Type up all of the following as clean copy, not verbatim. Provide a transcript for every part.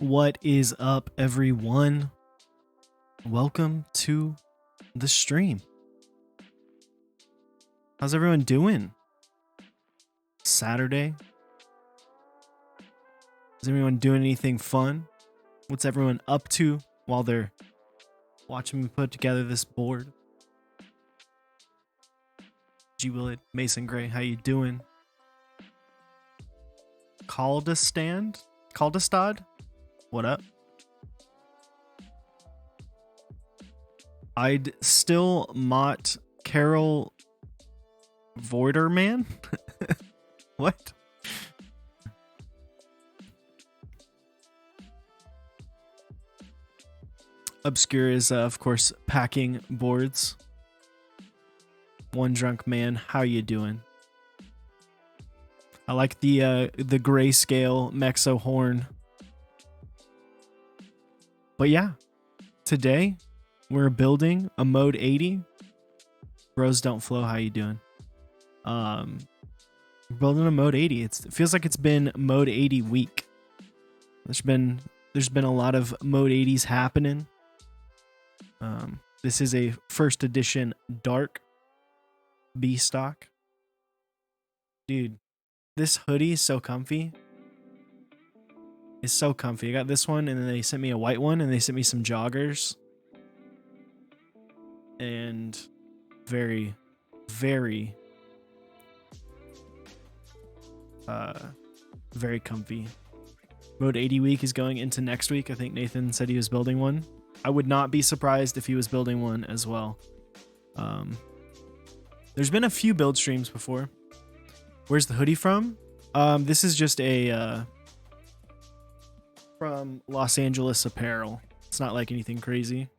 What is up, everyone? Welcome to the stream. How's everyone doing? Saturday? Is everyone doing anything fun? What's everyone up to while they're watching me put together this board? G Willett, Mason Gray, how you doing? Caldestad? What up? I'd still mot Carol Voiderman? What? Obscure is, of course, packing boards. One drunk man, how you doing? I like the grayscale Mexo horn. But yeah, today we're building a mode 80. Bros don't flow, how you doing? Building a mode 80. It feels like it's been mode 80 week. There's been a lot of mode 80s happening. This is a first edition dark B stock. Dude, this hoodie is so comfy. It's so comfy. I got this one, and then they sent me a white one, and they sent me some joggers. And very, very, very comfy. Mode 80 week is going into next week. I think Nathan said he was building one. I would not be surprised if he was building one as well. There's been a few build streams before. Where's the hoodie from? This is just a from Los Angeles Apparel. It's not like anything crazy.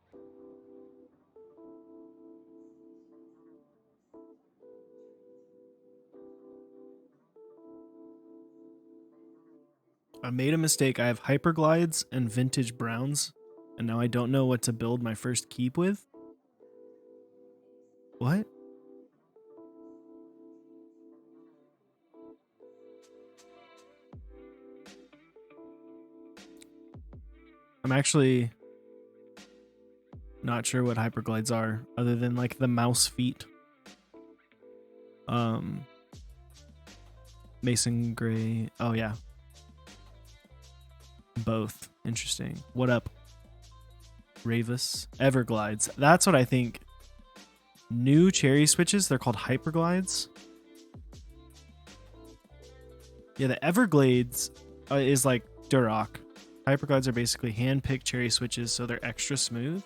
I made a mistake. I have Hyperglides and Vintage Browns, and now I don't know what to build my first keep with. What? I'm actually not sure what Hyperglides are, other than like the mouse feet. Mason Gray. Oh yeah. Both. Interesting. What up? Ravus. Everglides. That's what I think. New cherry switches. They're called Hyperglides. Yeah, the Everglades is like Duroc. Hyperglides are basically hand-picked cherry switches, so they're extra smooth.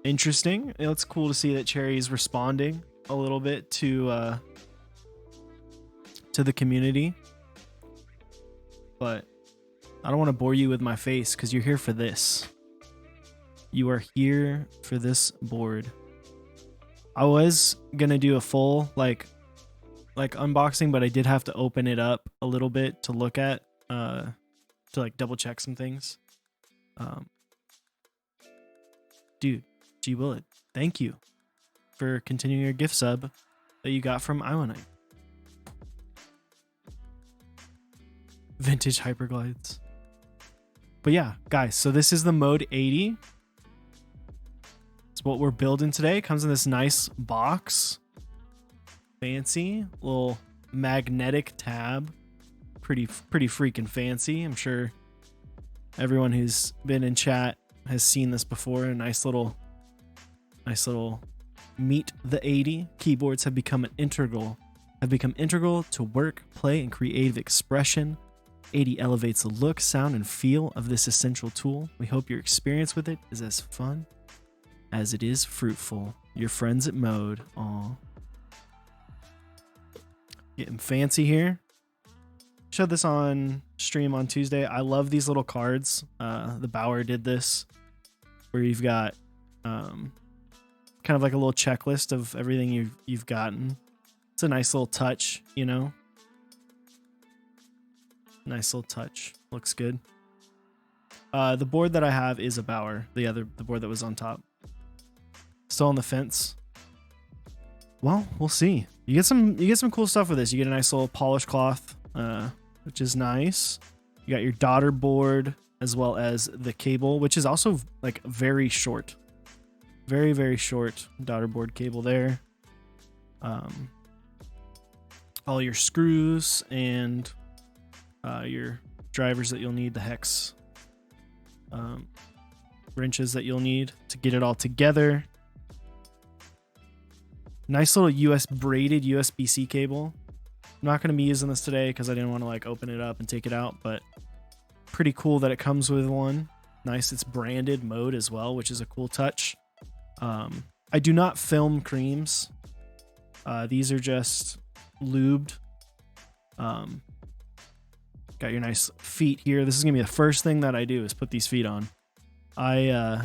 Interesting. It's cool to see that Cherry is responding a little bit to the community. But I don't want to bore you with my face because you're here for this. You are here for this board. I was gonna do a full like unboxing, but I did have to open it up a little bit to look at to like double check some things. Dude, G Willet, thank you for continuing your gift sub that you got from Iwanite. Vintage Hyperglides. But yeah, guys, so this is the Mode 80. It's what we're building today. It comes in this nice box. Fancy little magnetic tab. Pretty freaking fancy. I'm sure everyone who's been in chat has seen this before. A nice little meet the 80. Keyboards have become integral to work, play, and creative expression. 80 elevates the look, sound, and feel of this essential tool. We hope your experience with it is as fun as it is fruitful. Your friends at Mode. Aw. Getting fancy here. Showed this on stream on Tuesday. I love these little cards. The Bauer did this, where you've got kind of like a little checklist of everything you've gotten. It's a nice little touch, you know. Nice little touch. Looks good. The board that I have is a Bauer. The board that was on top. Still on the fence. Well, we'll see. You get some cool stuff with this. You get a nice little polished cloth, which is nice. You got your daughter board as well as the cable, which is also like very short. Very, very short daughter board cable there. All your screws and your drivers that you'll need, the hex wrenches that you'll need to get it all together. Nice little braided USB-C cable. I'm not going to be using this today because I didn't want to like open it up and take it out, but pretty cool that it comes with one. Nice, it's branded Mode as well, which is a cool touch. I do not film creams. These are just lubed. Got your nice feet here. This is gonna be the first thing that I do is put these feet on. I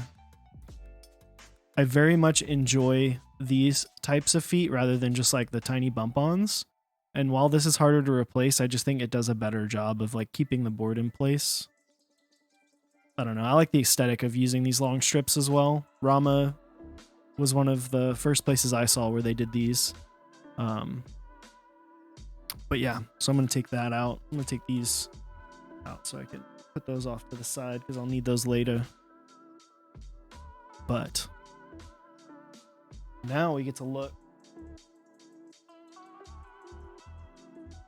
very much enjoy these types of feet rather than just like the tiny bump-ons. And while this is harder to replace, I just think it does a better job of like keeping the board in place. I don't know. I like the aesthetic of using these long strips as well. Rama was one of the first places I saw where they did these. But yeah, so I'm going to take that out. I'm going to take these out so I can put those off to the side because I'll need those later. But now we get to look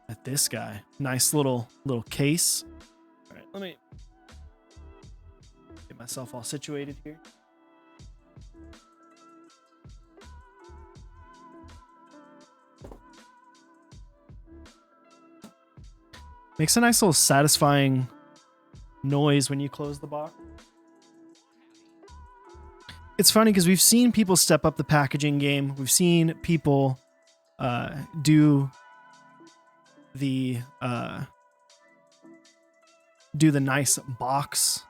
at this guy. Nice little case. All right, let me get myself all situated here. Makes a nice little satisfying noise when you close the box. It's funny because we've seen people step up the packaging game. We've seen people do the nice box,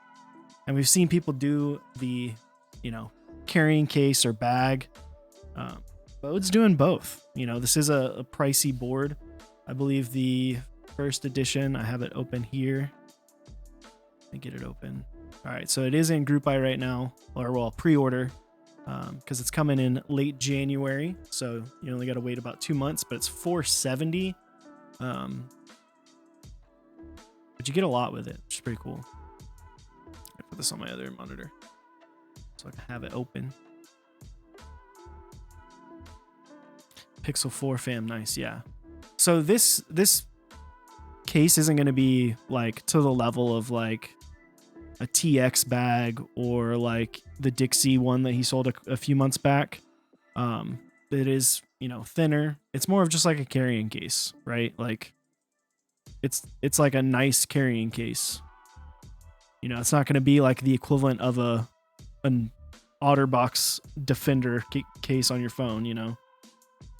and we've seen people do the carrying case or bag. Bode's doing both. This is a pricey board. I believe the first edition, I have it open here. Let me get it open. All right, so it is in Group Buy right now, or well, pre-order, because it's coming in late January. So you only got to wait about 2 months, but it's $470. But you get a lot with it, which is pretty cool. I put this on my other monitor so I can have it open. Pixel 4 fam, nice, yeah. So this case isn't going to be like to the level of like a TX bag or like the Dixie one that he sold a few months back. It is, thinner. It's more of just like a carrying case, right? Like it's like a nice carrying case. It's not going to be like the equivalent of an OtterBox Defender case on your phone,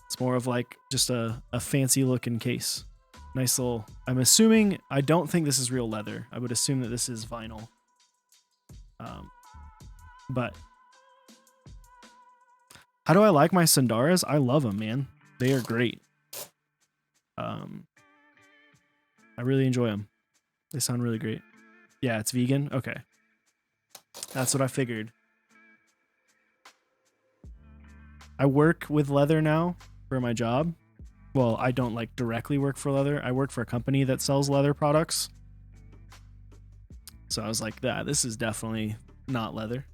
It's more of like just a fancy looking case. Nice little, I don't think this is real leather. I would assume that this is vinyl. But how do I like my Sundaras? I love them, man. They are great. I really enjoy them. They sound really great. Yeah, it's vegan. Okay. That's what I figured. I work with leather now for my job. Well, I don't like directly work for leather. I work for a company that sells leather products. So I was like, this is definitely not leather.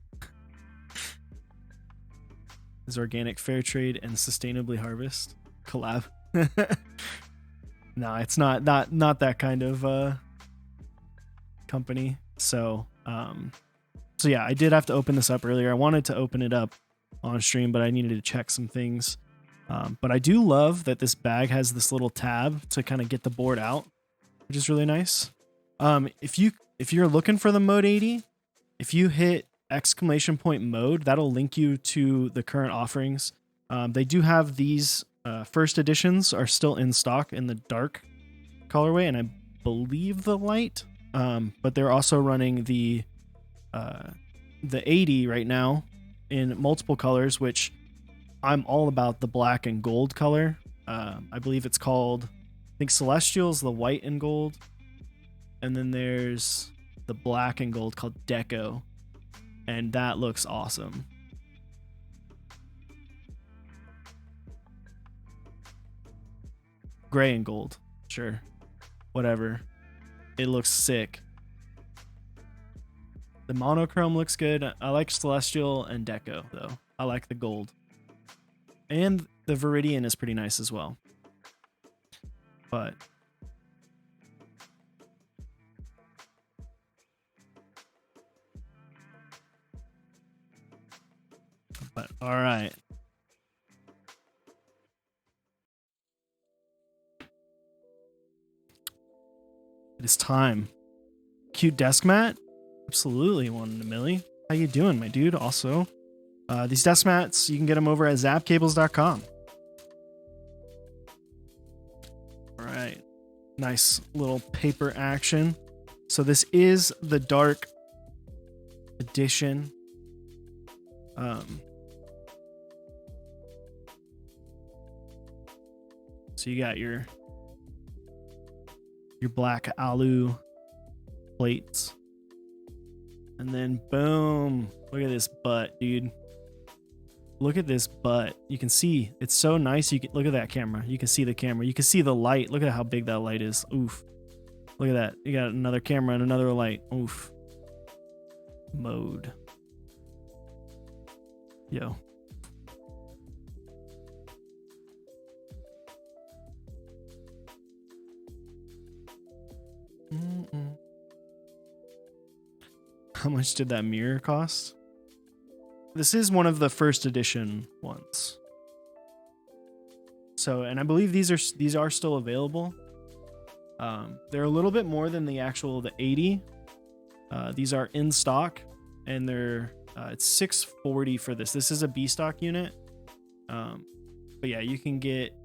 Is organic, fair trade, and sustainably harvest collab. No, it's not that kind of company. So yeah, I did have to open this up earlier. I wanted to open it up on stream, but I needed to check some things. But I do love that this bag has this little tab to kind of get the board out, which is really nice. If you're looking for the Mode 80, if you hit !mode, that'll link you to the current offerings. They do have these first editions are still in stock in the dark colorway, and I believe the light. But they're also running the 80 right now in multiple colors, which I'm all about the black and gold color. I believe it's called, I think Celestial's the white and gold. And then there's the black and gold called Deco. And that looks awesome. Gray and gold. Sure. Whatever. It looks sick. The monochrome looks good. I like Celestial and Deco, though. I like the gold. And the Viridian is pretty nice as well. But all right. It is time. Cute desk mat? Absolutely, one in a milli. How you doing, my dude? Also, these desk mats, you can get them over at zapcables.com. All right. Nice little paper action. So this is the dark edition. So you got your black alu plates. And then boom, look at this butt, dude. Look at this butt. You can see it's so nice. You can look at that camera. You can see the camera. You can see the light. Look at how big that light is. Oof. Look at that. You got another camera and another light. Oof. Mode. Yo. How much did that mirror cost? This is one of the first edition ones. So, and I believe these are still available. They're a little bit more than the 80. These are in stock, and they're it's $640 for this. This is a B stock unit. But yeah, you can get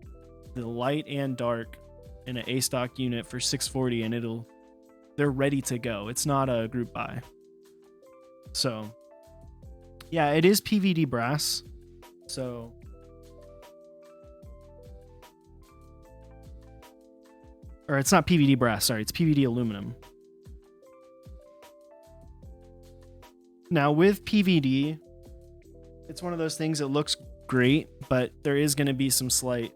the light and dark in an A stock unit for $640, and they're ready to go. It's not a group buy. So yeah, it is PVD brass. So or it's not PVD brass, sorry, it's PVD aluminum. Now with PVD, it's one of those things that looks great, but there is going to be some slight,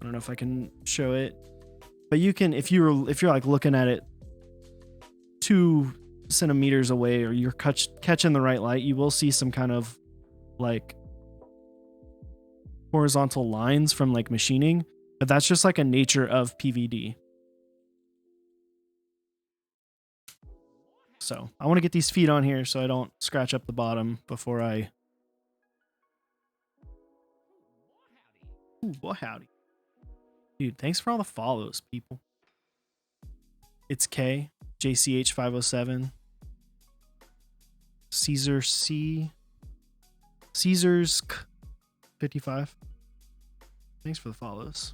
I don't know if I can show it, but you can, if you're like looking at it 2 centimeters away, or you're catching the right light, you will see some kind of like horizontal lines from like machining, but that's just like a nature of PVD. So I want to get these feet on here so I don't scratch up the bottom before I... Ooh, well, howdy. Dude, thanks for all the follows, people. It's K, JCH507, Caesar C, Caesars 55. Thanks for the follows.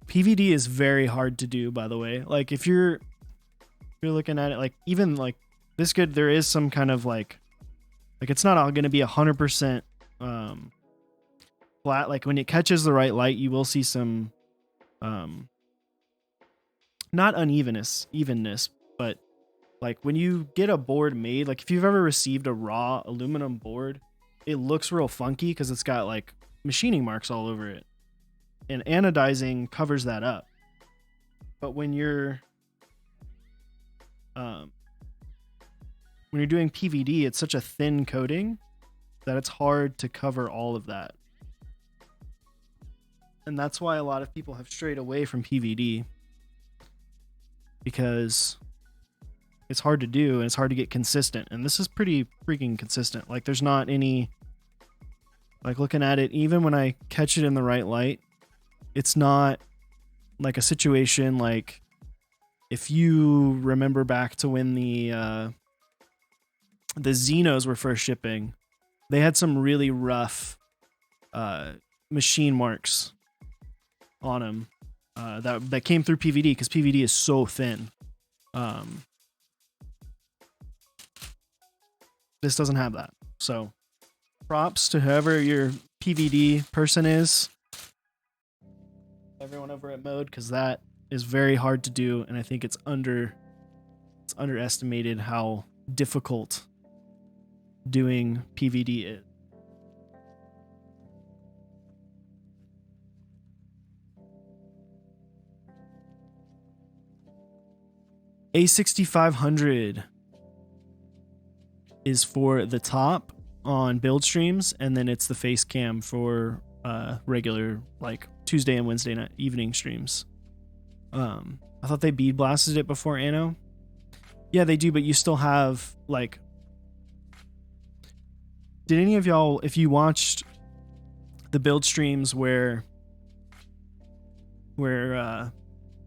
PVD is very hard to do, by the way. Like if you're looking at it, like even like this good, there is some kind of like it's not all going to be 100% flat. Like when it catches the right light, you will see some not evenness, but like when you get a board made, like if you've ever received a raw aluminum board, it looks real funky because it's got like machining marks all over it. And anodizing covers that up. But when you're doing PVD, it's such a thin coating that it's hard to cover all of that. And that's why a lot of people have strayed away from PVD, because it's hard to do and it's hard to get consistent. And this is pretty freaking consistent. Like there's not any, like looking at it, even when I catch it in the right light, it's not like a situation like if you remember back to when the Xenos were first shipping, they had some really rough machine marks on them that came through PVD because PVD is so thin. This doesn't have that. So props to whoever your PVD person is. Everyone over at Mode, because that is very hard to do, and I think it's underestimated how difficult doing PVD is. A6500 is for the top on build streams, and then it's the face cam for regular like Tuesday and Wednesday night evening streams. I thought they bead blasted it before Anno. Yeah, they do, but you still have like, did any of y'all, if you watched the build streams where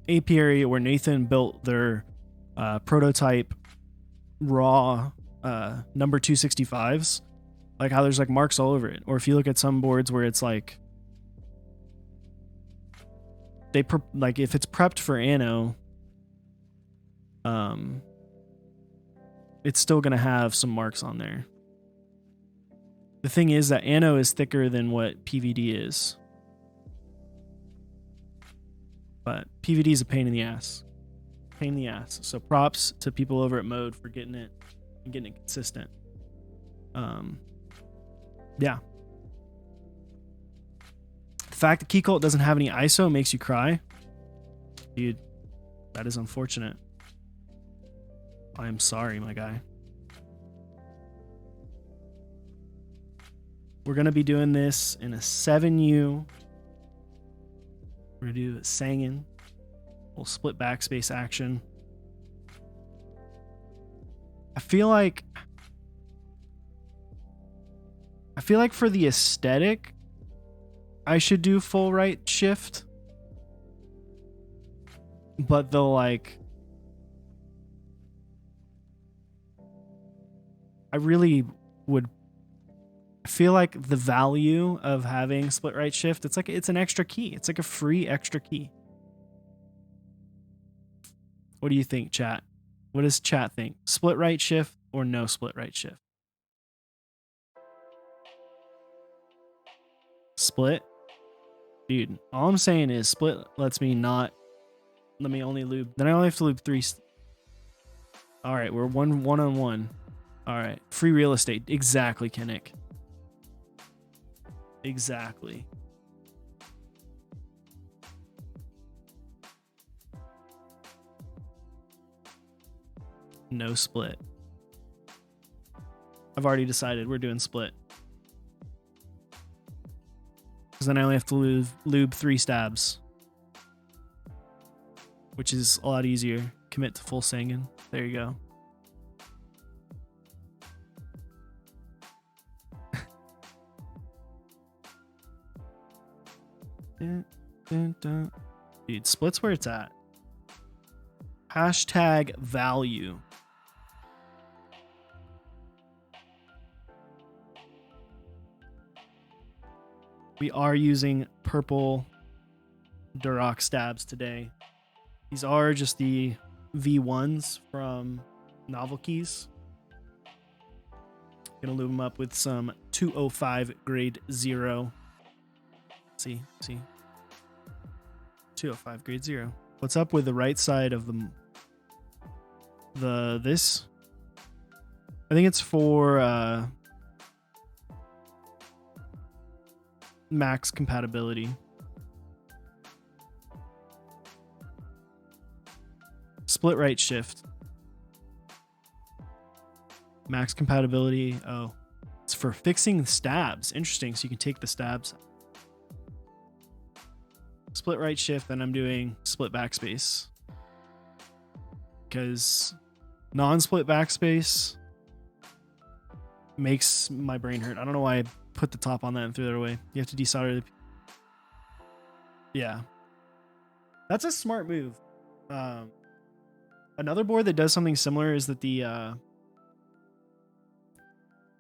Apiary or Nathan built their prototype raw number 265s, like how there's like marks all over it, or if you look at some boards where it's like like if it's prepped for Anno, it's still gonna have some marks on there. The thing is that Anno is thicker than what PVD is, but PVD is a pain in the ass. So props to people over at Mode for getting it and getting it consistent. Yeah. The fact that Key Cult doesn't have any ISO makes you cry. Dude, that is unfortunate. I am sorry, my guy. We're going to be doing this in a 7U. We're going to do Sangin. We'll split backspace action. I feel like for the aesthetic, I should do full right shift. But they'll like... I really would feel like the value of having split right shift, it's like it's an extra key. It's like a free extra key. What do you think, chat? What does chat think? Split right shift or no split right shift? Split? Dude, all I'm saying is split lets me not... Let me only lube... Then I only have to lube 3... Alright, we're one on one. Alright, free real estate. Exactly, Kinnick. Exactly. No split. I've already decided we're doing split. Because then I only have to lube 3 stabs. Which is a lot easier. Commit to full Sangin. There you go. Dude, split's where it's at. Hashtag value. We are using purple Durock stabs today. These are just the V1s from Novel Keys. Gonna lube them up with some 205 grade 0. See 205 grade 0. What's up with the right side of this? I think it's for max compatibility. Split right shift. Max compatibility. Oh, it's for fixing stabs. Interesting. So you can take the stabs. Split right shift, then I'm doing split backspace. Because non-split backspace makes my brain hurt. I don't know why I put the top on that and threw that away. You have to desolder the... Yeah. That's a smart move. Another board that does something similar is that the...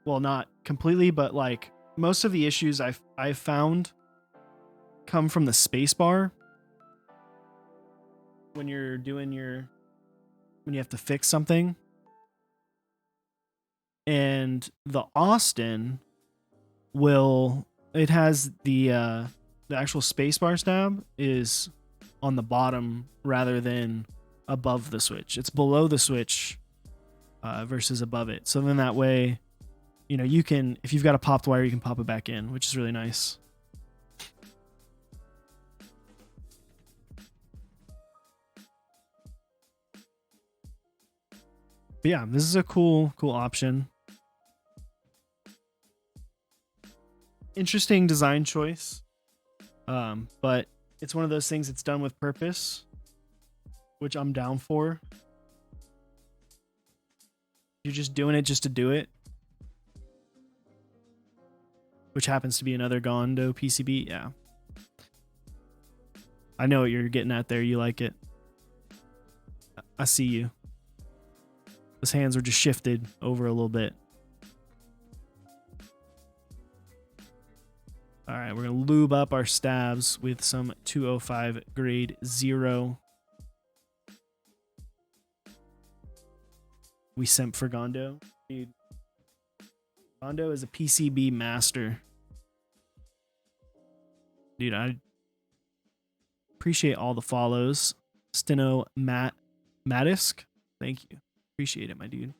well, not completely, but like most of the issues I've found come from the spacebar when you're doing when you have to fix something. And the Austin it has the actual spacebar stab is on the bottom rather than above the switch. It's below the switch versus above it. So then that way, you know, you can, if you've got a popped wire, you can pop it back in, which is really nice. But yeah, this is a cool option. Interesting design choice. But it's one of those things that's done with purpose, which I'm down for. You're just doing it just to do it. Which happens to be another Gondo PCB. Yeah. I know what you're getting at there. You like it. I see you. Those hands were just shifted over a little bit. All right, we're going to lube up our stabs with some 205 grade 0. We simp for Gondo. Dude, Gondo is a PCB master. Dude, I appreciate all the follows. Steno Mattisk. Thank you. Appreciate it, my dude.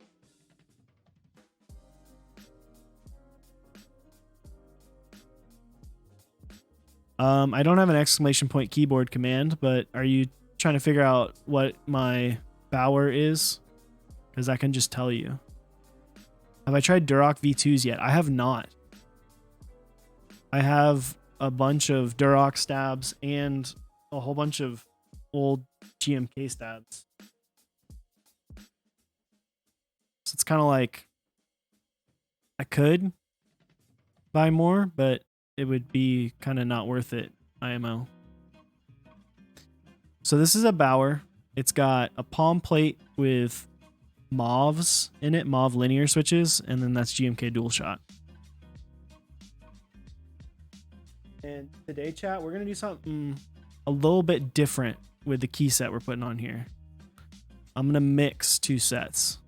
I don't have an exclamation point keyboard command, but are you trying to figure out what my Bower is? Because I can just tell you. Have I tried Duroc V2s yet? I have not. I have a bunch of Duroc stabs and a whole bunch of old GMK stabs. So it's kind of like I could buy more, but it would be kind of not worth it, IMO. So this is a Bower. It's got a palm plate with mauves in it, mauve linear switches, and then that's GMK dual shot. And today, chat, we're going to do something a little bit different with the key set we're putting on here. I'm going to mix two sets.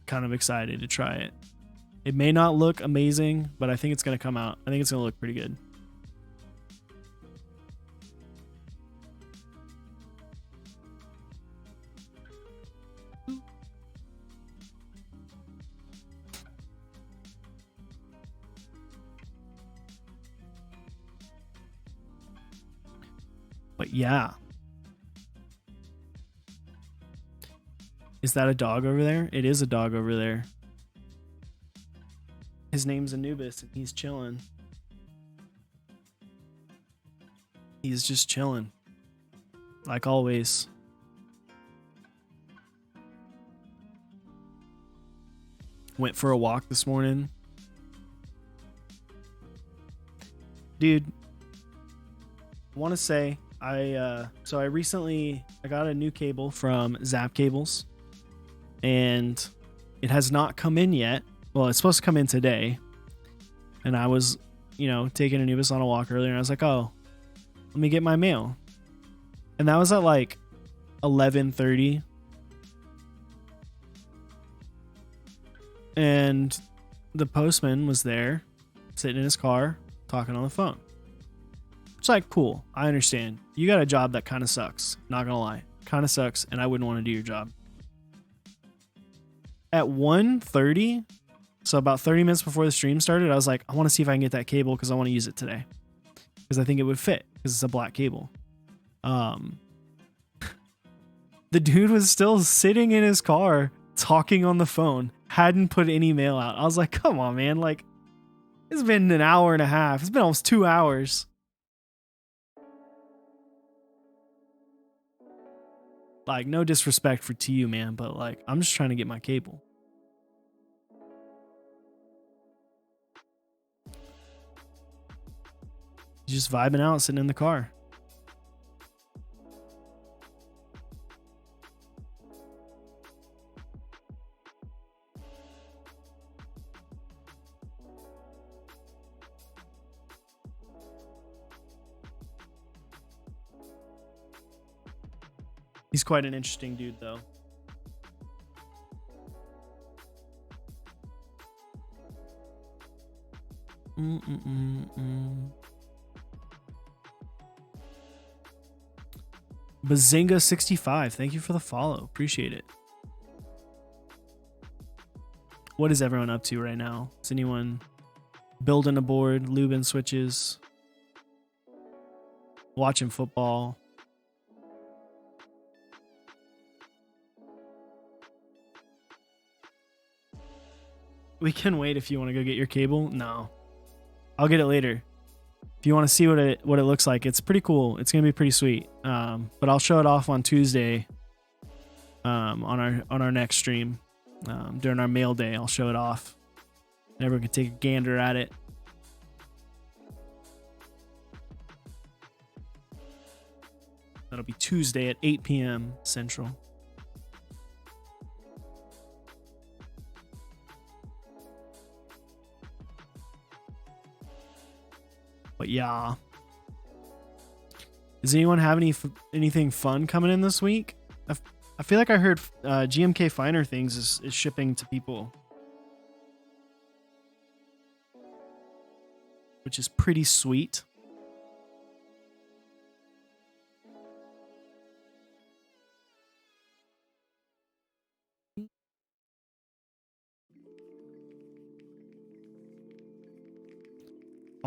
Kind of excited to try it. It may not look amazing, but I think it's going to come out. I think it's going to look pretty good. But yeah. Is that a dog over there? It is a dog over there. His name's Anubis and he's chilling. He's just chilling. Like always. Went for a walk this morning. Dude, I want to say I recently got a new cable from Zap Cables, and it has not come in yet. Well, it's supposed to come in today, and I was, taking Anubis on a walk earlier, and I was like, oh, let me get my mail, and that was at like 11:30, and the postman was there, sitting in his car, talking on the phone. It's like, cool, I understand. You got a job that kind of sucks. Not gonna lie. Kind of sucks, and I wouldn't want to do your job. At 1:30, so about 30 minutes before the stream started, I was like, I want to see if I can get that cable because I want to use it today. Because I think it would fit, because it's a black cable. The dude was still sitting in his car, talking on the phone, hadn't put any mail out. I was like, come on, man. Like, it's been an hour and a half. It's been almost 2 hours. Like, no disrespect for to you, man, but like, I'm just trying to get my cable. He's just vibing out, sitting in the car. He's quite an interesting dude, though. Bazinga65, thank you for the follow. Appreciate it. What is everyone up to right now? Is anyone building a board, lubing switches, watching football? We can wait if you want to go get your cable. No, I'll get it later. If you want to see what it looks like, it's pretty cool. It's gonna be pretty sweet. But I'll show it off on Tuesday. On our next stream, during our mail day, I'll show it off. Everyone can take a gander at it. That'll be Tuesday at 8 p.m. Central. But yeah. Does anyone have anything fun coming in this week? I feel like I heard GMK Finer Things is shipping to people, which is pretty sweet.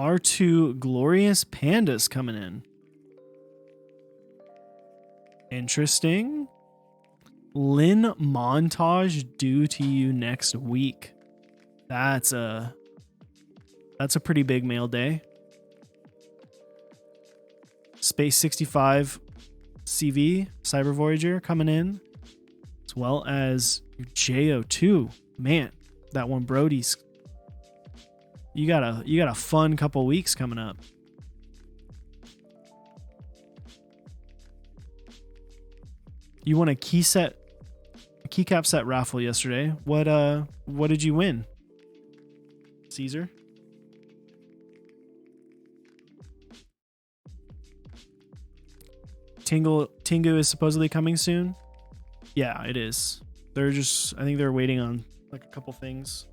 R2 Glorious Pandas coming in. Interesting. Lynn Montage due to you next week. That's a pretty big mail day. Space 65 CV Cyber Voyager coming in, as well as your JO2. Man, that one Brody's. You got a fun couple weeks coming up. You won a keycap set raffle yesterday. What did you win, Caesar? Tingu is supposedly coming soon. Yeah, it is. I think they're waiting on like a couple things.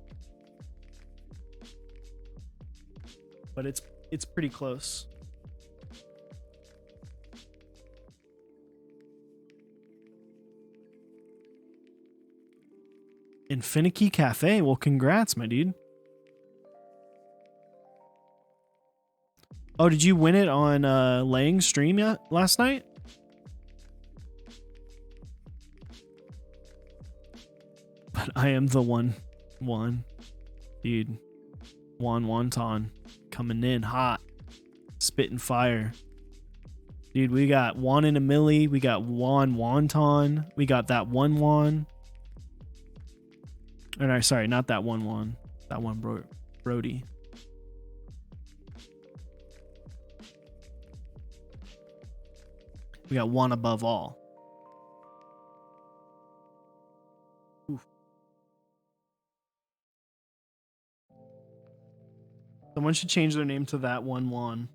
But it's pretty close. Infinity Cafe. Well, congrats, my dude. Oh, did you win it on Lang's stream last night? But I am the one. Dude. Juan Wonton coming in hot. Spitting fire. Dude, we got Juan in a milli. We got Juan Wonton. We got that one Juan. Or no, sorry, not that one Juan. That one Brody. We got one above all. Oof. Someone should change their name to that one Juan.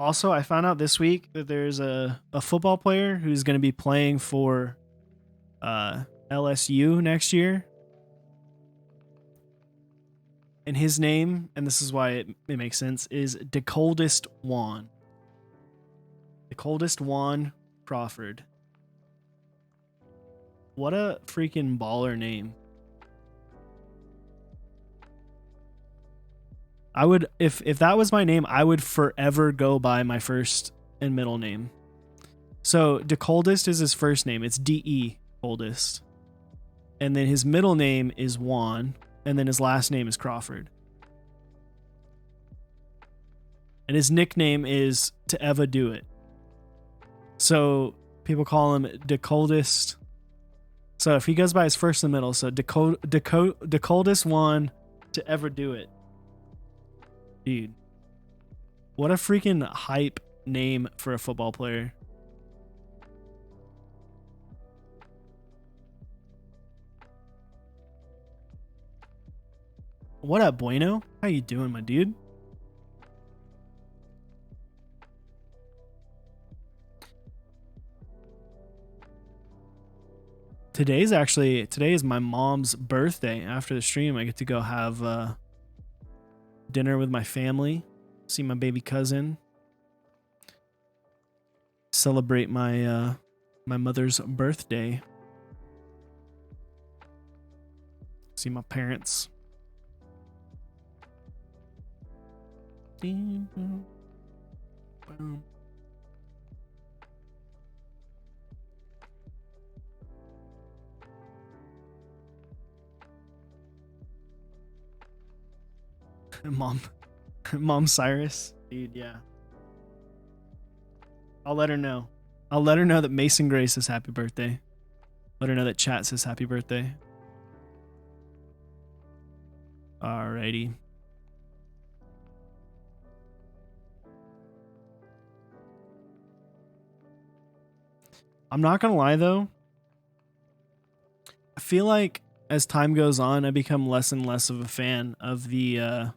Also, I found out this week that there's a football player who's going to be playing for LSU next year. And his name, and this is why it makes sense, is DeColdest Juan. DeColdest Juan Crawford. What a freaking baller name. I would, if that was my name, I would forever go by my first and middle name. So DeColdest is his first name. It's D-E Coldest. And then his middle name is Juan. And then his last name is Crawford. And his nickname is To Eva Do It. So people call him DeColdest. So if he goes by his first and middle, so DeColdest Juan To Ever Do It. Dude. What a freaking hype name for a football player. What up, Bueno? How you doing, my dude? Today is my mom's birthday. After the stream, I get to go have dinner with my family, see my baby cousin, celebrate my my mother's birthday, see my parents. Mom Cyrus, dude, yeah. I'll let her know. I'll let her know that Mason Gray says happy birthday. Let her know that chat says happy birthday. Alrighty. I'm not gonna lie though. I feel like as time goes on, I become less and less of a fan of the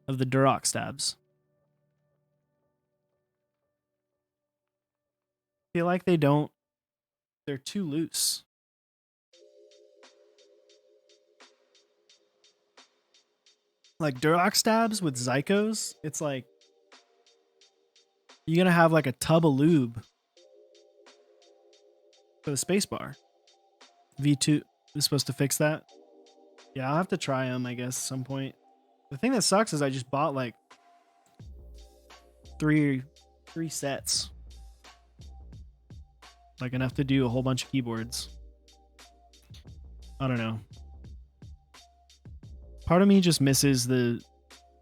Duroc stabs. I feel like they're too loose. Like Duroc stabs with Zycos, it's like you're gonna have like a tub of lube for the spacebar. V2 is supposed to fix that. Yeah, I'll have to try them, I guess, at some point. The thing that sucks is I just bought like three sets. Like enough to do a whole bunch of keyboards. I don't know. Part of me just misses the,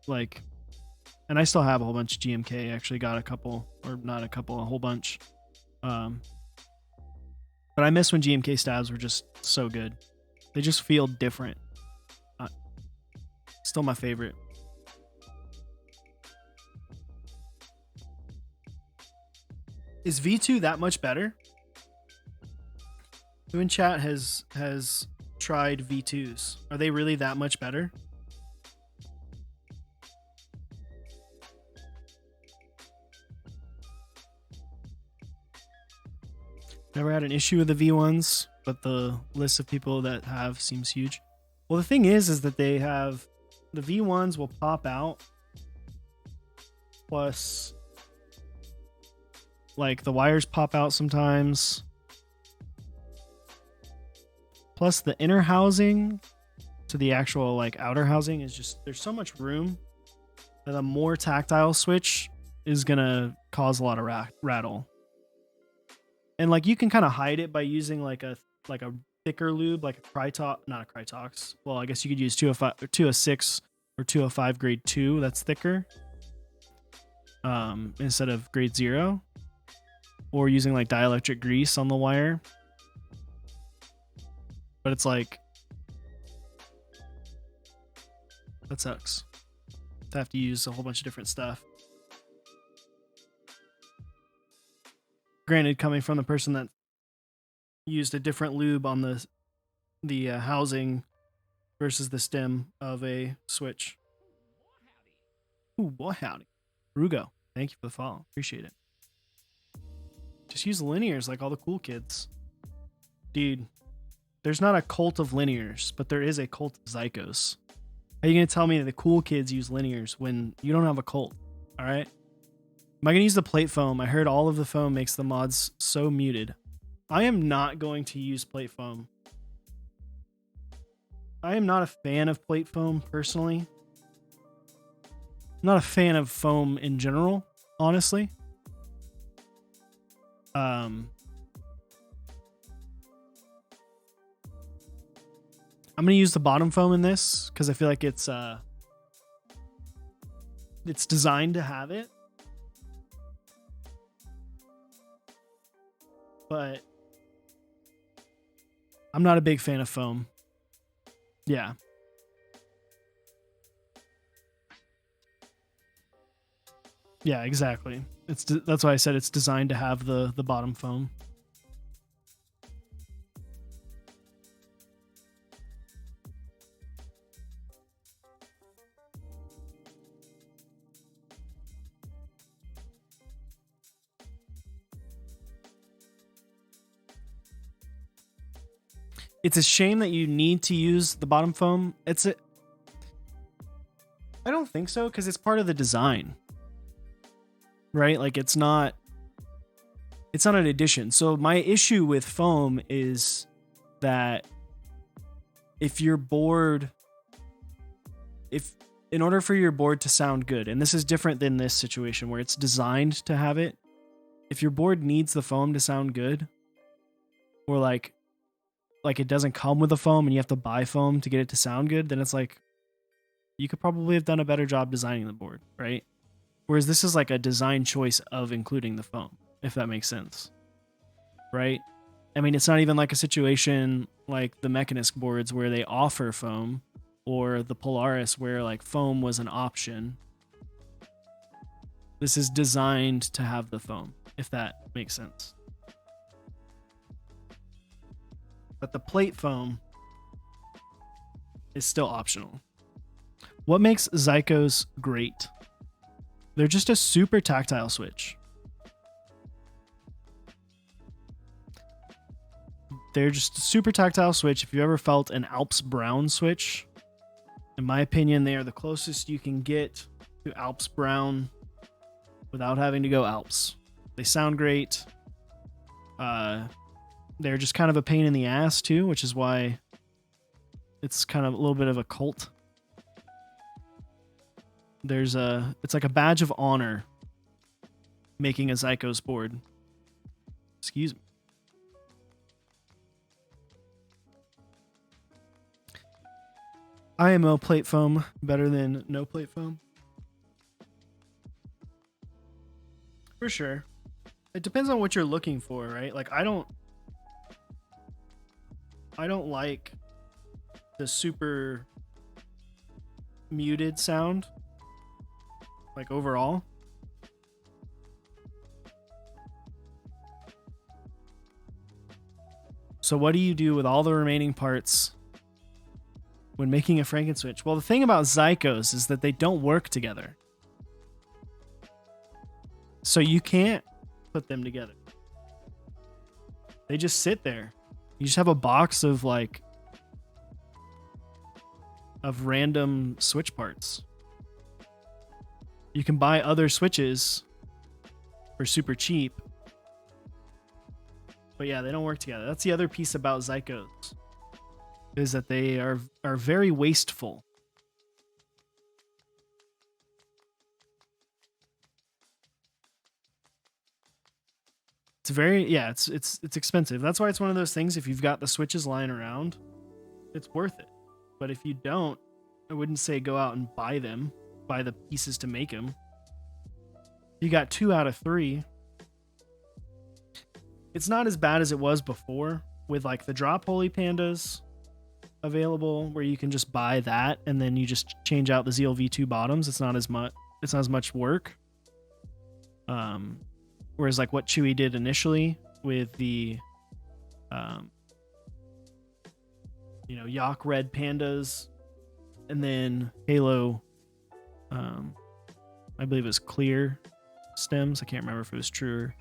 like, and I still have a whole bunch of GMK. I actually got a couple, or not a couple, a whole bunch. But I miss when GMK stabs were just so good. They just feel different. Still my favorite. Is V2 that much better? Who in chat has tried V2s? Are they really that much better? Never had an issue with the V1s, but the list of people that have seems huge. Well, the thing is that they have, the V1s will pop out, plus like the wires pop out sometimes, plus the inner housing to the actual like outer housing is just, there's so much room that a more tactile switch is gonna cause a lot of rattle. And like you can kind of hide it by using like a thicker lube, like a Krytox, not a Krytox. Well, I guess you could use 205, 206 or 205 grade 2. That's thicker, instead of grade 0, or using like dielectric grease on the wire. But it's like, that sucks to have to use a whole bunch of different stuff. Granted, coming from the person that used a different lube on the housing versus the stem of a switch. Ooh, boy howdy. Rugo, thank you for the follow. Appreciate it. Just use linears like all the cool kids. Dude, there's not a cult of linears, but there is a cult of Zykos. How are you going to tell me that the cool kids use linears when you don't have a cult? All right? Am I going to use the plate foam? I heard all of the foam makes the mods so muted. I am not going to use plate foam. I am not a fan of plate foam personally. I'm not a fan of foam in general, honestly. I'm going to use the bottom foam in this because I feel like it's designed to have it. But I'm not a big fan of foam. Yeah. Yeah, exactly. That's why I said it's designed to have the bottom foam. It's a shame that you need to use the bottom foam. I don't think so, because it's part of the design. Right? Like it's not an addition. So my issue with foam is that if in order for your board to sound good, and this is different than this situation where it's designed to have it, if your board needs the foam to sound good, or like it doesn't come with the foam and you have to buy foam to get it to sound good, then it's like you could probably have done a better job designing the board, right? Whereas this is like a design choice of including the foam, if that makes sense, right? I mean, it's not even like a situation like the Mechanist boards where they offer foam, or the Polaris where like foam was an option. This is designed to have the foam, if that makes sense. But the plate foam is still optional. What makes Zykos great? They're just a super tactile switch. They're just a super tactile switch. If you ever felt an Alps Brown switch, in my opinion, they are the closest you can get to Alps Brown without having to go Alps. They sound great. They're just kind of a pain in the ass too, which is why It's kind of a little bit of a cult. It's like a badge of honor making a Zycos board. Excuse me. IMO plate foam better than no plate foam? For sure. It depends on what you're looking for, right? Like I don't like the super muted sound like overall. So what do you do with all the remaining parts when making a Frankenswitch? Well, the thing about Zycos is that they don't work together. So you can't put them together. They just sit there. You just have a box of random switch parts. You can buy other switches for super cheap. But yeah, they don't work together. That's the other piece about Zycos, is that they are very wasteful. It's very, yeah, it's expensive. That's why it's one of those things, if you've got the switches lying around, it's worth it. But if you don't, I wouldn't say go out and buy them, buy the pieces to make them. You got 2 out of 3. It's not as bad as it was before with like the drop Holy Pandas available, where you can just buy that and then you just change out the Zeal V2 bottoms. It's not as much work. Whereas like what Chewy did initially with the Yak Red Pandas, and then Halo I believe it was clear stems. I can't remember if it was true or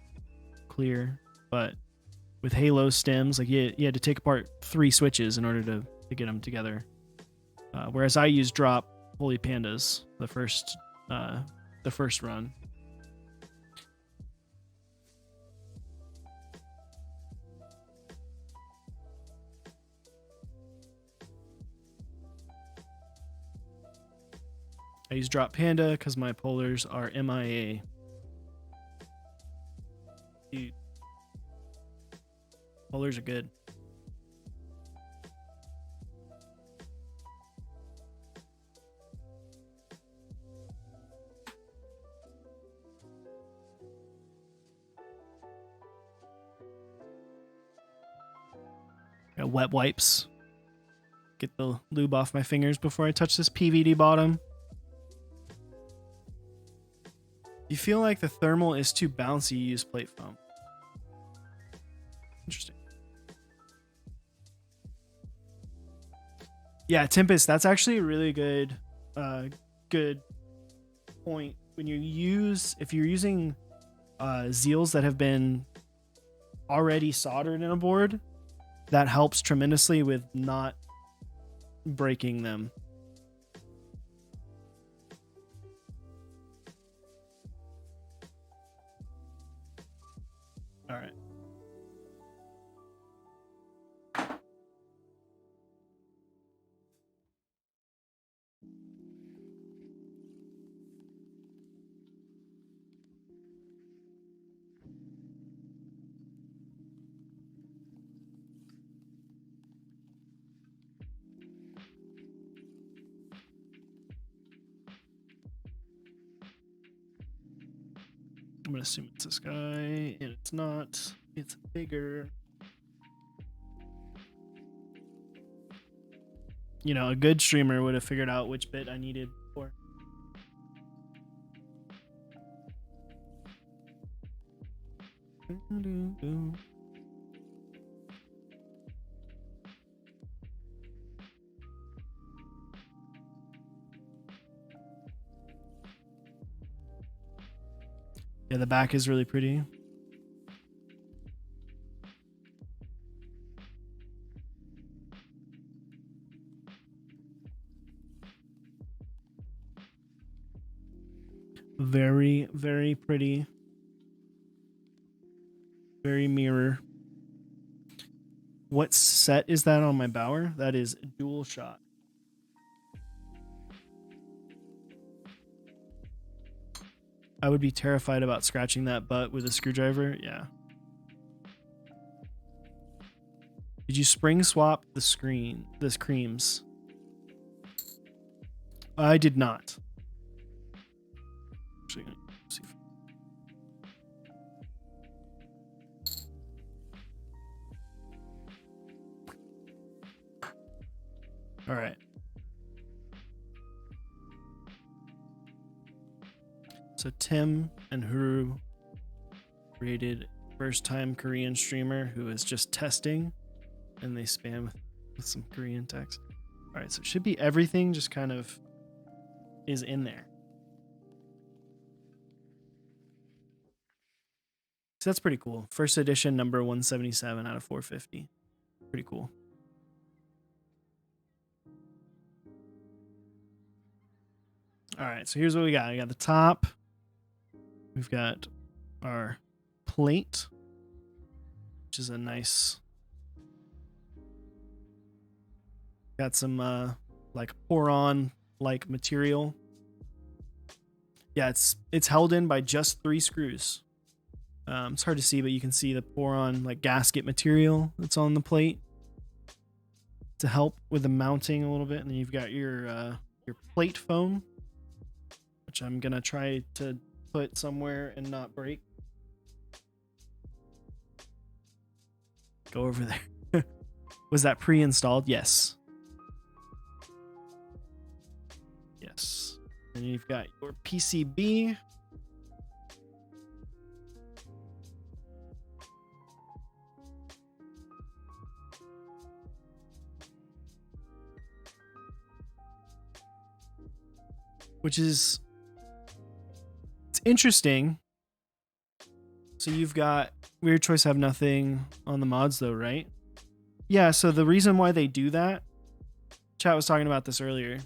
clear, but with Halo stems, like you had to take apart 3 switches in order to get them together. Whereas I used drop Holy Pandas the first run. I use drop Panda because my polars are MIA. Dude, polars are good. Got wet wipes. Get the lube off my fingers before I touch this PVD bottom. You feel like the thermal is too bouncy, you use plate foam. Interesting. Yeah, Tempest, that's actually a really good point. When if you're using Zeals that have been already soldered in a board, that helps tremendously with not breaking them. All right. I'm gonna assume it's this guy, and it's not. It's bigger. You know, a good streamer would have figured out which bit I needed for. Yeah, the back is really pretty. Very, very pretty. Very mirror. What set is that on my Bauer? That is dual shot. I would be terrified about scratching that butt with a screwdriver. Yeah. Did you spring swap the creams? I did not. Actually, see. All right. So Tim and Huru rated first-time Korean streamer who is just testing, and they spam with some Korean text. All right, so it should be everything just kind of is in there. So that's pretty cool. First edition, number 177 out of 450. Pretty cool. All right, so here's what we got. We got the top. We've got our plate, which is a nice. Got some like pour-on like material. Yeah, it's held in by just 3 screws. It's hard to see, but you can see the pour-on like gasket material that's on the plate to help with the mounting a little bit. And then you've got your plate foam, which I'm gonna try to put somewhere and not break. Go over there. Was that pre-installed? Yes. Yes. And you've got your PCB. Which is, it's interesting. So you've got Weird Choice Have Nothing on the mods though, right? Yeah, so the reason why they do that, chat was talking about this earlier,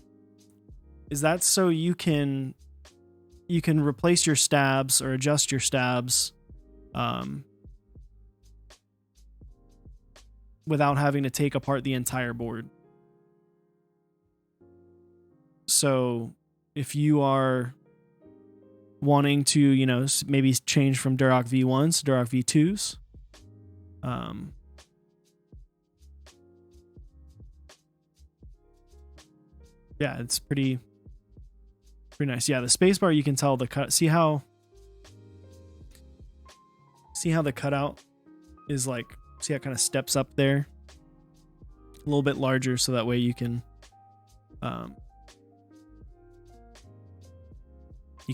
is that so you can replace your stabs or adjust your stabs without having to take apart the entire board. So if you are wanting to, you know, maybe change from Durock V1s to Durock V2s, yeah, it's pretty nice. Yeah, the spacebar, you can tell the cut. See how the cutout is like, see how it kind of steps up there a little bit larger, so that way you can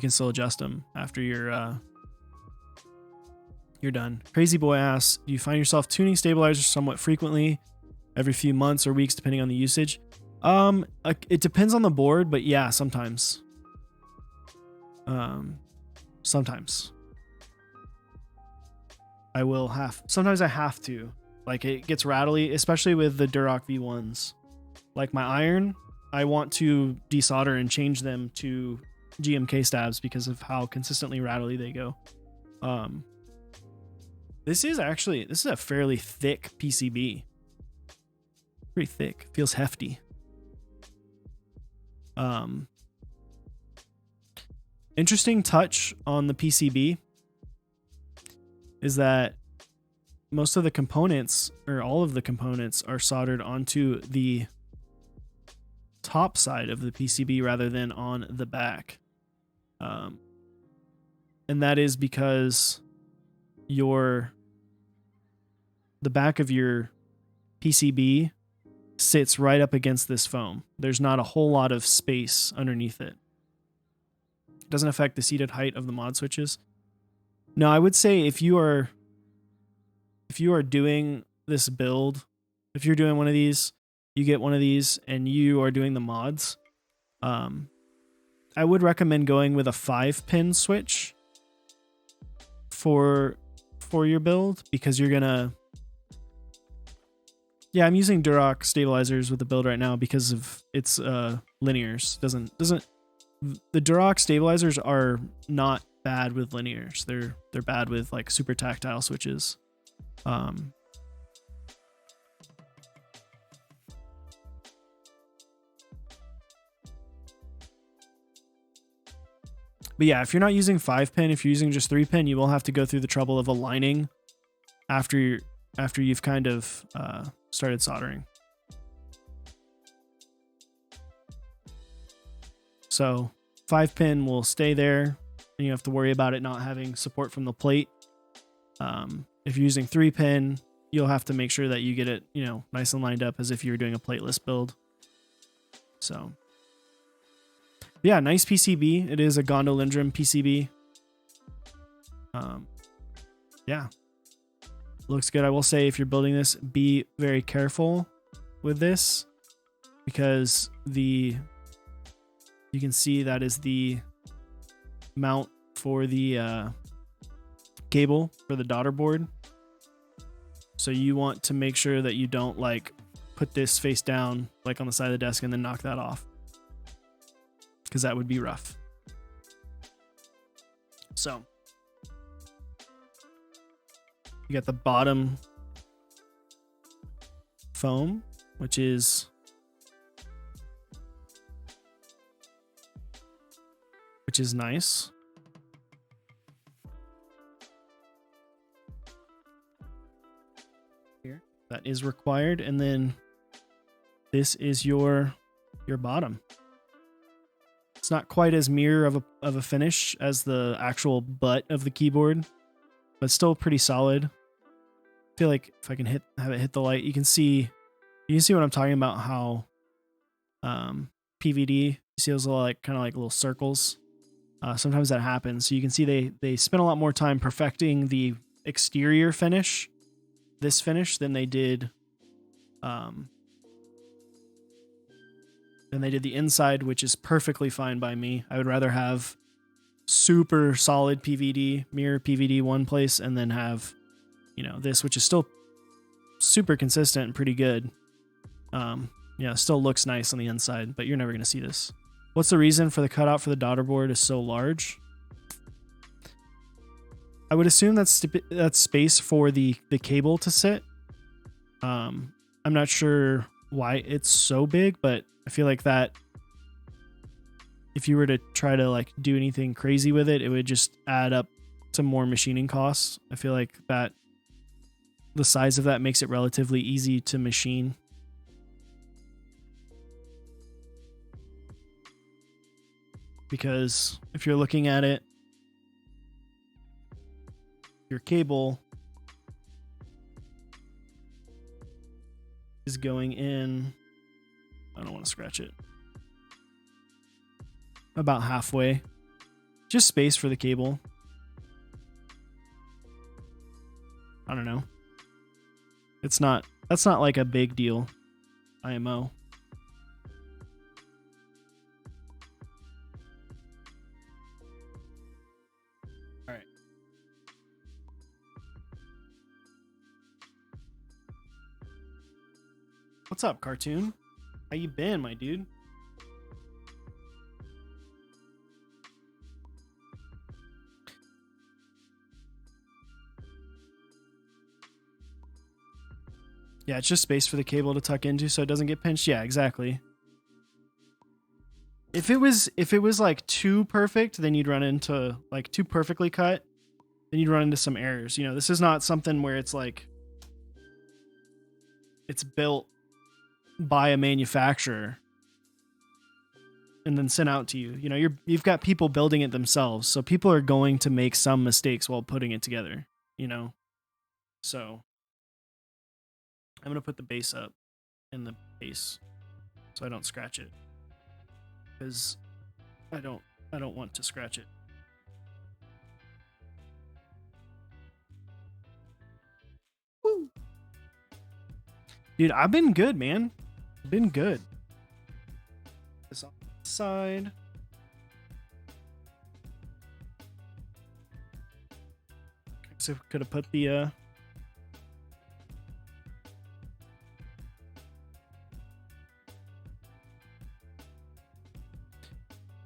still adjust them after you're done. Crazy Boy asks, do you find yourself tuning stabilizers somewhat frequently, every few months or weeks, depending on the usage? It depends on the board, but yeah, sometimes. Sometimes sometimes I have to. Like, it gets rattly, especially with the Durock V1s. Like my iron, I want to desolder and change them to GMK stabs because of how consistently rattly they go. This is a fairly thick PCB. Pretty thick. Feels hefty. Interesting touch on the PCB is that most of the components, or all of the components, are soldered onto the top side of the PCB rather than on the back. And that is because the back of your PCB sits right up against this foam. There's not a whole lot of space underneath it. It doesn't affect the seated height of the mod switches. No, I would say if you are doing this build, if you're doing one of these, you get one of these and you are doing the mods, I would recommend going with a 5-pin switch for your build, because you're gonna. Yeah, I'm using Durock stabilizers with the build right now because of its linears. The Durock stabilizers are not bad with linears. They're bad with like super tactile switches. But yeah, if you're not using 5-pin, if you're using just 3-pin, you will have to go through the trouble of aligning after you've kind of started soldering. So 5-pin will stay there, and you have to worry about it not having support from the plate. If you're using 3-pin, you'll have to make sure that you get it, you know, nice and lined up as if you were doing a plateless build. So yeah, nice PCB. It is a Gondolindrum PCB. Yeah, looks good. I will say, if you're building this, be very careful with this, because you can see that is the mount for the cable for the daughter board. So you want to make sure that you don't like put this face down like on the side of the desk and then knock that off, because that would be rough. So you got the bottom foam, which is nice. Here, that is required, and then this is your bottom. It's not quite as mirror of a finish as the actual butt of the keyboard, but still pretty solid. I feel like if I can have it hit the light, you can see what I'm talking about. How PVD, you see those little kind of like little circles. Sometimes that happens. So you can see they spent a lot more time perfecting the exterior finish, this finish, than they did the inside, which is perfectly fine by me. I would rather have super solid PVD, mirror PVD one place, and then have, you know, this, which is still super consistent and pretty good. Yeah, still looks nice on the inside, but you're never going to see this. What's the reason for the cutout for the daughter board is so large? I would assume that's space for the cable to sit. I'm not sure why it's so big, but I feel like that if you were to try to like do anything crazy with it, it would just add up to more machining costs. I feel like that the size of that makes it relatively easy to machine. Because if you're looking at it, your cable is going in, I don't want to scratch it, about halfway. Just space for the cable. I don't know. That's not like a big deal. IMO. All right. What's up, Cartoon? How you been, my dude? Yeah, it's just space for the cable to tuck into so it doesn't get pinched. Yeah, exactly. If it was like too perfect, then you'd run into like too perfectly cut, then you'd run into some errors. You know, this is not something where it's like it's built by a manufacturer and then sent out to you. You know, you've got people building it themselves, so people are going to make some mistakes while putting it together, you know. So I'm gonna put the base up in the base so I don't scratch it, because I don't want to scratch it. Woo. Dude, I've been good, man. Been good. This on the side. So could have put the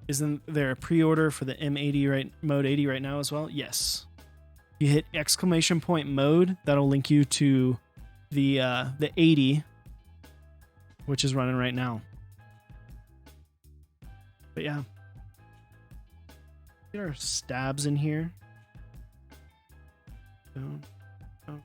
Isn't there a pre-order for the M80 mode 80 right now as well? Yes. You hit !! mode, that'll link you to the 80, which is running right now. But yeah. Get our stabs in here. Boom. Boom.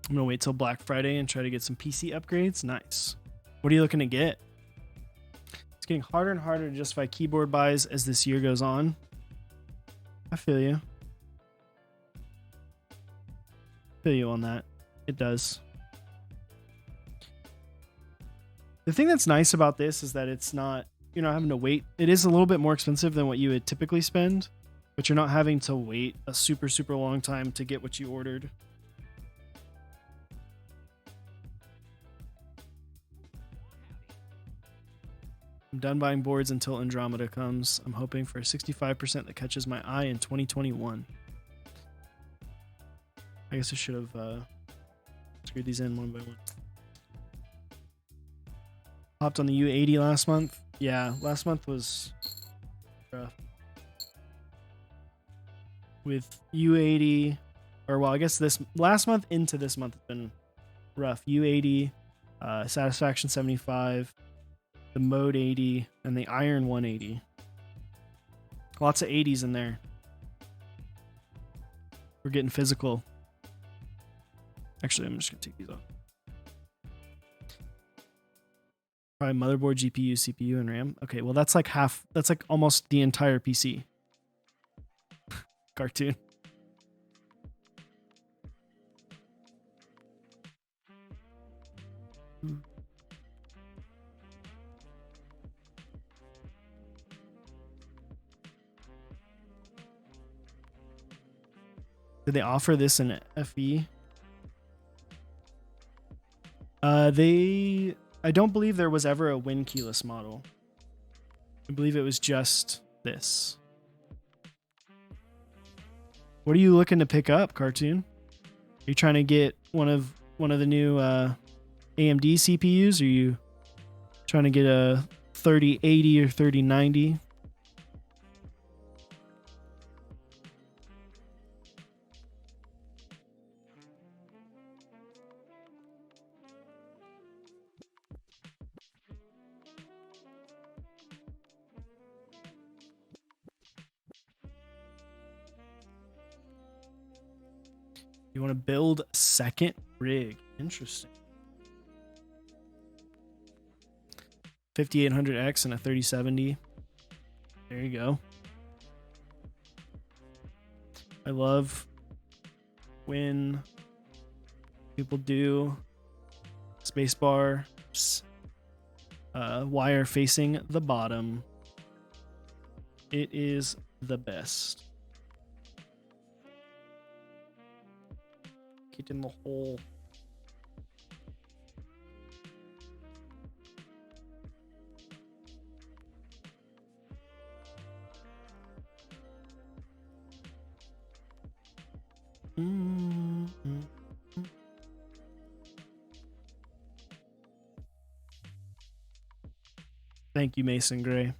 I'm gonna wait till Black Friday and try to get some PC upgrades. Nice. What are you looking to get? It's getting harder and harder to justify keyboard buys as this year goes on. I feel you. Feel you on that. It does. The thing that's nice about this is that it's not, you're not having to wait. It is a little bit more expensive than what you would typically spend, but you're not having to wait a super, super long time to get what you ordered. I'm done buying boards until Andromeda comes. I'm hoping for a 65% that catches my eye in 2021. I guess I should have screwed these in one by one. Hopped on the U80 last month. Yeah, last month was rough. With U80, or well, I guess this last month into this month has been rough. U80, Satisfaction 75, the Mode 80, and the Iron 180. Lots of 80s in there. We're getting physical. Actually, I'm just going to take these off. Probably motherboard, GPU, CPU, and RAM. Okay, well, that's like half. That's like almost the entire PC. Cartoon. Did they offer this in FE? I don't believe there was ever a Win keyless model. I believe it was just this. What are you looking to pick up, Cartoon? Are you trying to get one of the new AMD CPUs? Are you trying to get a 3080 or 3090? You want to build a second rig. Interesting. 5800X and a 3070. There you go. I love when people do spacebar wire facing the bottom. It is the best. Get in the hole. Thank you, Mason Gray.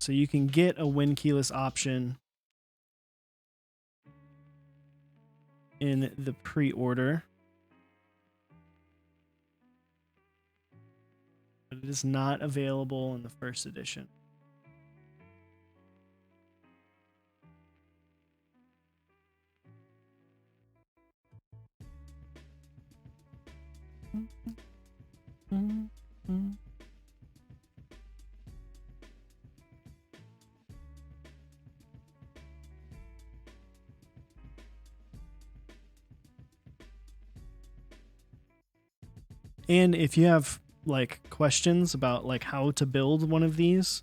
So you can get a Win keyless option in the pre-order, but it is not available in the first edition. And if you have like questions about like how to build one of these,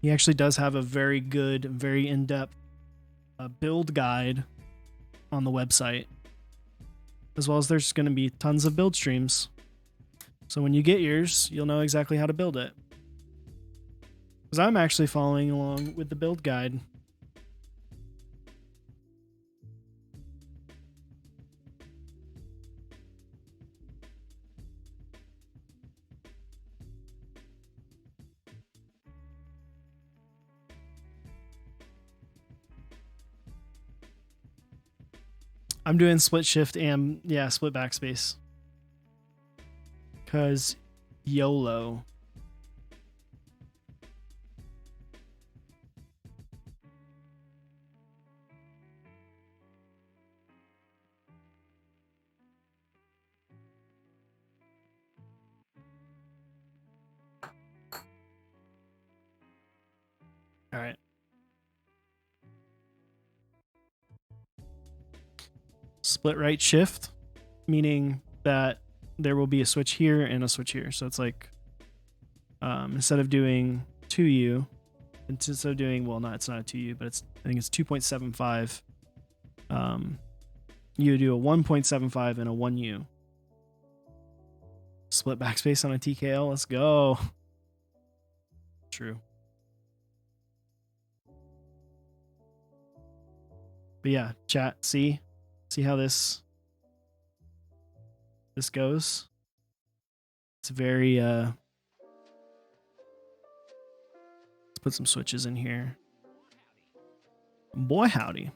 he actually does have a very good, very in-depth build guide on the website. as well as there's going to be tons of build streams. So when you get yours, you'll know exactly how to build it. Because I'm actually following along with the build guide. I'm doing split shift and split backspace. Cause YOLO. All right. Split right shift, meaning that there will be a switch here and a switch here. So it's like instead of doing 2U, instead of doing, well, not, it's not a 2U, but it's, I think it's 2.75. You do a 1.75 and a 1U. Split backspace on a TKL. Let's go. True. But yeah, chat, see how this goes. It's very let's put some switches in here. Boy howdy.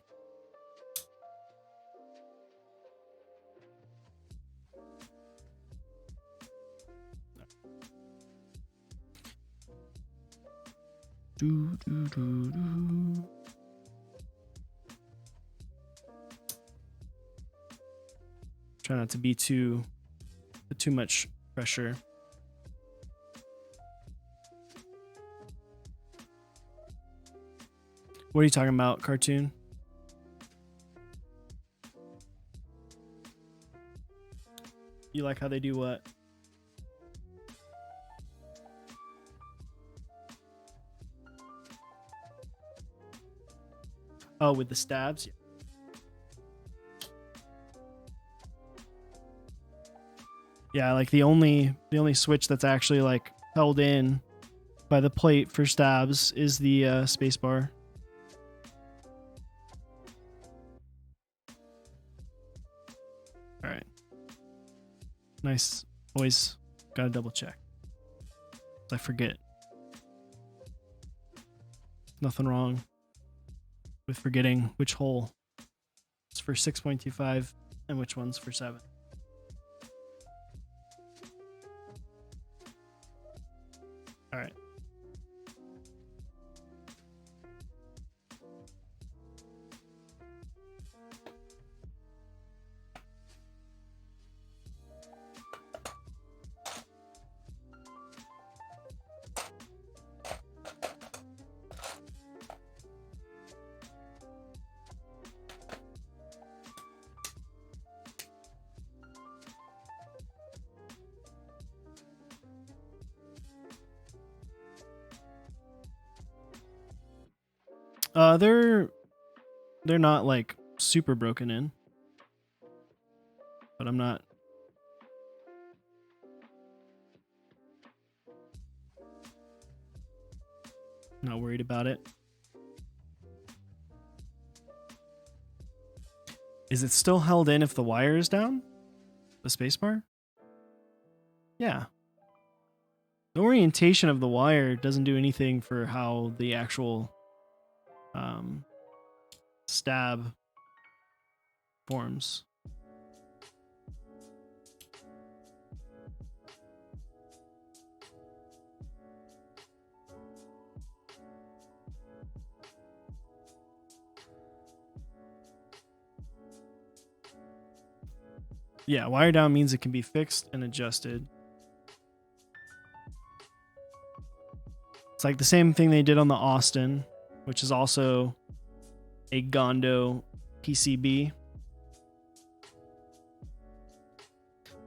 Do do do do. Try not to be too much pressure. What are you talking about, cartoon? You like how they do what? Oh, with the stabs? Yeah. Yeah, like the only switch that's actually like held in by the plate for stabs is the space bar. All right. Nice. Always gotta double check. I forget. Nothing wrong with forgetting which hole is for 6.25 and which one's for 7. All right. They're not like super broken in, but I'm not worried about it. Is it still held in if the wire is down? The spacebar? Yeah. The orientation of the wire doesn't do anything for how the actual stab forms. Yeah, wire down means it can be fixed and adjusted. It's like the same thing they did on the Austin, which is also a Gondo PCB.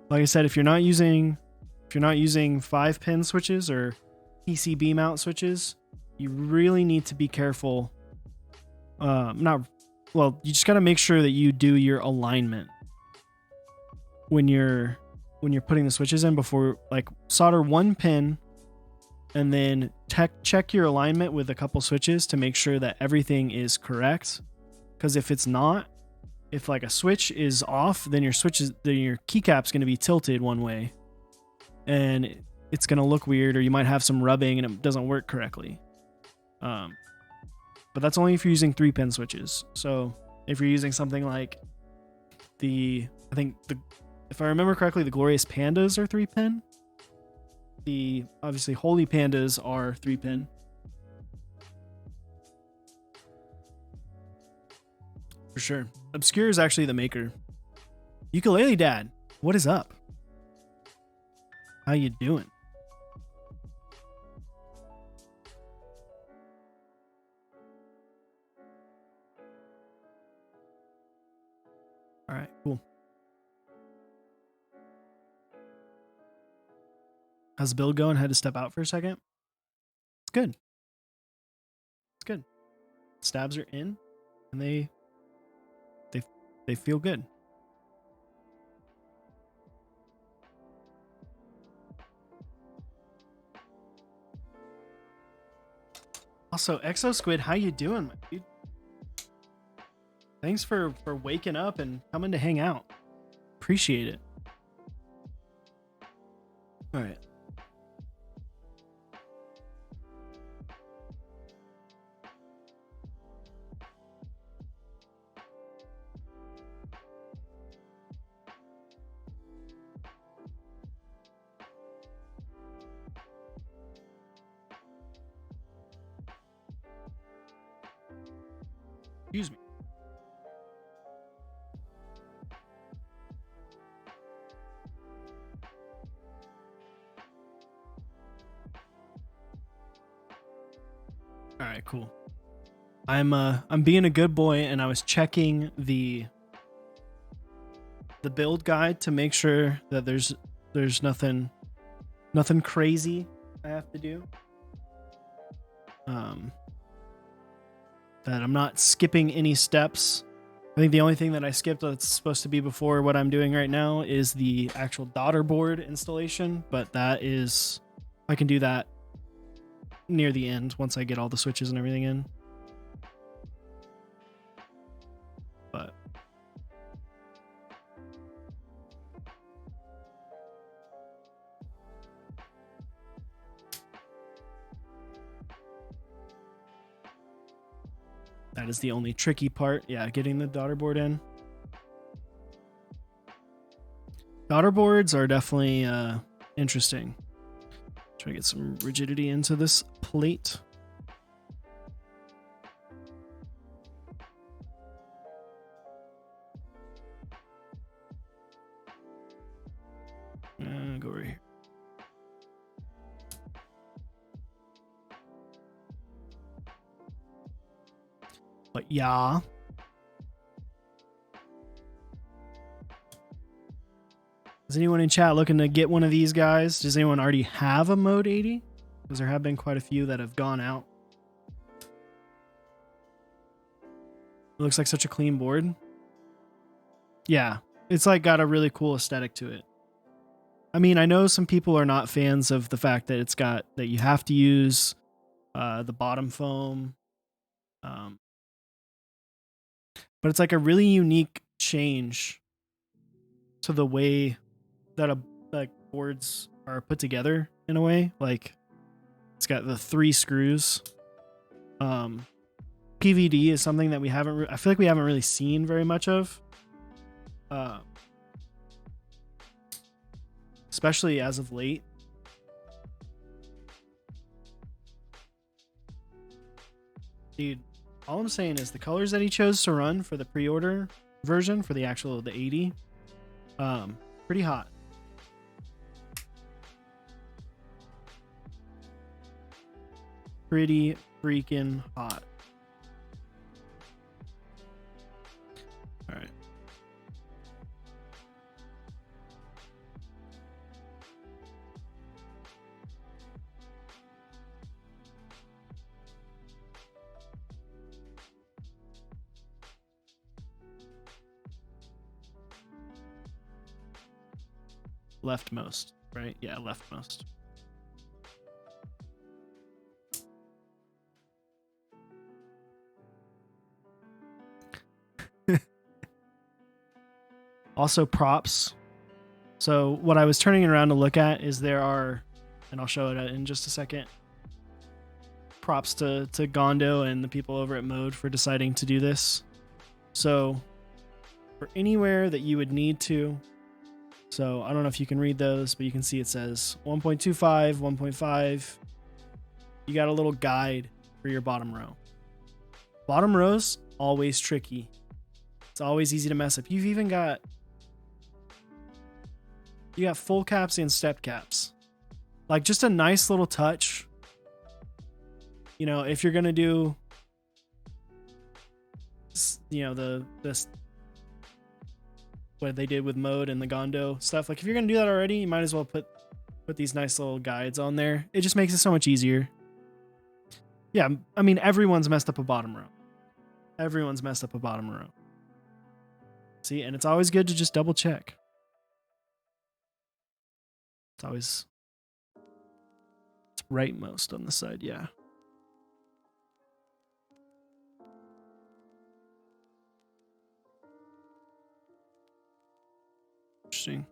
Like I said, if you're not using 5-pin switches or PCB mount switches, you really need to be careful. You just got to make sure that you do your alignment. when you're putting the switches in, before, like, solder one pin and then check your alignment with a couple switches to make sure that everything is correct. Because if it's not, if like a switch is off, then your keycap's going to be tilted one way and it's going to look weird, or you might have some rubbing and it doesn't work correctly. But that's only if you're using 3-pin switches. So if you're using something like if I remember correctly, the Glorious Pandas are 3-pin. The obviously Holy Pandas are 3-pin. For sure. Obscure is actually the maker. Ukulele Dad, what is up? How you doing? All right, cool. How's the build going? Had to step out for a second. It's good. It's good. Stabs are in, and they feel good. Also, Exo Squid, how you doing, my dude? Thanks for waking up and coming to hang out. Appreciate it. All right. Excuse me. All right, cool. I'm being a good boy, and I was checking the build guide to make sure that there's nothing crazy I have to do. That I'm not skipping any steps. I think the only thing that I skipped that's supposed to be before what I'm doing right now is the actual daughter board installation, but that is, I can do that near the end once I get all the switches and everything in. But that is the only tricky part. Yeah, getting the daughter board in. Daughter boards are definitely interesting. Try to get some rigidity into this plate. Go over here. But yeah. Is anyone in chat looking to get one of these guys? Does anyone already have a Mode 80? Because there have been quite a few that have gone out. It looks like such a clean board. Yeah, it's like got a really cool aesthetic to it. I mean, I know some people are not fans of the fact that it's got that you have to use the bottom foam. But it's like a really unique change to the way that like boards are put together in a way. Like it's got the 3 screws. PVD is something that I feel like we haven't really seen very much of. Especially as of late. Dude, all I'm saying is the colors that he chose to run for the pre-order version for the 80, pretty hot. Pretty freaking hot. All right. leftmost, right? Yeah, leftmost. Also props. So what I was turning around to look at is there are, and I'll show it in just a second, props to Gondo and the people over at Mode for deciding to do this. So for anywhere that you would need to, so I don't know if you can read those, but you can see it says 1.25, 1.5. You got a little guide for your bottom row. Bottom row's always tricky. It's always easy to mess up. You got full caps and step caps. Like just a nice little touch. You know, if you're going to do, you know, this what they did with Mode and the Gondo stuff. Like if you're going to do that already, you might as well put these nice little guides on there. It just makes it so much easier. Yeah, I mean, everyone's messed up a bottom row. Everyone's messed up a bottom row. See, and it's always good to just double check. It's rightmost on the side, yeah. Interesting.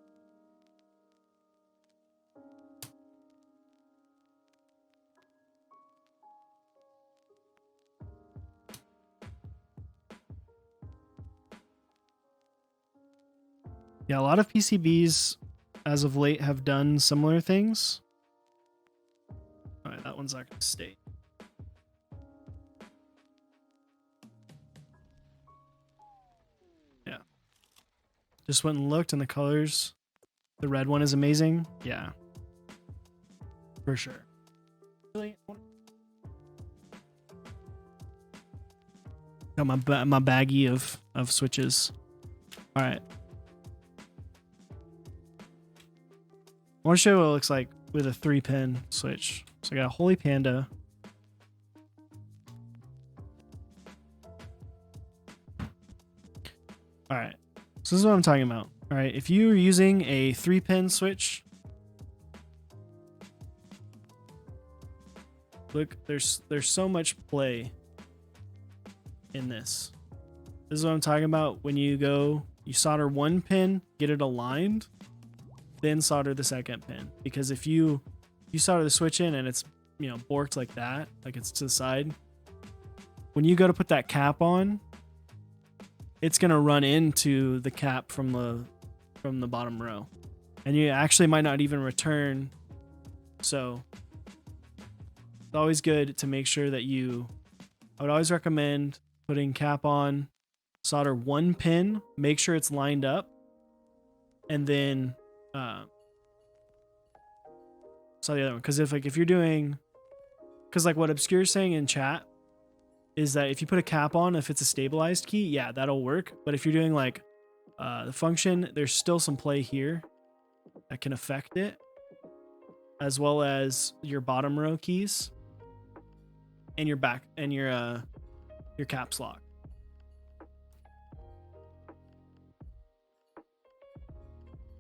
Yeah, a lot of PCBs as of late have done similar things. All right, that one's not going to stay. Yeah. Just went and looked, and the colors. The red one is amazing. Yeah. For sure. Really? Got my baggie of switches. All right. I want to show you what it looks like with a 3-pin switch. So I got a Holy Panda. All right. So this is what I'm talking about. All right. If you're using a 3-pin switch, look, there's so much play in this. This is what I'm talking about. When you solder one pin, get it aligned, then solder the second pin. Because if you solder the switch in and it's, you know, borked like that, like it's to the side, when you go to put that cap on, it's gonna run into the cap from the bottom row, and you actually might not even return. So it's always good to make sure that I would always recommend putting cap on, solder one pin, make sure it's lined up, and then so the other one. Because if you're doing, because like what Obscure's saying in chat is that if you put a cap on, if it's a stabilized key, yeah, that'll work. But if you're doing like the function, there's still some play here that can affect it, as well as your bottom row keys and your back and your caps lock.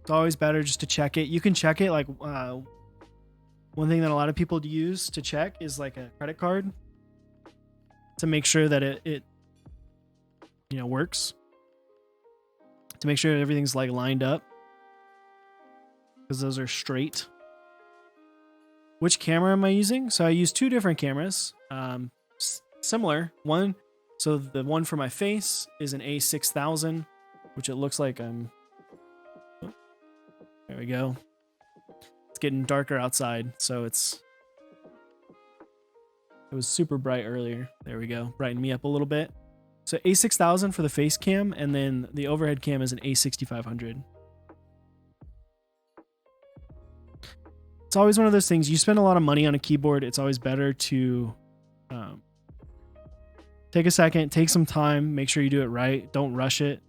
It's always better just to check it. You can check it like one thing that a lot of people use to check is like a credit card to make sure that it you know works, to make sure everything's like lined up, because those are straight. Which camera am I using? So I use two different cameras, similar one. So the one for my face is an A6000, which it looks like I'm, oh, there we go. It's getting darker outside, so it was super bright earlier. There we go. Brighten me up a little bit. So A6000 for the face cam, and then the overhead cam is an A6500. It's always one of those things. You spend a lot of money on a keyboard. It's always better to take a second, take some time, make sure you do it right. Don't rush it.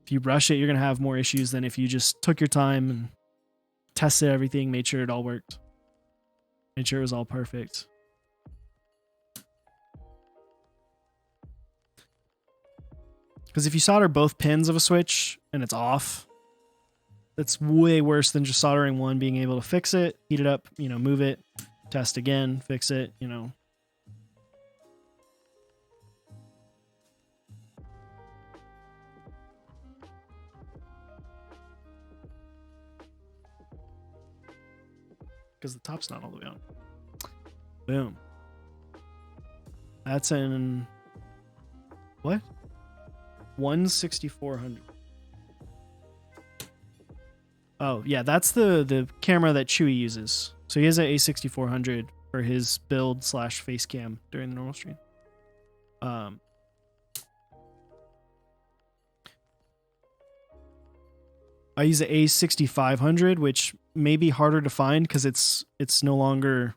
If you rush it, you're going to have more issues than if you just took your time and tested everything, made sure it all worked, made sure it was all perfect. Because if you solder both pins of a switch and it's off, That's way worse than just soldering one, being able to fix it, heat it up, you know, move it, test again, fix it, you know. Because the top's not all the way on. Boom. That's in what? 1/6400. Oh yeah, that's the camera that Chewy uses. So he has an A6400 for his build / face cam during the normal stream. I use an A6500, which may be harder to find because it's no longer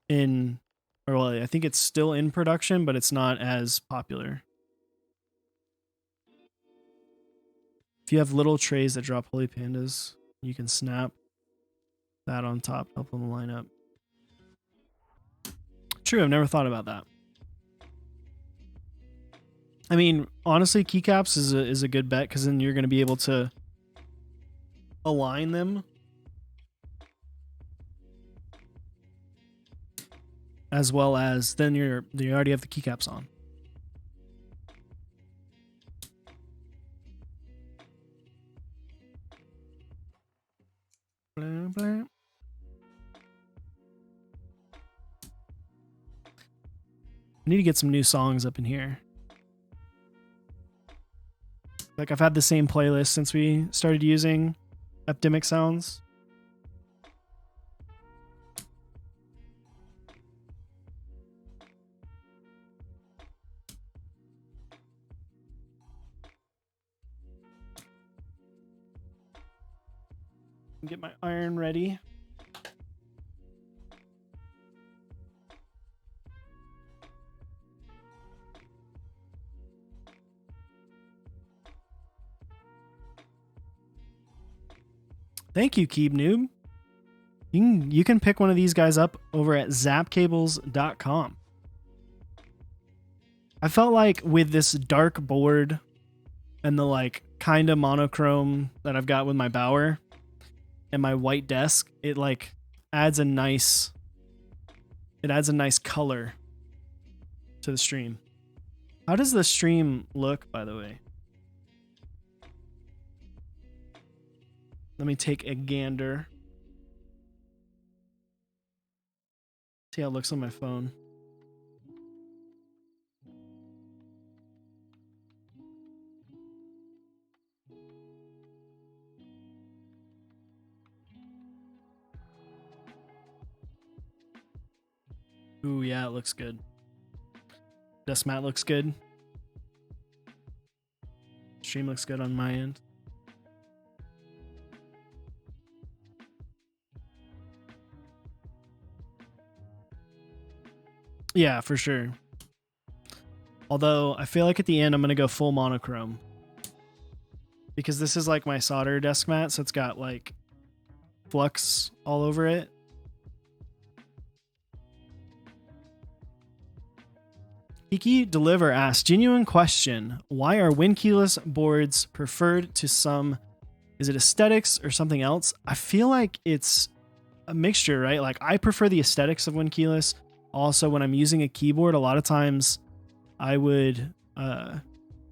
in, or well, I think it's still in production, but it's not as popular. If you have little trays that drop holy pandas, you can snap that on top, help them line up. True, I've never thought about that. I mean, honestly, keycaps is a good bet because then you're going to be able to align them as well as then you already have the keycaps on. Blah, blah. I need to get some new songs up in here. Like I've had the same playlist since we started using Epidemic Sounds. Get my iron ready. Thank you, Keeb Noob. You can pick one of these guys up over at zapcables.com. I felt like with this dark board and the like kind of monochrome that I've got with my Bauer and my white desk, it like adds a nice color to the stream. How does the stream look, by the way? Let me take a gander. See how it looks on my phone. Ooh, yeah, it looks good. Desk mat looks good. Stream looks good on my end. Yeah, for sure. Although I feel like at the end I'm gonna go full monochrome because this is like my solder desk mat, so it's got like flux all over it. Kiki Deliver asks, genuine question, why are Win-keyless boards preferred to some? Is it aesthetics or something else? I feel like it's a mixture, right? Like I prefer the aesthetics of Win-keyless. Also, when I'm using a keyboard, a lot of times I would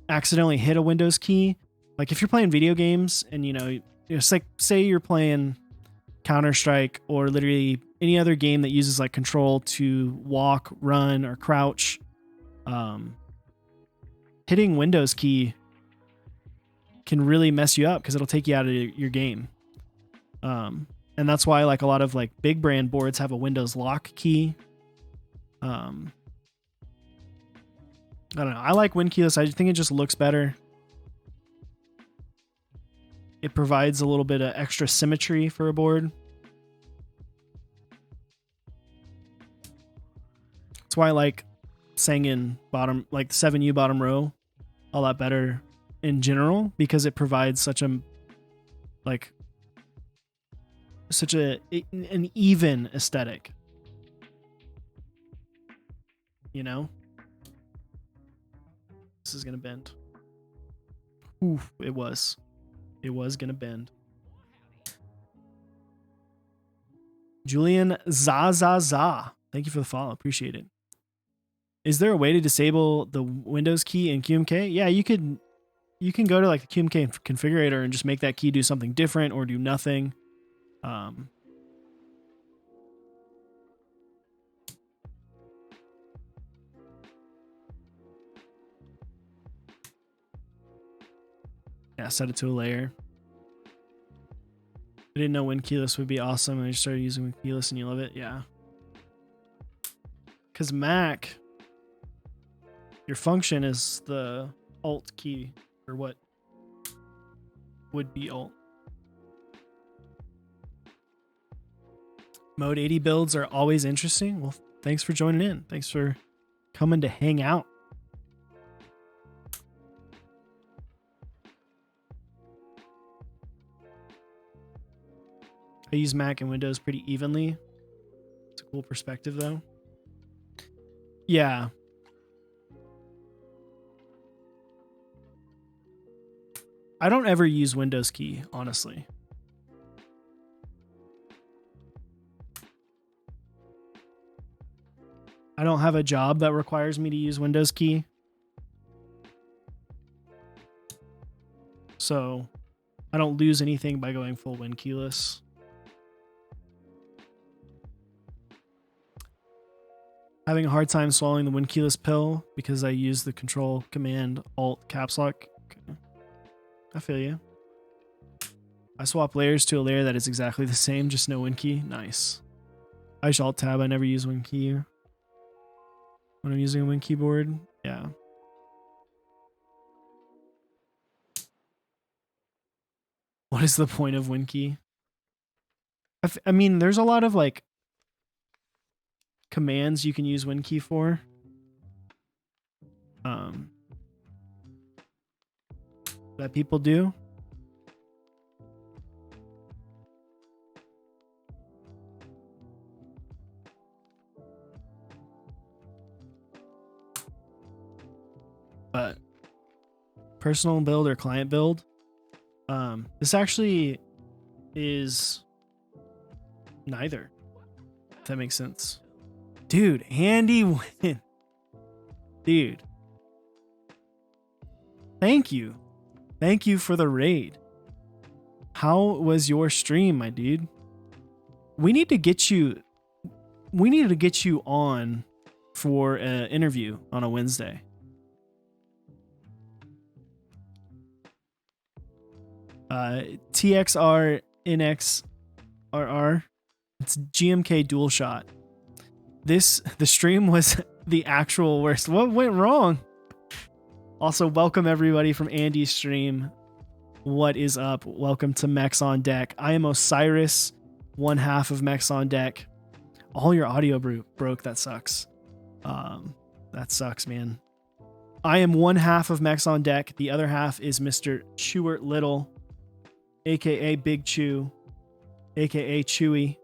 accidentally hit a Windows key. Like if you're playing video games and it's like say you're playing Counter-Strike or literally any other game that uses like control to walk, run, or crouch, hitting Windows key can really mess you up because it'll take you out of your game. And that's why like a lot of like big brand boards have a Windows lock key. I don't know. I like Win-keyless. I think it just looks better. It provides a little bit of extra symmetry for a board. That's why I like Sangen bottom, like 7U bottom row, a lot better in general because it provides such an even aesthetic. You know? This is gonna bend. Oof, it was. It was gonna bend. Julian Za. Thank you for the follow. Appreciate it. Is there a way to disable the Windows key in QMK? Yeah, you can go to like the QMK configurator and just make that key do something different or do nothing. Yeah, set it to a layer. I didn't know WinKeyless would be awesome, and I just started using WinKeyless, and you love it. Yeah. Because Mac, your function is the Alt key, or what would be Alt. Mode 80 builds are always interesting. Well, thanks for joining in. Thanks for coming to hang out. I use Mac and Windows pretty evenly. It's a cool perspective, though. Yeah. I don't ever use Windows key, honestly. I don't have a job that requires me to use Windows key. So I don't lose anything by going full WinKeyless. Having a hard time swallowing the WinKeyless pill because I use the Control Command Alt caps lock. Okay. I feel you. I swap layers to a layer that is exactly the same, just no WinKey. Nice. I use Alt Tab. I never use WinKey when I'm using a Win keyboard. Yeah. What is the point of WinKey? I mean, there's a lot of like commands you can use WinKey for. That people do. But personal build or client build, this actually is neither, if that makes sense. Dude, Andy Win. Dude. Thank you. Thank you for the raid. How was your stream, my dude? We need to get you on for an interview on a Wednesday. TXR NXRR. It's GMK dual shot. The stream was the actual worst. What went wrong? Also, welcome everybody from Andy's stream. What is up? Welcome to Mechs on Deck. I am Osiris, one half of Mechs on Deck. All your audio broke. That sucks. That sucks, man. I am one half of Mechs on Deck. The other half is Mr. Chewart Little, aka Big Chew, aka Chewy.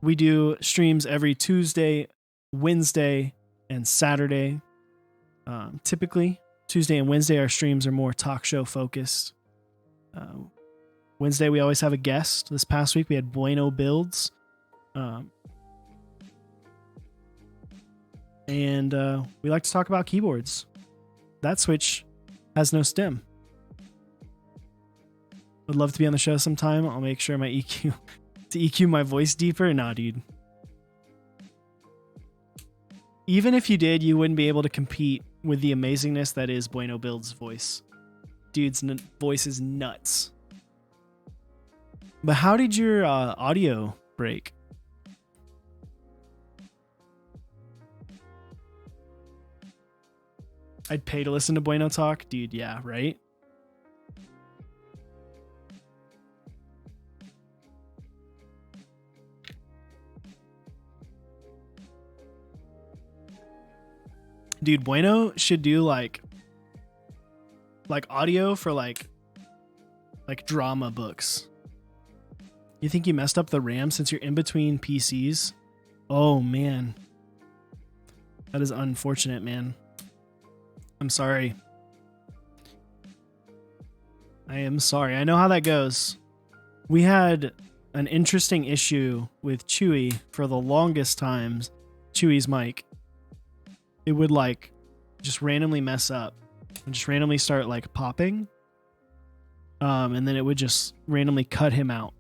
We do streams every Tuesday, Wednesday, and Saturday. Typically, Tuesday and Wednesday, our streams are more talk show focused. Wednesday, we always have a guest. This past week, we had Bueno Builds. And we like to talk about keyboards. That Switch has no stem. Would love to be on the show sometime. I'll make sure my EQ to EQ my voice deeper. Nah, dude. Even if you did, you wouldn't be able to compete with the amazingness that is Bueno Build's voice. Dude's voice is nuts. But how did your audio break? I'd pay to listen to Bueno talk. Dude, yeah, right? Dude, Bueno should do like audio for like drama books. You think you messed up the RAM since you're in between PCs? Oh man. That is unfortunate, man. I'm sorry. I am sorry. I know how that goes. we had an interesting issue with Chewy for the longest times. Chewy's mic, it would like just randomly mess up and just randomly start like popping. And then it would just randomly cut him out.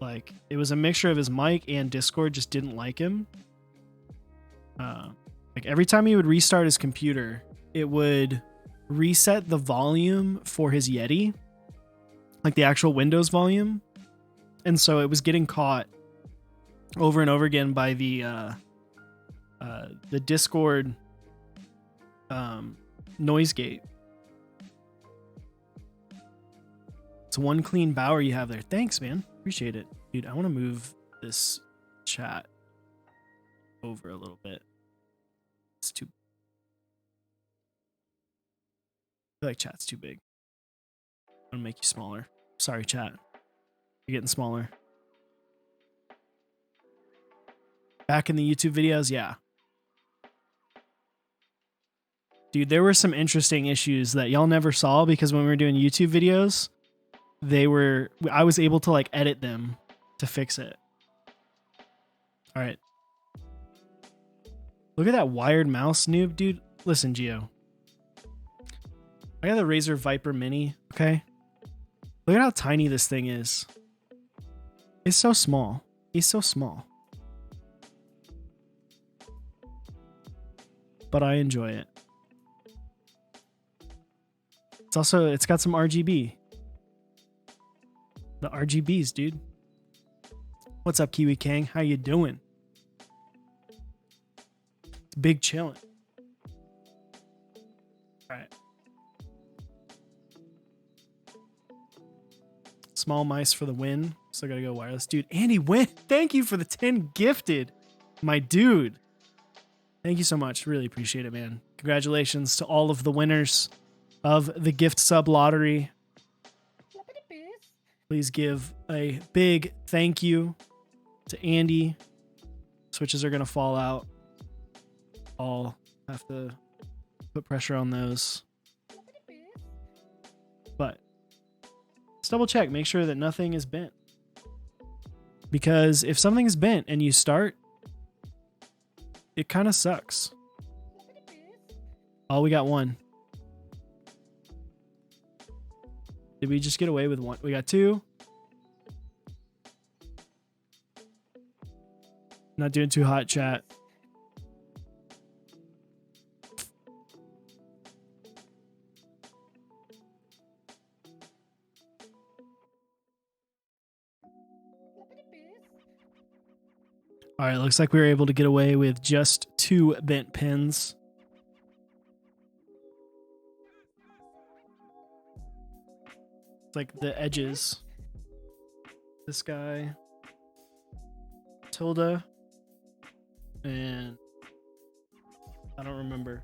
Like it was a mixture of his mic and Discord just didn't like him. Like every time he would restart his computer, it would reset the volume for his Yeti, like the actual Windows volume. And so it was getting caught over and over again by the Discord noise gate. It's one clean Bower you have there. Thanks, man. Appreciate it. Dude, I want to move this chat over a little bit. It's too... I feel like chat's too big. I'm gonna make you smaller. Sorry, chat. You're getting smaller. Back in the YouTube videos, yeah. Dude, there were some interesting issues that y'all never saw because when we were doing YouTube videos, I was able to like edit them to fix it. All right. Look at that wired mouse, noob, dude. Listen, Gio. I got the Razer Viper Mini, okay? Look at how tiny this thing is. It's so small. It's so small. But I enjoy it. It's got some RGB. The RGBs, dude. What's up, Kiwi Kang? How you doing? It's big chillin'. All right. Small mice for the win. Still gotta go wireless. Dude, Andy Win, thank you for the 10 gifted. My dude. Thank you so much. Really appreciate it, man. Congratulations to all of the winners of the gift sub lottery. Please give a big thank you to Andy. Switches are going to fall out. I'll have to put pressure on those. But let's double check. Make sure that nothing is bent. Because if something is bent and you start, it kind of sucks. Oh, we got one. Did we just get away with one? We got two. Not doing too hot, chat. All right, looks like we were able to get away with just 2 bent pins. It's like the edges. This guy, Tilda, and I don't remember.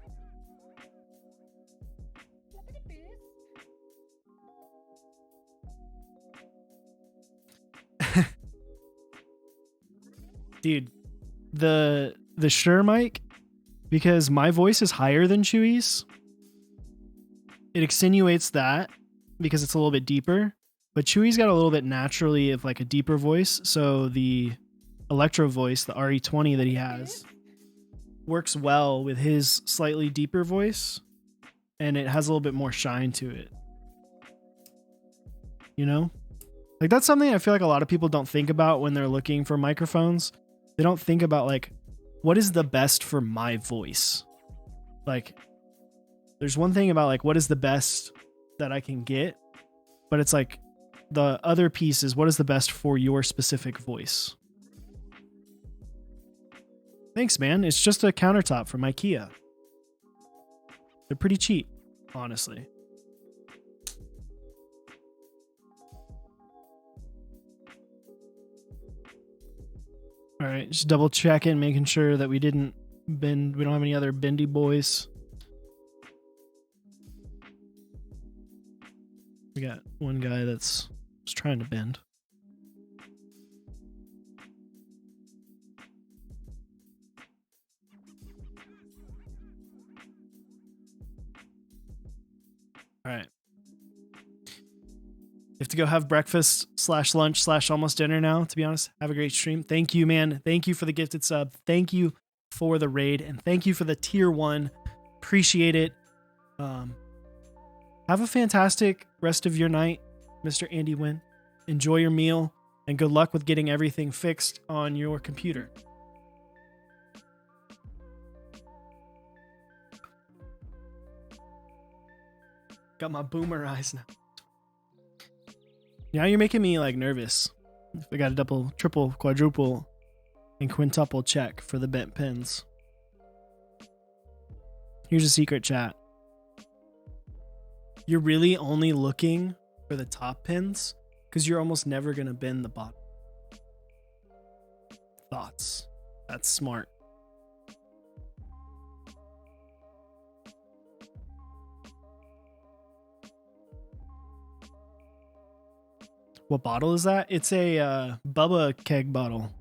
Dude, the Shure mic, because my voice is higher than Chewy's, it extenuates that because it's a little bit deeper, but Chewy's got a little bit naturally of like a deeper voice, so the Electro voice, the RE20 that he has, works well with his slightly deeper voice, and it has a little bit more shine to it. You know? Like that's something I feel like a lot of people don't think about when they're looking for microphones. They don't think about like, what is the best for my voice? Like, there's one thing about like, what is the best that I can get? But it's like, the other piece is what is the best for your specific voice? Thanks, man. It's just a countertop from IKEA. They're pretty cheap, honestly. All right, just double checking, making sure that we didn't bend. We don't have any other bendy boys. We got one guy that's just trying to bend. All right. have to go have breakfast / lunch / almost dinner now, to be honest. Have a great stream. Thank you, man. Thank you for the gifted sub. Thank you for the raid. And thank you for the tier 1. Appreciate it. Have a fantastic rest of your night, Mr. Andy Wynn. Enjoy your meal, and good luck with getting everything fixed on your computer. Got my boomer eyes now. Now you're making me like nervous. I got a double, triple, quadruple, and quintuple check for the bent pins. Here's a secret, chat. You're really only looking for the top pins because you're almost never going to bend the bottom. Thoughts. That's smart. What bottle is that? It's a Bubba keg bottle.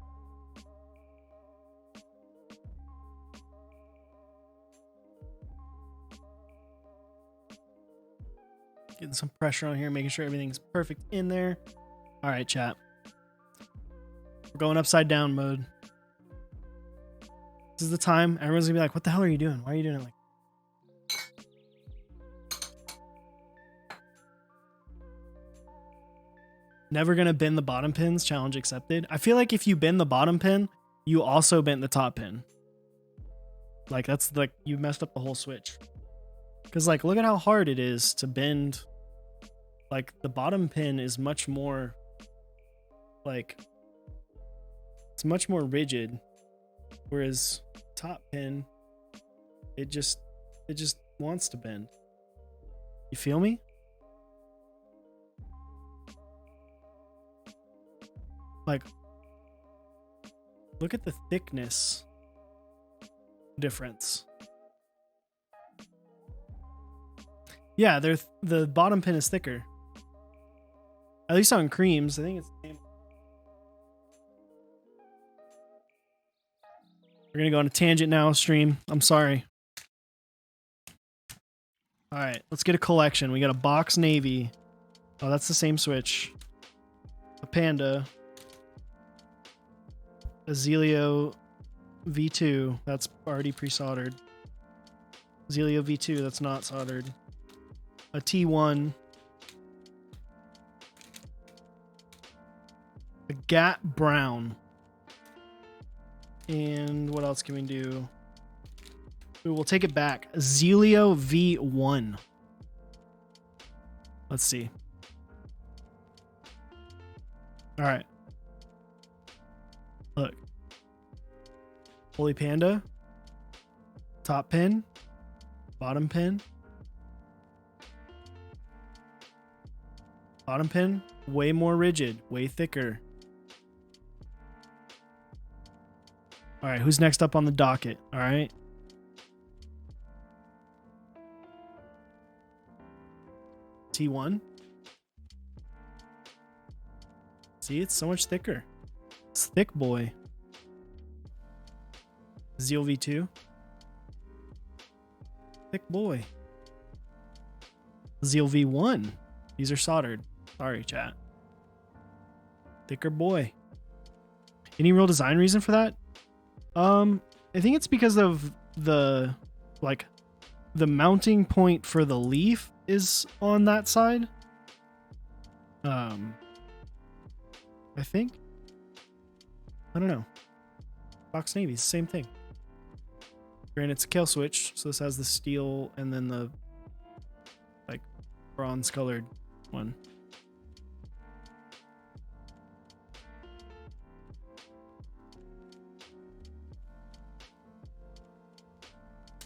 Getting some pressure on here, making sure everything's perfect in there. All right, chat. We're going upside down mode. This is the time. Everyone's gonna be like, what the hell are you doing? Why are you doing it like Never gonna bend the bottom pins, challenge accepted. I feel like if you bend the bottom pin, you also bent the top pin. Like that's like you messed up the whole switch. Cause like look at how hard it is to bend. Like the bottom pin is much more like it's much more rigid. Whereas top pin, it just wants to bend. You feel me? Like, look at the thickness difference. Yeah, the bottom pin is thicker. At least on creams, I think it's the same. We're gonna go on a tangent now, stream. I'm sorry. All right, let's get a collection. We got a box navy. Oh, that's the same switch. A Panda. A Zelio V2, that's already pre-soldered. Zelio V2, that's not soldered. A T1. A Gat Brown. And what else can we do? Ooh, we'll take it back. A Zelio V1. Let's see. All right. Look. Holy Panda. Top pin. Bottom pin. Bottom pin. Way more rigid. Way thicker. Alright, who's next up on the docket? Alright. T1. See, it's so much thicker. It's thick boy. Zeal V2. Thick boy. Zeal V1. These are soldered. Sorry, chat. Thicker boy. Any real design reason for that? I think it's because of the mounting point for the leaf is on that side. I think. I don't know. Box Navy, same thing. Granted, it's a kill switch, so this has the steel and then the like bronze colored one.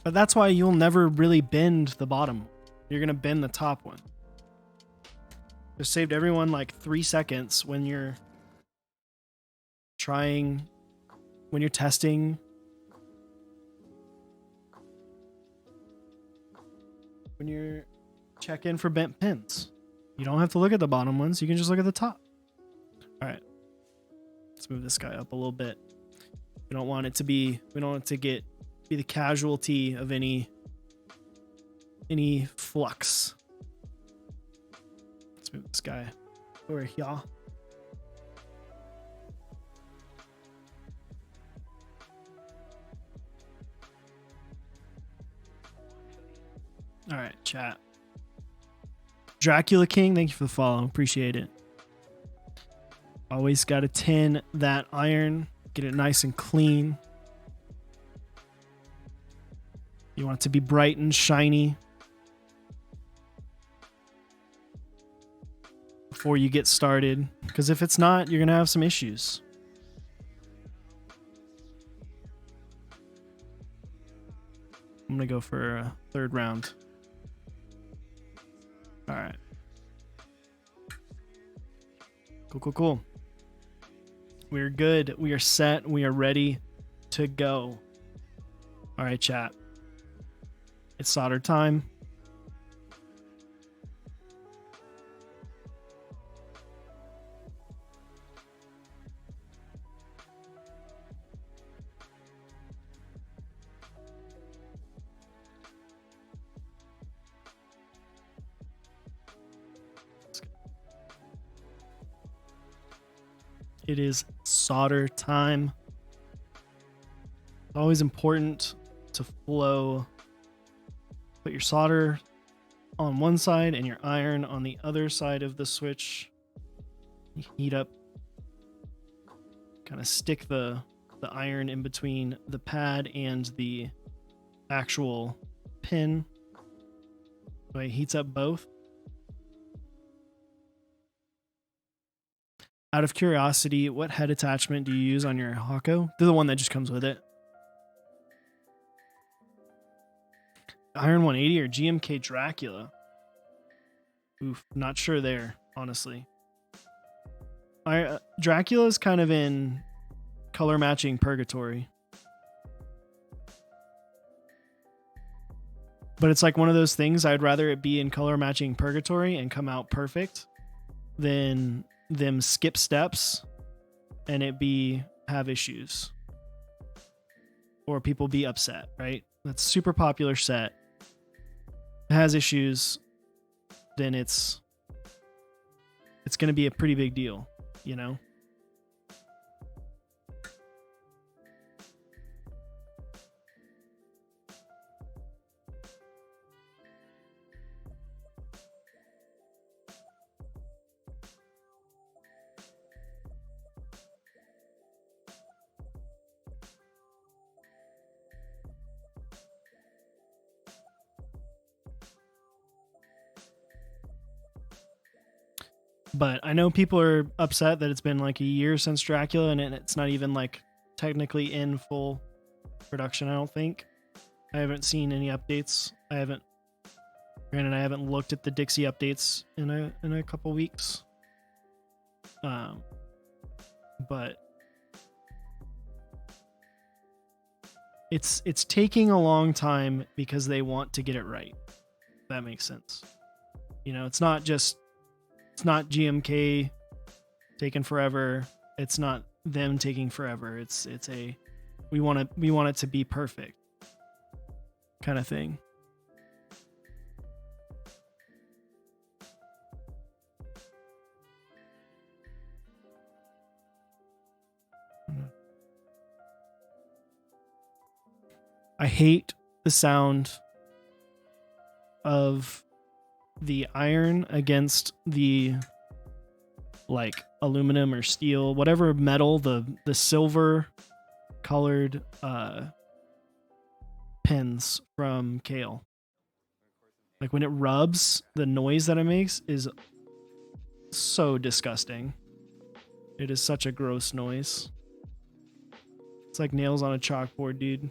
But that's why you'll never really bend the bottom. You're going to bend the top one. Just saved everyone like 3 seconds when you're trying, when you're testing. When you're checking for bent pins. You don't have to look at the bottom ones. You can just look at the top. All right. Let's move this guy up a little bit. We don't want it to be, we don't want it to be the casualty of any flux. Let's move this guy over here. All right, chat. Dracula King, thank you for the follow. Appreciate it. Always got to tin that iron, get it nice and clean. You want it to be bright and shiny before you get started, because if it's not, you're going to have some issues. I'm going to go for a third round. All right. Cool. We're good. We are set. We are ready to go. All right, chat. It's solder time. It is solder time. It's always important to flow. Put your solder on one side and your iron on the other side of the switch. You heat up. Kind of stick the iron in between the pad and the actual pin. So it heats up both. Out of curiosity, what head attachment do you use on your Hako? They're the one that just comes with it. Iron 180 or GMK Dracula? Oof, not sure there, honestly. Dracula is kind of in color matching purgatory. But it's like one of those things, I'd rather it be in color matching purgatory and come out perfect than them skip steps and it have issues or people be upset, right? That's a super popular set. It has issues, then it's going to be a pretty big deal, you know? But I know people are upset that it's been like a year since Dracula and it's not even like technically in full production, I don't think. I haven't seen any updates. Granted, I haven't looked at the Dixie updates in a couple weeks. But it's taking a long time because they want to get it right. If that makes sense. You know, it's not GMK taking forever. It's not them taking forever. It's we want it to be perfect kind of thing. I hate the sound of the iron against the like aluminum or steel, whatever metal, the silver colored pins from Kale. Like when it rubs, the noise that it makes is so disgusting. It is such a gross noise. It's like nails on a chalkboard, dude.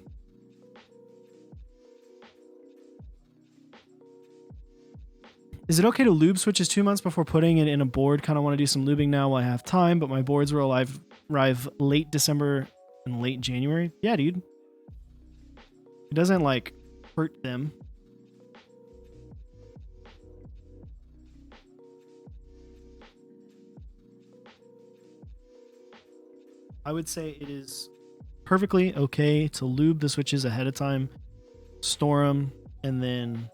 Is it okay to lube switches 2 months before putting it in a board? Kind of want to do some lubing now while I have time, but my boards will arrive late December and late January. Yeah, dude. It doesn't like hurt them. I would say it is perfectly okay to lube the switches ahead of time, store them, and then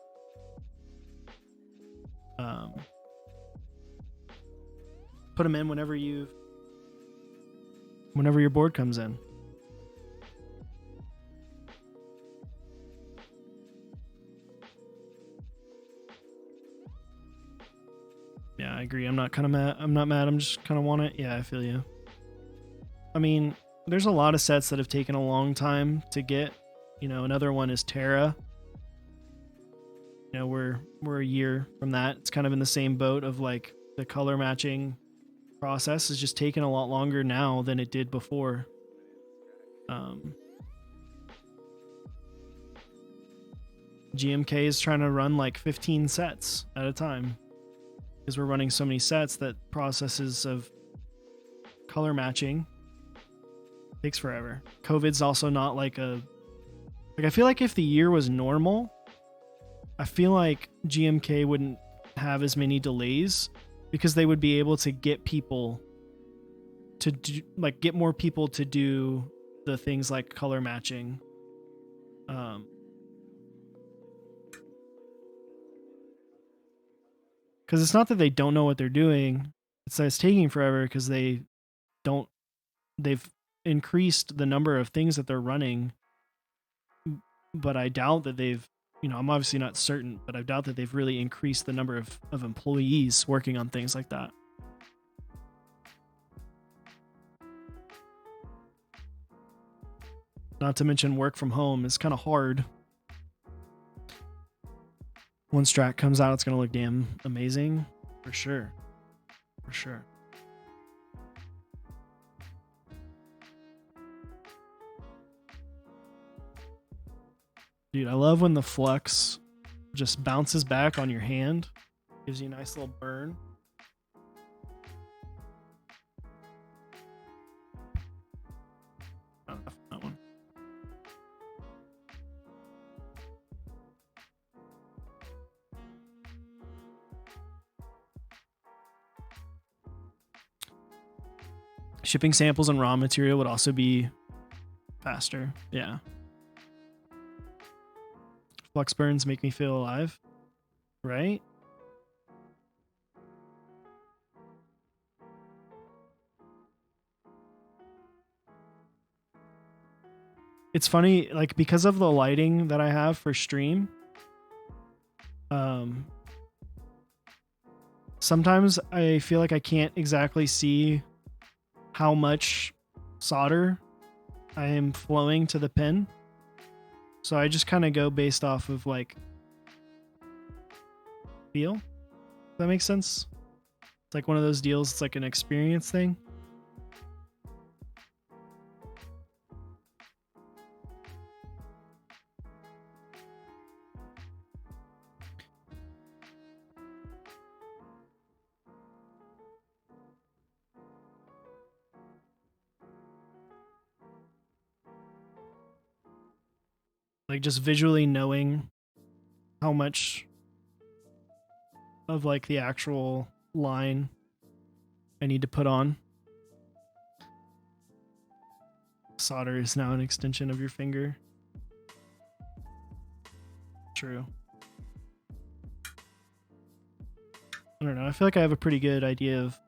put them in whenever your board comes in. Yeah, I agree. I'm not mad. I'm just kind of want it. Yeah, I feel you. I mean, there's a lot of sets that have taken a long time to get. You know, another one is Terra. You know, we're a year from that. It's kind of in the same boat of like the color matching process is just taking a lot longer now than it did before. GMK is trying to run like 15 sets at a time because we're running so many sets that processes of color matching takes forever. COVID's also not like I feel like if the year was normal, I feel like GMK wouldn't have as many delays because they would be able to get people to do, like, get more people to do the things like color matching. Because it's not that they don't know what they're doing, it's that it's taking forever because they've increased the number of things that they're running, but I doubt that they've, you know, I'm obviously not certain, but I doubt that they've really increased the number of employees working on things like that. Not to mention work from home is kind of hard. When Strat comes out, it's going to look damn amazing. For sure. For sure. Dude, I love when the flux just bounces back on your hand. Gives you a nice little burn. That one. Shipping samples and raw material would also be faster. Yeah. Flux burns make me feel alive. Right? It's funny, like, because of the lighting that I have for stream, sometimes I feel like I can't exactly see how much solder I am flowing to the pin. So I just kind of go based off of like feel. Does that make sense? It's like one of those deals, it's like an experience thing. Like just visually knowing how much of like the actual line I need to put on. Solder is now an extension of your finger. True. I don't know. I feel like I have a pretty good idea of.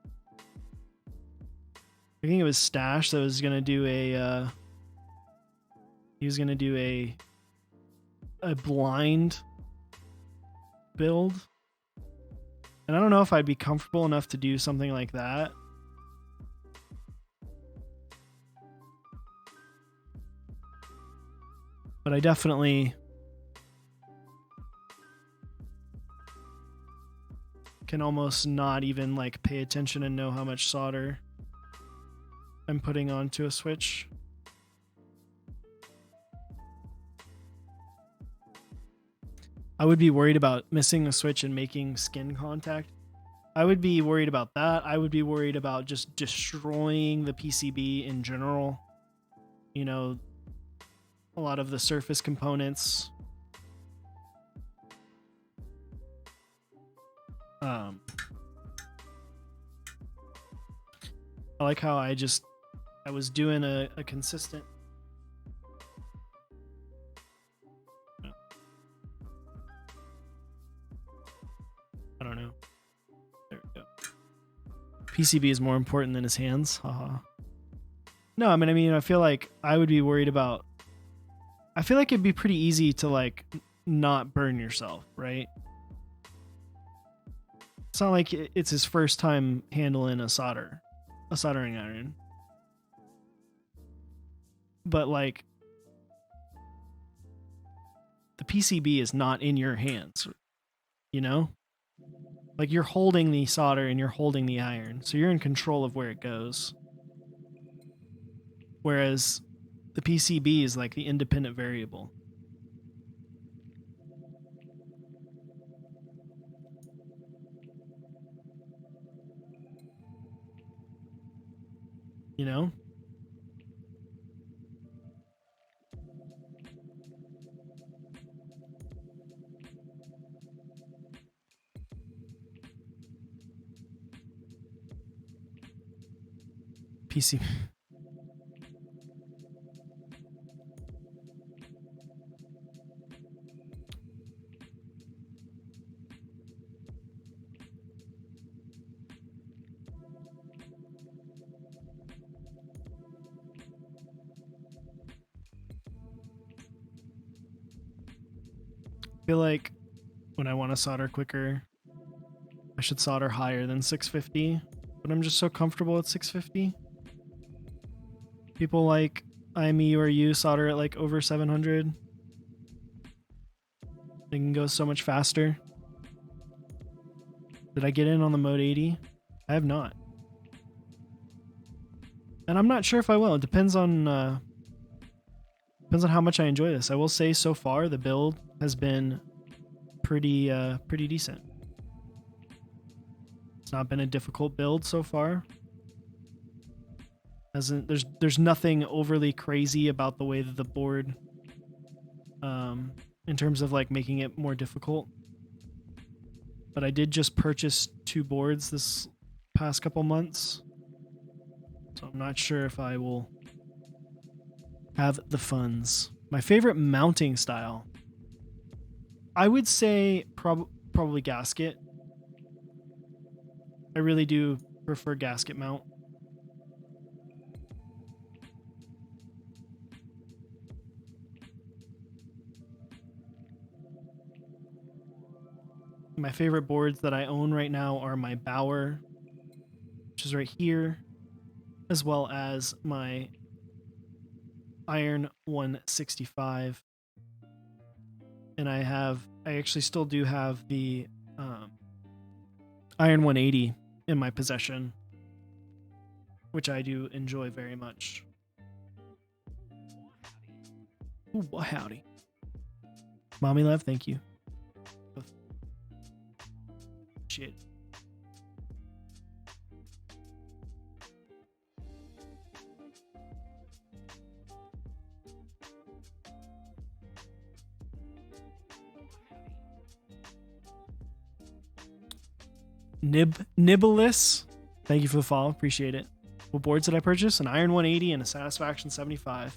I think it was Stash that was gonna do a. He was gonna do a blind build, and I don't know if I'd be comfortable enough to do something like that. But I definitely can almost not even like pay attention and know how much solder I'm putting onto a switch. I would be worried about missing a switch and making skin contact. I would be worried about that. I would be worried about just destroying the PCB in general. You know, a lot of the surface components. I like how I was doing a consistent. I don't know. There we go. PCB is more important than his hands. Haha. No, I mean, I feel like I would be worried about. I feel like it'd be pretty easy to like not burn yourself, right? It's not like it's his first time handling a soldering iron. But like the PCB is not in your hands, you know? Like you're holding the solder and you're holding the iron, so you're in control of where it goes. Whereas the PCB is like the independent variable. You know? PC. I feel like when I want to solder quicker, I should solder higher than 650, but I'm just so comfortable at 650. People like IME or you solder at like over 700. They can go so much faster. Did I get in on the Mode 80? I have not. And I'm not sure if I will. It depends on how much I enjoy this. I will say so far the build has been pretty decent. It's not been a difficult build so far. There's nothing overly crazy about the way that the board in terms of like making it more difficult. But I did just purchase 2 boards this past couple months. So I'm not sure if I will have the funds. My favorite mounting style, I would say probably gasket. I really do prefer gasket mount. My favorite boards that I own right now are my Bauer, which is right here, as well as my Iron 165. And I actually still do have the Iron 180 in my possession, which I do enjoy very much. Ooh, well, howdy. Mommy Love, thank you. Shit. Nibbleless, thank you for the follow. Appreciate it. What boards did I purchase? An Iron 180 and a Satisfaction 75.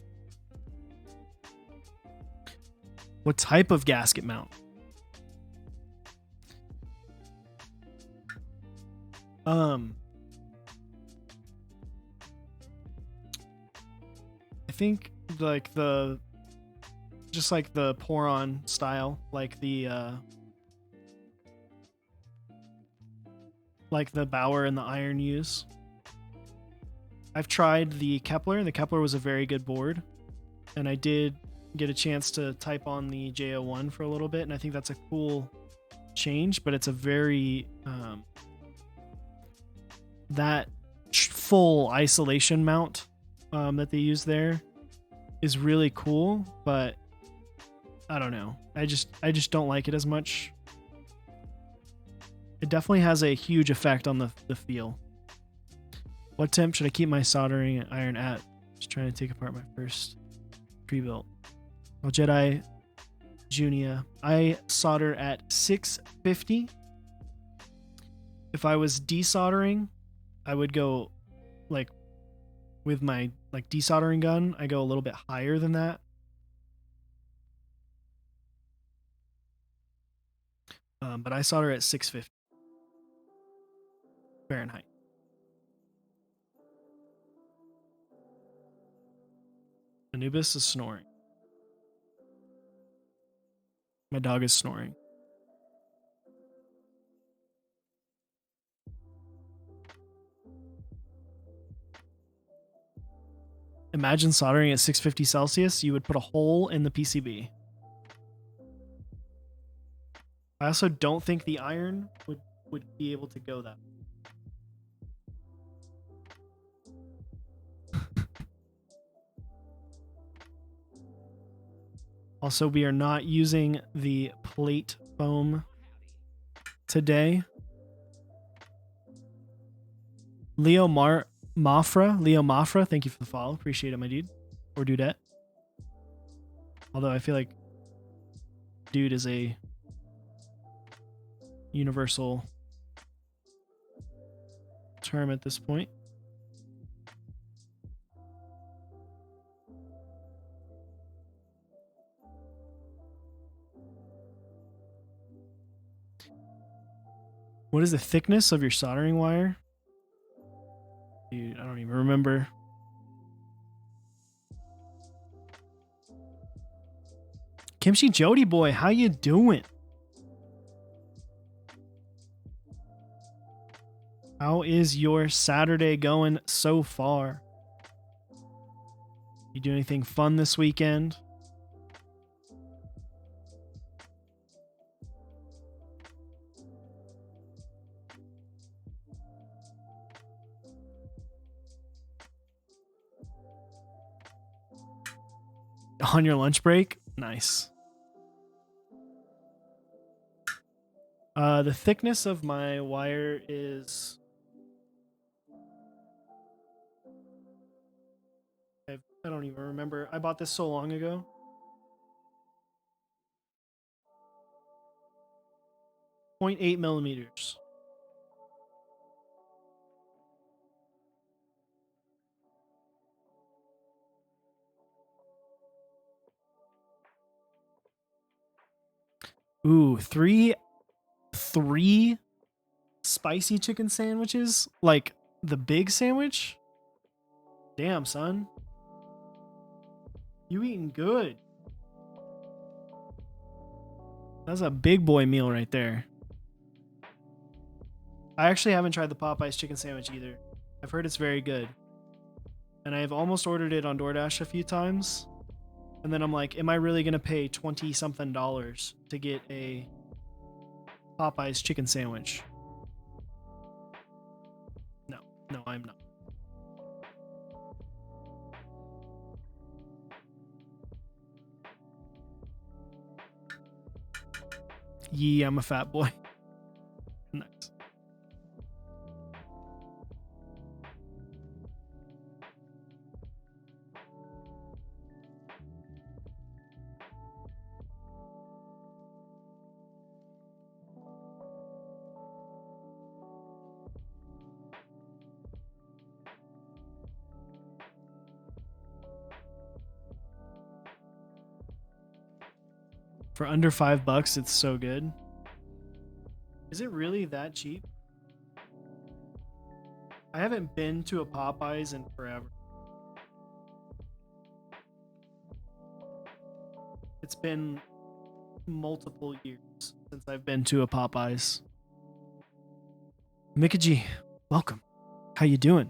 What type of gasket mount? I think like the pour-on style, like the Bauer and the Iron use. I've tried the Kepler, and the Kepler was a very good board, and I did get a chance to type on the J01 for a little bit, and I think that's a cool change, but it's a very that full isolation mount that they use there is really cool, but I don't know. I just don't like it as much. It definitely has a huge effect on the feel. What temp should I keep my soldering iron at? Just trying to take apart my first pre-built. Well, Jedi Junia, I solder at 650. If I was desoldering, I would go like with my like desoldering gun, I go a little bit higher than that. But I solder at 650 Fahrenheit. Anubis is snoring. My dog is snoring. Imagine soldering at 650 Celsius. You would put a hole in the PCB. I also don't think the iron would be able to go that. Also, we are not using the plate foam today. Leo Mafra, thank you for the follow. Appreciate it, my dude. Or dudette. Although I feel like dude is a universal term at this point. What is the thickness of your soldering wire? Dude, I don't even remember. Kimchi Jody boy, how you doing? How is your Saturday going so far? You do anything fun this weekend? On your lunch break? Nice. The thickness of my wire is... I don't even remember. I bought this so long ago. .8 millimeters. Ooh, three spicy chicken sandwiches? Like the big sandwich? Damn, son. You eating good. That's a big boy meal right there. I actually haven't tried the Popeyes chicken sandwich either. I've heard it's very good. And I've almost ordered it on DoorDash a few times. And then I'm like, am I really going to pay $20-something to get a Popeyes chicken sandwich? No, I'm not. Yeah, I'm a fat boy. Nice. For under $5, it's so good. Is it really that cheap? I haven't been to a Popeyes in forever. It's been multiple years since I've been to a Popeyes. Mickey G, welcome. How you doing?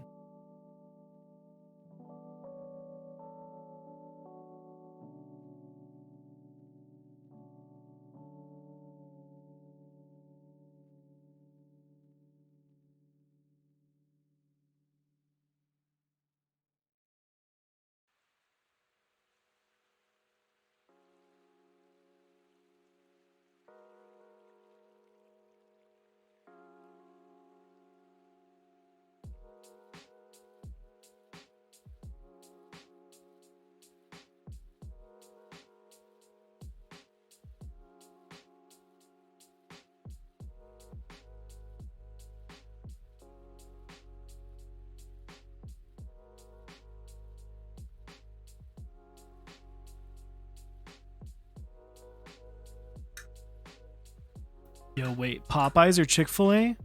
Yo, wait. Popeyes or Chick-fil-A?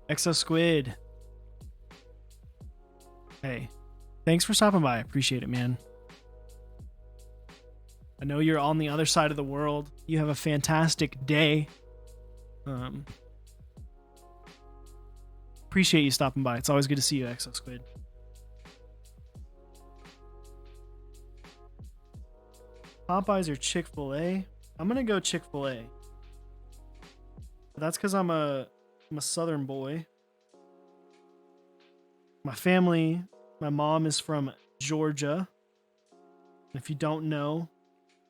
Exo Squid. Hey. Thanks for stopping by. Appreciate it, man. I know you're on the other side of the world. You have a fantastic day. Appreciate you stopping by. It's always good to see you, Exo Squid. Popeyes or Chick-fil-A? I'm gonna go Chick-fil-A. That's because I'm a Southern boy. My family, my mom is from Georgia. If you don't know,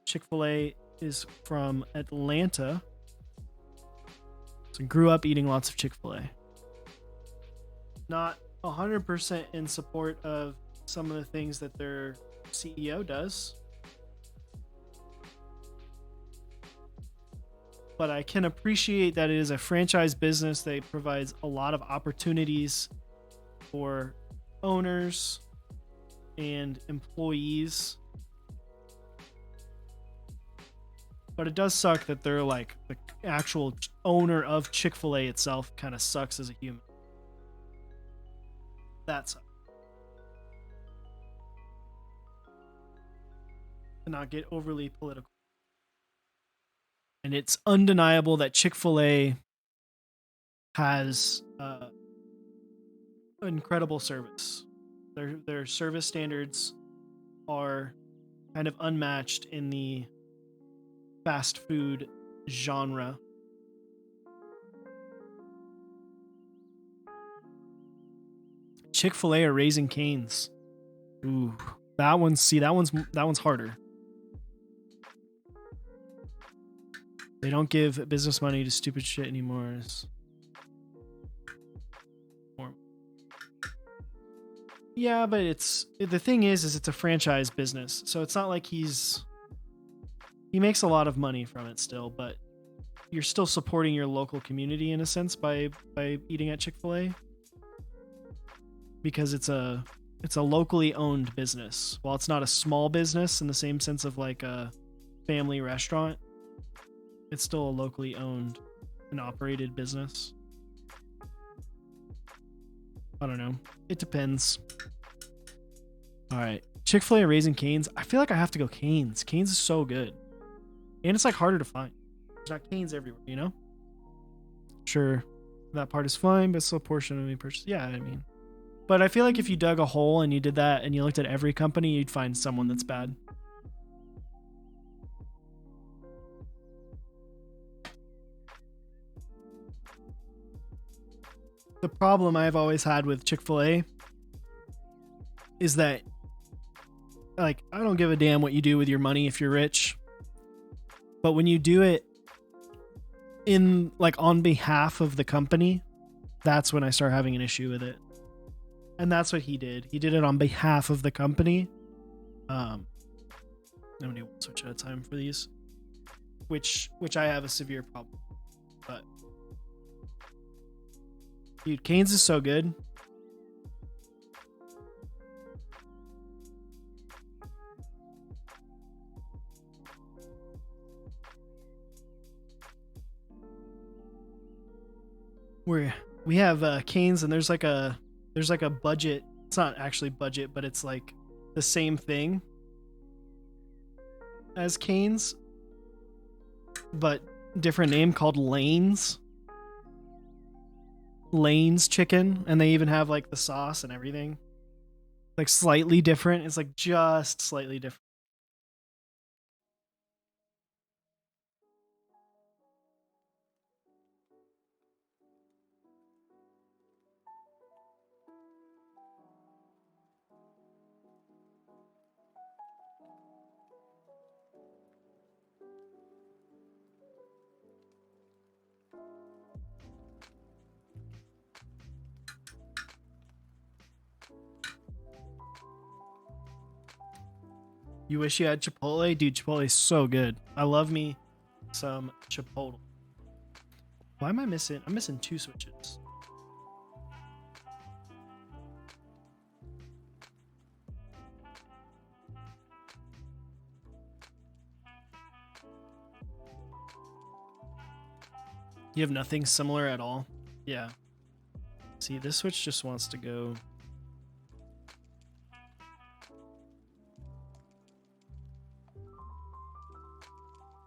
Chick-fil-A is from Atlanta. So I grew up eating lots of Chick-fil-A. Not 100% in support of some of the things that their CEO does. But I can appreciate that it is a franchise business that provides a lot of opportunities for owners and employees. But it does suck that they're like the actual owner of Chick-fil-A itself kind of sucks as a human. That sucks. To not get overly political. And it's undeniable that Chick-fil-A has incredible service. Their service standards are kind of unmatched in the fast food genre. Chick-fil-A or Raising Cane's? Ooh, that one's harder. They don't give business money to stupid shit anymore. Yeah, but the thing is it's a franchise business, so it's not like he makes a lot of money from it still, but you're still supporting your local community in a sense by eating at Chick-fil-A, because it's a locally owned business. While it's not a small business in the same sense of like a family restaurant, it's still a locally owned and operated business. I don't know. It depends. All right. Chick-fil-A or Raising Cane's? I feel like I have to go Cane's. Cane's is so good. And it's like harder to find. There's not Cane's everywhere, you know? Sure, that part is fine, but still a portion of me purchase. Yeah, I mean. But I feel like if you dug a hole and you did that and you looked at every company, you'd find someone that's bad. The problem I've always had with Chick-fil-A is that, like, I don't give a damn what you do with your money if you're rich. But when you do it in, like, on behalf of the company, that's when I start having an issue with it. And that's what he did. He did it on behalf of the company. I'm gonna do one switch at a time for these, which I have a severe problem. But dude, Cane's is so good. We have Cane's, and there's like a budget. It's not actually budget, but it's like the same thing as Cane's, but different name, called Lane's chicken, and they even have like the sauce and everything, like slightly different. It's like just slightly different. You wish you had Chipotle? Dude, Chipotle is so good. I love me some Chipotle. Why am I missing? I'm missing 2 switches. You have nothing similar at all? Yeah. See, this switch just wants to go.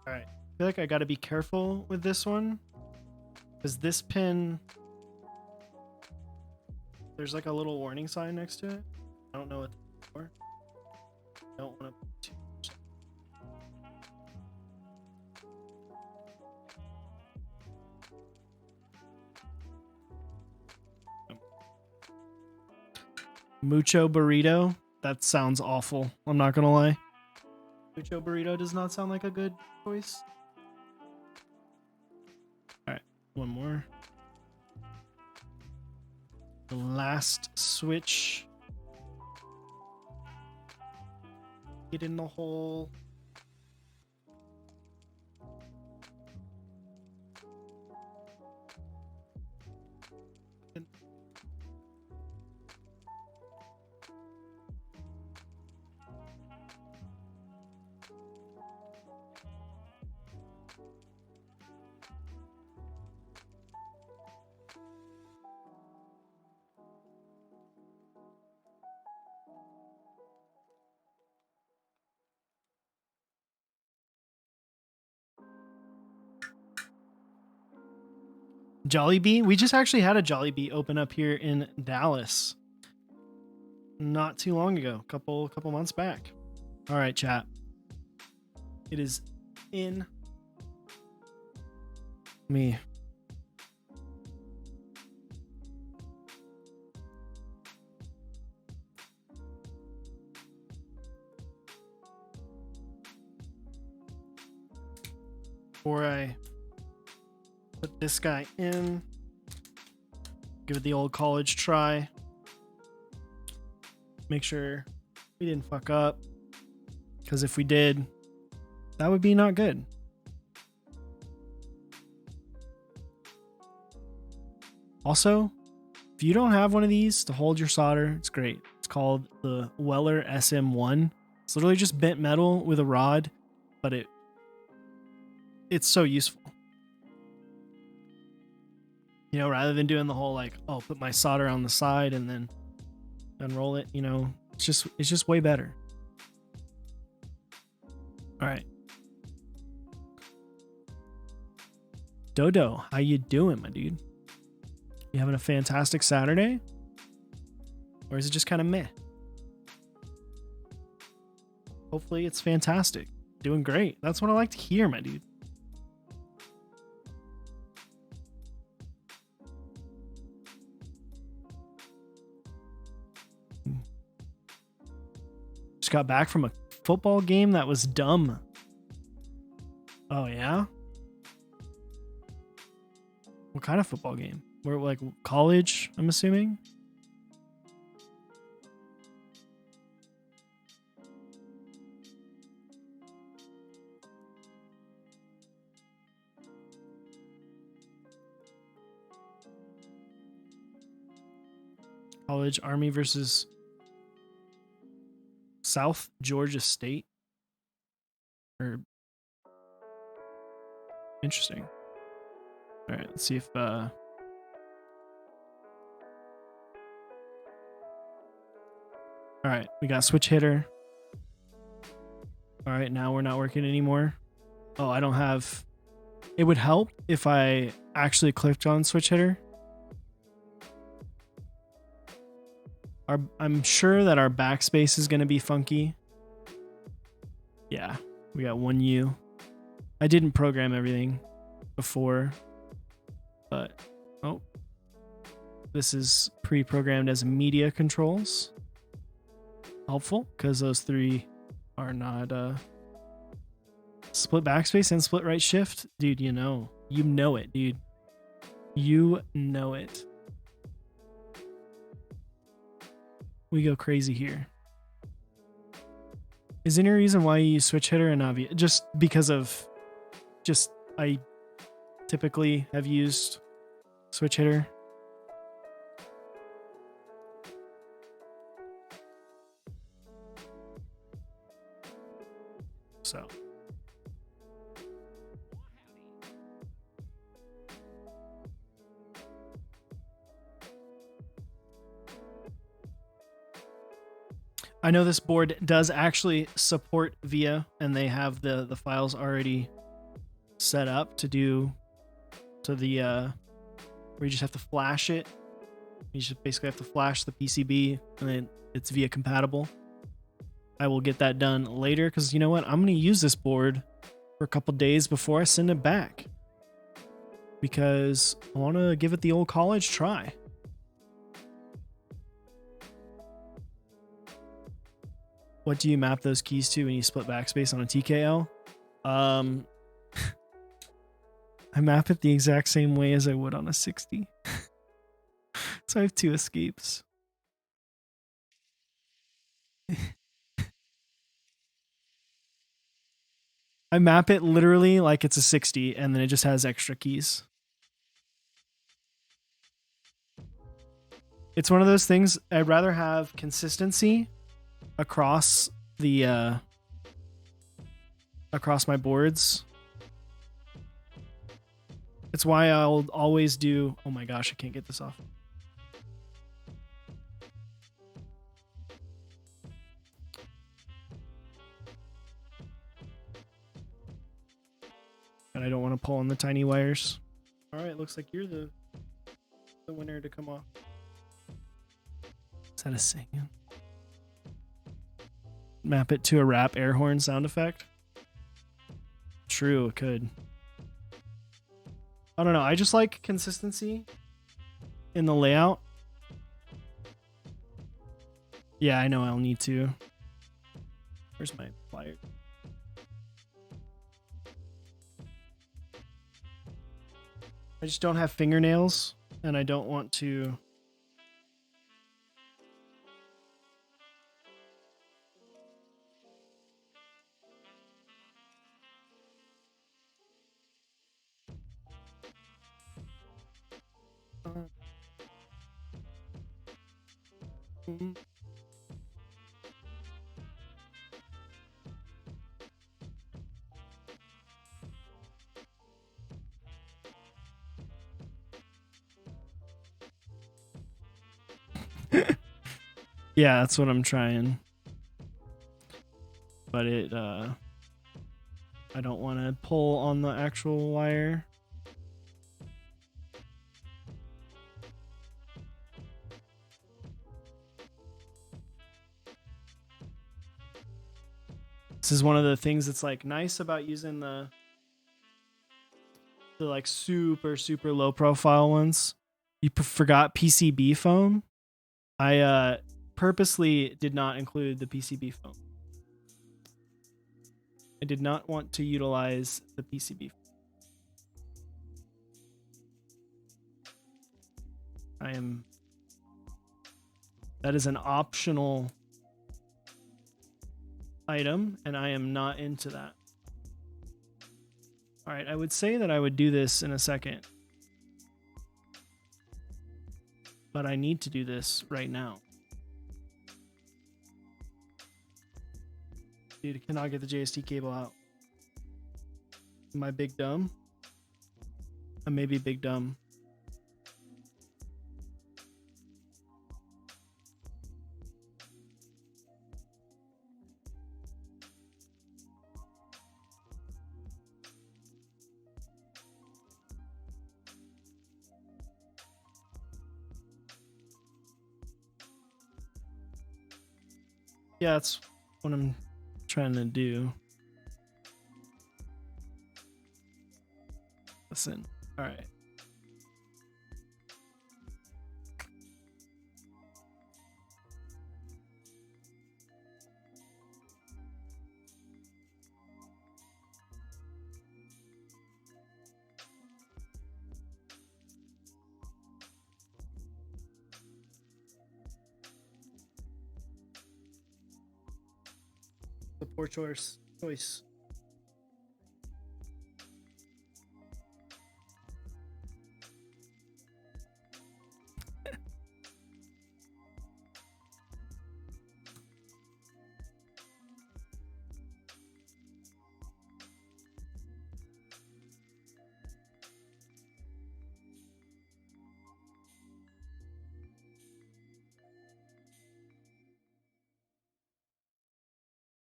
All right. I feel like I got to be careful with this one because this pin, there's like a little warning sign next to it. I don't know what that's for. I don't want to. Mucho burrito. That sounds awful. I'm not gonna lie. Mucho burrito does not sound like a good choice. All right, one more. The last switch. Get in the hole. Jollibee. We just actually had a Jollibee open up here in Dallas not too long ago, couple months back. All right, chat. It is in me. Before I put this guy in, give it the old college try. Make sure we didn't fuck up, because if we did, that would be not good. Also, if you don't have one of these to hold your solder, it's great. It's called the Weller SM1. It's literally just bent metal with a rod, but it's so useful. You know, rather than doing the whole like, oh, put my solder on the side and then unroll it, you know, it's just way better. All right. Dodo, how you doing, my dude? You having a fantastic Saturday? Or is it just kind of meh? Hopefully it's fantastic. Doing great. That's what I like to hear, my dude. Just got back from a football game that was dumb. Oh, yeah? What kind of football game? We're like college, I'm assuming? College Army versus South Georgia State. Or interesting. All right, let's see if all right, we got switch hitter. All right, now we're not working anymore. Oh, I don't have. It would help if I actually clicked on switch hitter. I'm sure that our backspace is going to be funky. Yeah, we got 1U. I didn't program everything before, but oh, this is pre-programmed as media controls. Helpful because those three are not split backspace and split right shift. Dude, you know it, dude. You know it. We go crazy here. Is there any reason why you use switch hitter and Navi? Just because of, I typically have used switch hitter. So. I know this board does actually support VIA, and they have the files already set up to do to the where you just have to flash it. You just basically have to flash the PCB and then it's VIA compatible. I will get that done later because you know what? I'm going to use this board for a couple days before I send it back because I want to give it the old college try. What do you map those keys to when you split backspace on a TKL? I map it the exact same way as I would on a 60. So I have 2 escapes. I map it literally like it's a 60 and then it just has extra keys. It's one of those things I'd rather have consistency across the across my boards. It's why I'll always do, oh my gosh, I can't get this off. And I don't want to pull on the tiny wires. All right, looks like you're the winner to come off. Is that a singing? Map it to a rap air horn sound effect. True, it could. I don't know. I just like consistency in the layout. Yeah, I know I'll need to. Where's my flyer? I just don't have fingernails and I don't want to. Yeah, that's what I'm trying. But it I don't want to pull on the actual wire. This is one of the things that's like nice about using the like super low profile ones. You forgot PCB foam. I purposely did not include the PCB foam. I did not want to utilize the PCB foam. That is an optional item and I am not into that. All right, I would say that I would do this in a second, but I need to do this right now. Dude, I cannot get the JST cable out. Am I big dumb? I may be big dumb. Yeah, that's what I'm trying to do. Listen. All right. The poor choice.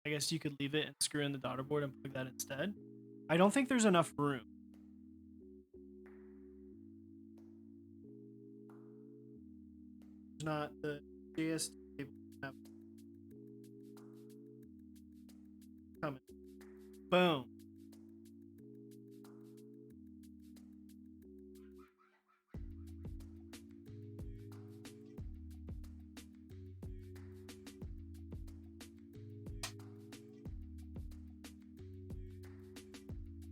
I guess you could leave it and screw in the daughter board and plug that instead. I don't think there's enough room. It's not the biggest coming. Boom.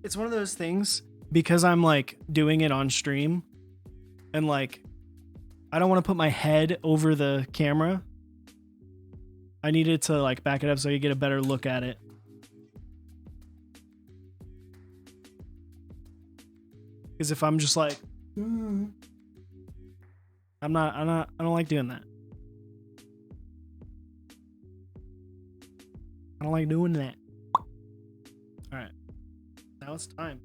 It's one of those things because I'm like doing it on stream and like I don't want to put my head over the camera. I needed to like back it up so you get a better look at it. Because if I'm just like, I don't like doing that. I don't like doing that. All right. Now it's time.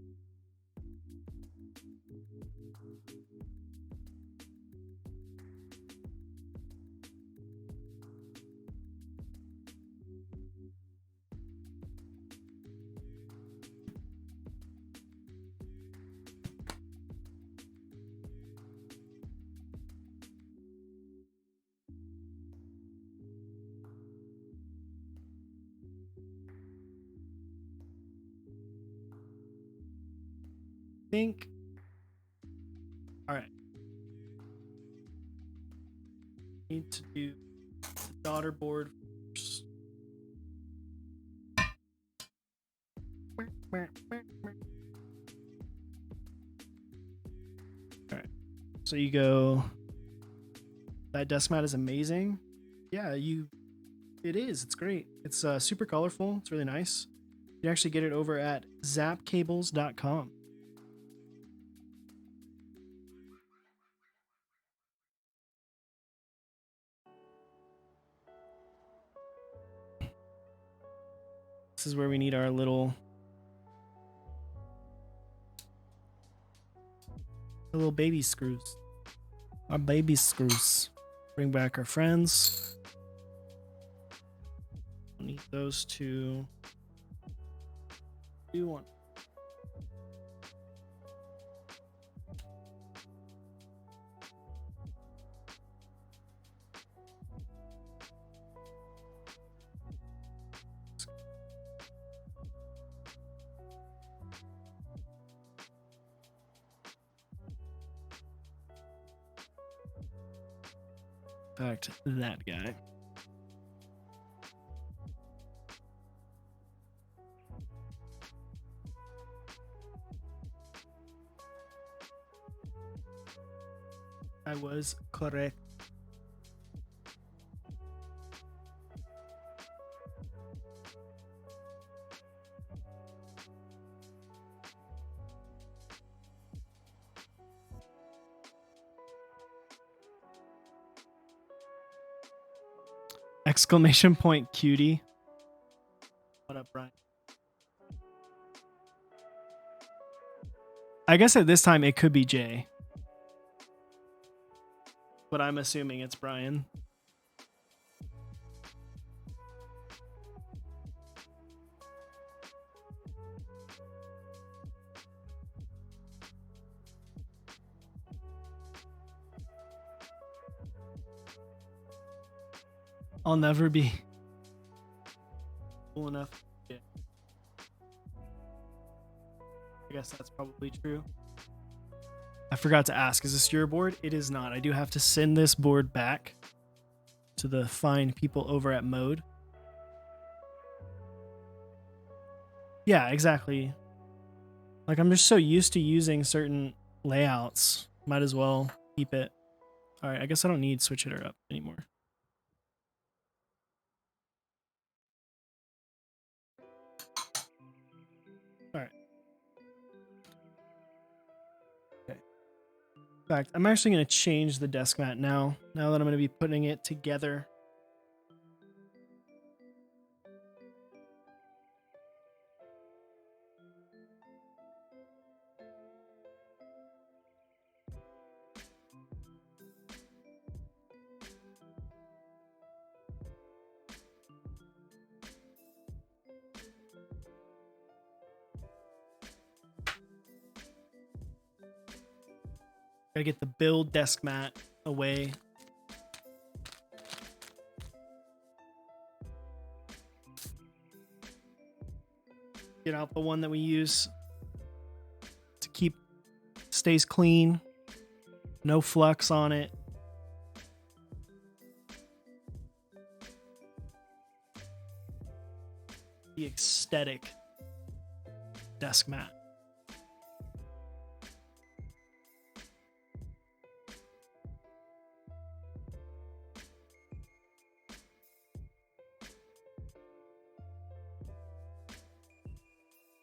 Think. All right. Need to do the daughter board first. All right. So you go. That desk mat is amazing. Yeah, it is. It's great. It's super colorful. It's really nice. You can actually get it over at zapcables.com. This is where we need our little baby screws. Our baby screws. Bring back our friends. We'll need those two. Do one. In fact, that guy. I was correct. Exclamation point cutie. What up, Brian? I guess at this time it could be Jay. But I'm assuming it's Brian. I'll never be cool enough. Yeah. I guess that's probably true. I forgot to ask, is this your board? It is not. I do have to send this board back to the fine people over at Mode. Yeah, exactly. Like, I'm just so used to using certain layouts. Might as well keep it. All right, I guess I don't need switch hitter up anymore. All right. Okay. In fact, I'm actually going to change the desk mat now that I'm going to be putting it together. Gotta get the build desk mat away. Get out the one that we use to keep stays clean. No flux on it. The aesthetic desk mat.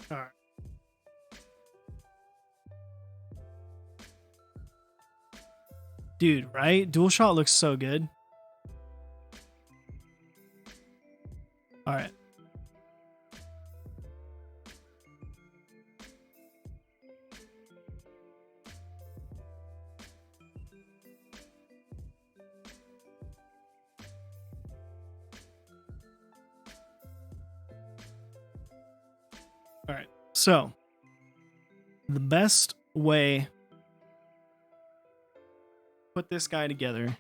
All right. Dude, right? DualShock looks so good. All right. All right. So, the best way to put this guy together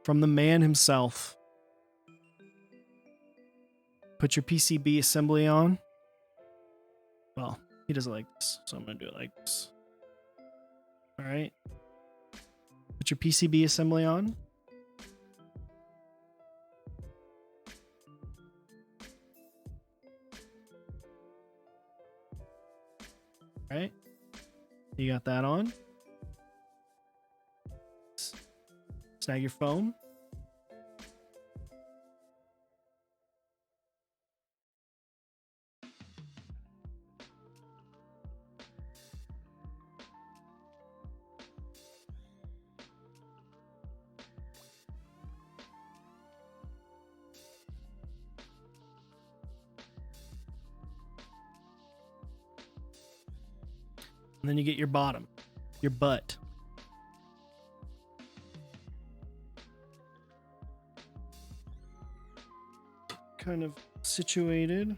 from the man himself. Put your PCB assembly on. Well, he doesn't like this, so I'm going to do it like this. All right. Put your PCB assembly on. All right. You got that on. Snag your phone. And then you get your bottom, your butt. Kind of situated. And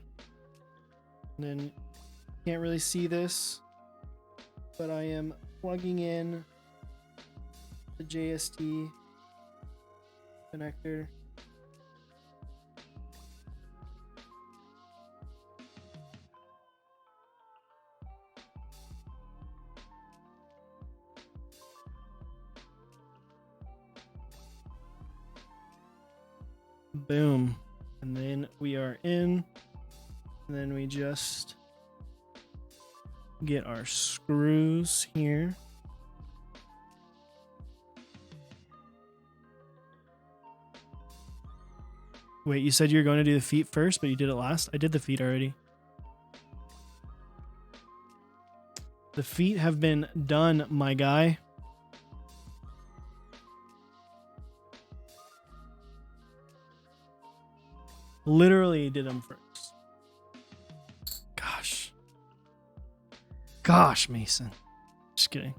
then can't really see this, but I am plugging in the JST connector. Boom. And then we are in. And then we just get our screws here. Wait, you said you were going to do the feet first, but you did it last? I did the feet already. The feet have been done, my guy. Literally did them first. Gosh. Gosh, Mason. Just kidding.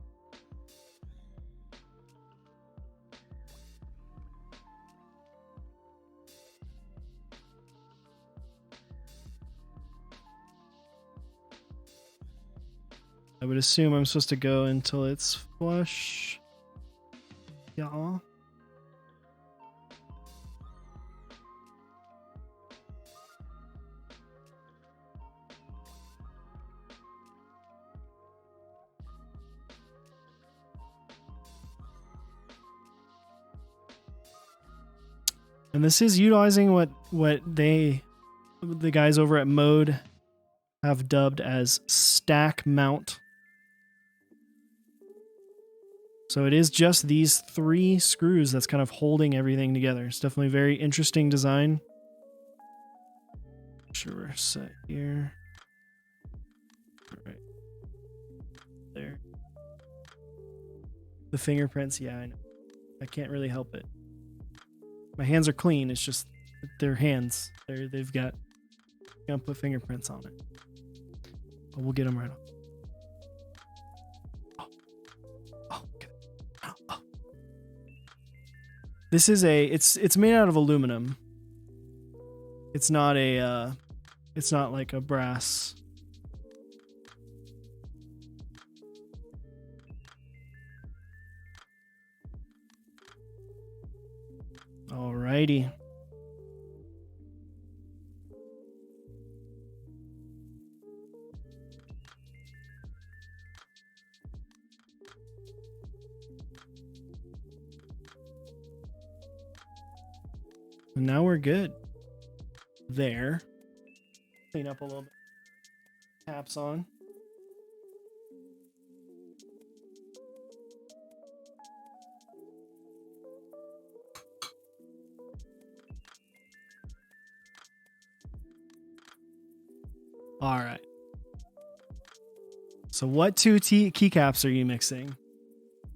I would assume I'm supposed to go until it's flush. Yeah. And this is utilizing what the guys over at Mode have dubbed as stack mount. So it is just these 3 screws that's kind of holding everything together. It's definitely a very interesting design. Make sure we're set here. Right there. The fingerprints, yeah, I know. I can't really help it. My hands are clean. It's just their hands. They've got. Gonna put fingerprints on it. But we'll get them right off. Oh, okay. Oh. This is it's made out of aluminum. It's not like a brass. Alrighty. And now we're good. There. Clean up a little bit. Caps on. All right. So what two keycaps are you mixing?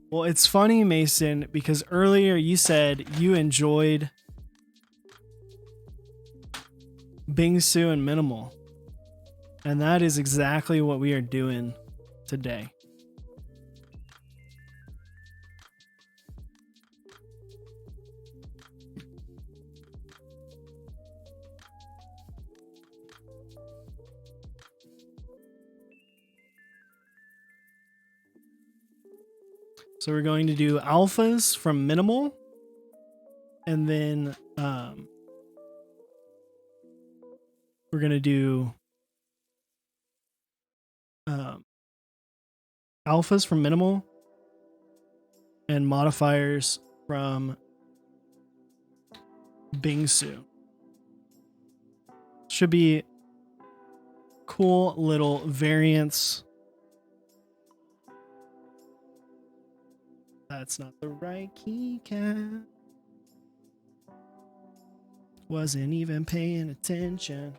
Well, it's funny, Mason, because earlier you said you enjoyed Bingsu and Minimal. And that is exactly what we are doing today. So we're going to do alphas from Minimal, and then we're going to do alphas from Minimal and modifiers from Bingsu. Should be cool little variants. That's not the right keycap. Wasn't even paying attention.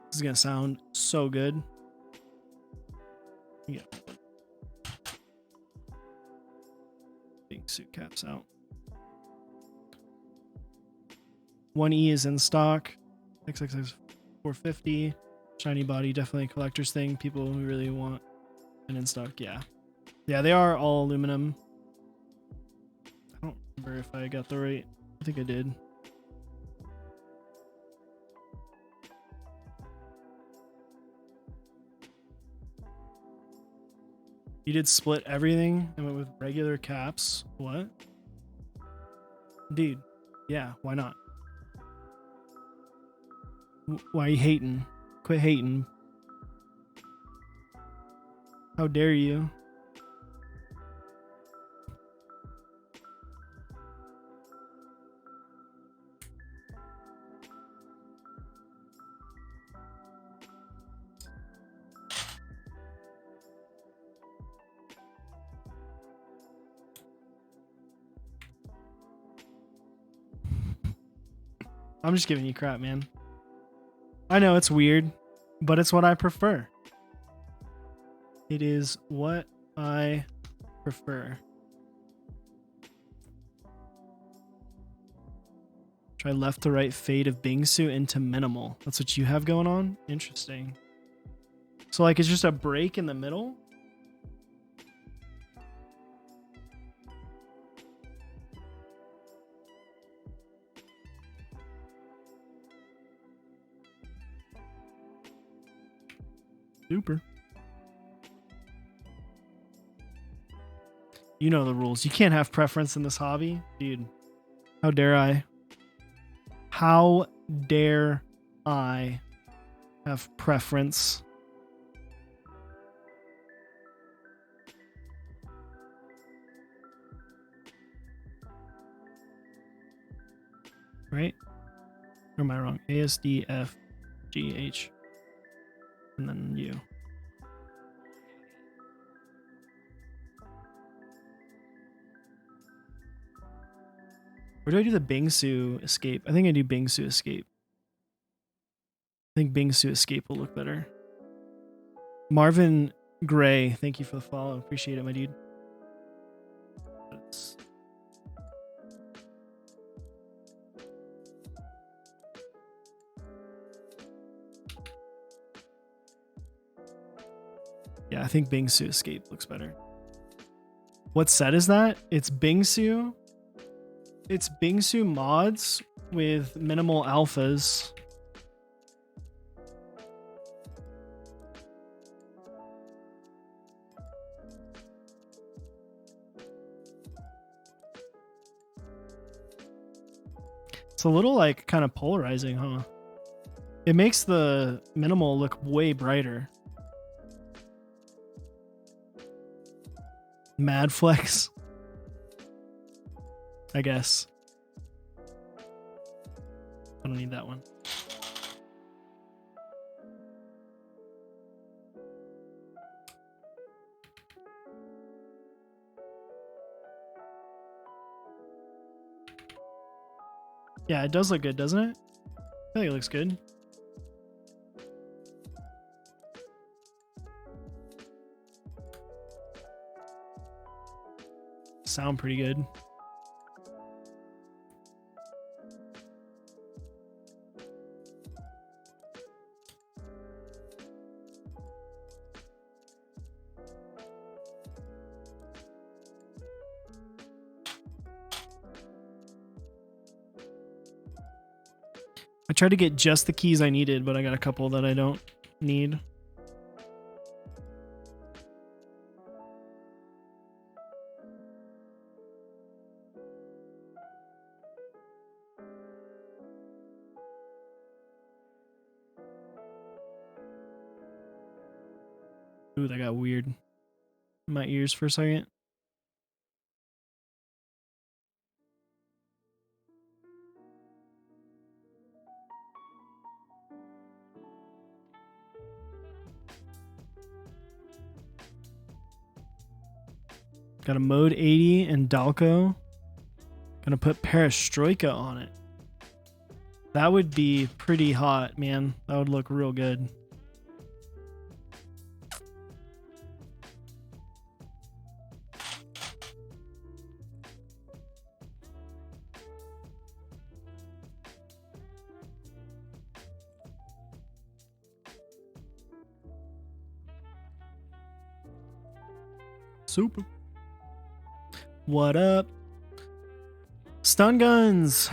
This is gonna sound so good. Yeah. Bingsu caps out. 1E is in stock. XXX 450. Shiny body, definitely a collector's thing. People who really want an in stock. Yeah. Yeah, they are all aluminum. I don't remember if I got the right. I think I did. You did split everything and went with regular caps. What? Dude. Yeah, why not? Why are you hating? Quit hating. How dare you? I'm just giving you crap, man. I know it's weird, but it's what I prefer. It is what I prefer. Try left to right fade of Bingsu into Minimal. That's what you have going on? Interesting. So like it's just a break in the middle? Super. You know the rules. You can't have preference in this hobby. Dude, how dare I? How dare I have preference? Right? Or am I wrong? A, S, D, F, G, H. And then U. Or do I do the Bingsu Escape? I think I do Bingsu Escape. I think Bingsu Escape will look better. Marvin Gray, thank you for the follow. Appreciate it, my dude. Yeah, I think Bingsu Escape looks better. What set is that? It's Bingsu. It's Bingsu mods with minimal alphas. It's a little like kind of polarizing, huh? It makes the minimal look way brighter. Mad flex, I guess. I don't need that one. Yeah, it does look good, doesn't it? I think it looks good. Sound pretty good. I tried to get just the keys I needed, but I got a couple that I don't need. Ooh, that got weird in my ears for a second. Got a Mode 80 and Dalco. Gonna put Perestroika on it. That would be pretty hot, man. That would look real good. Super. What up? Stun guns.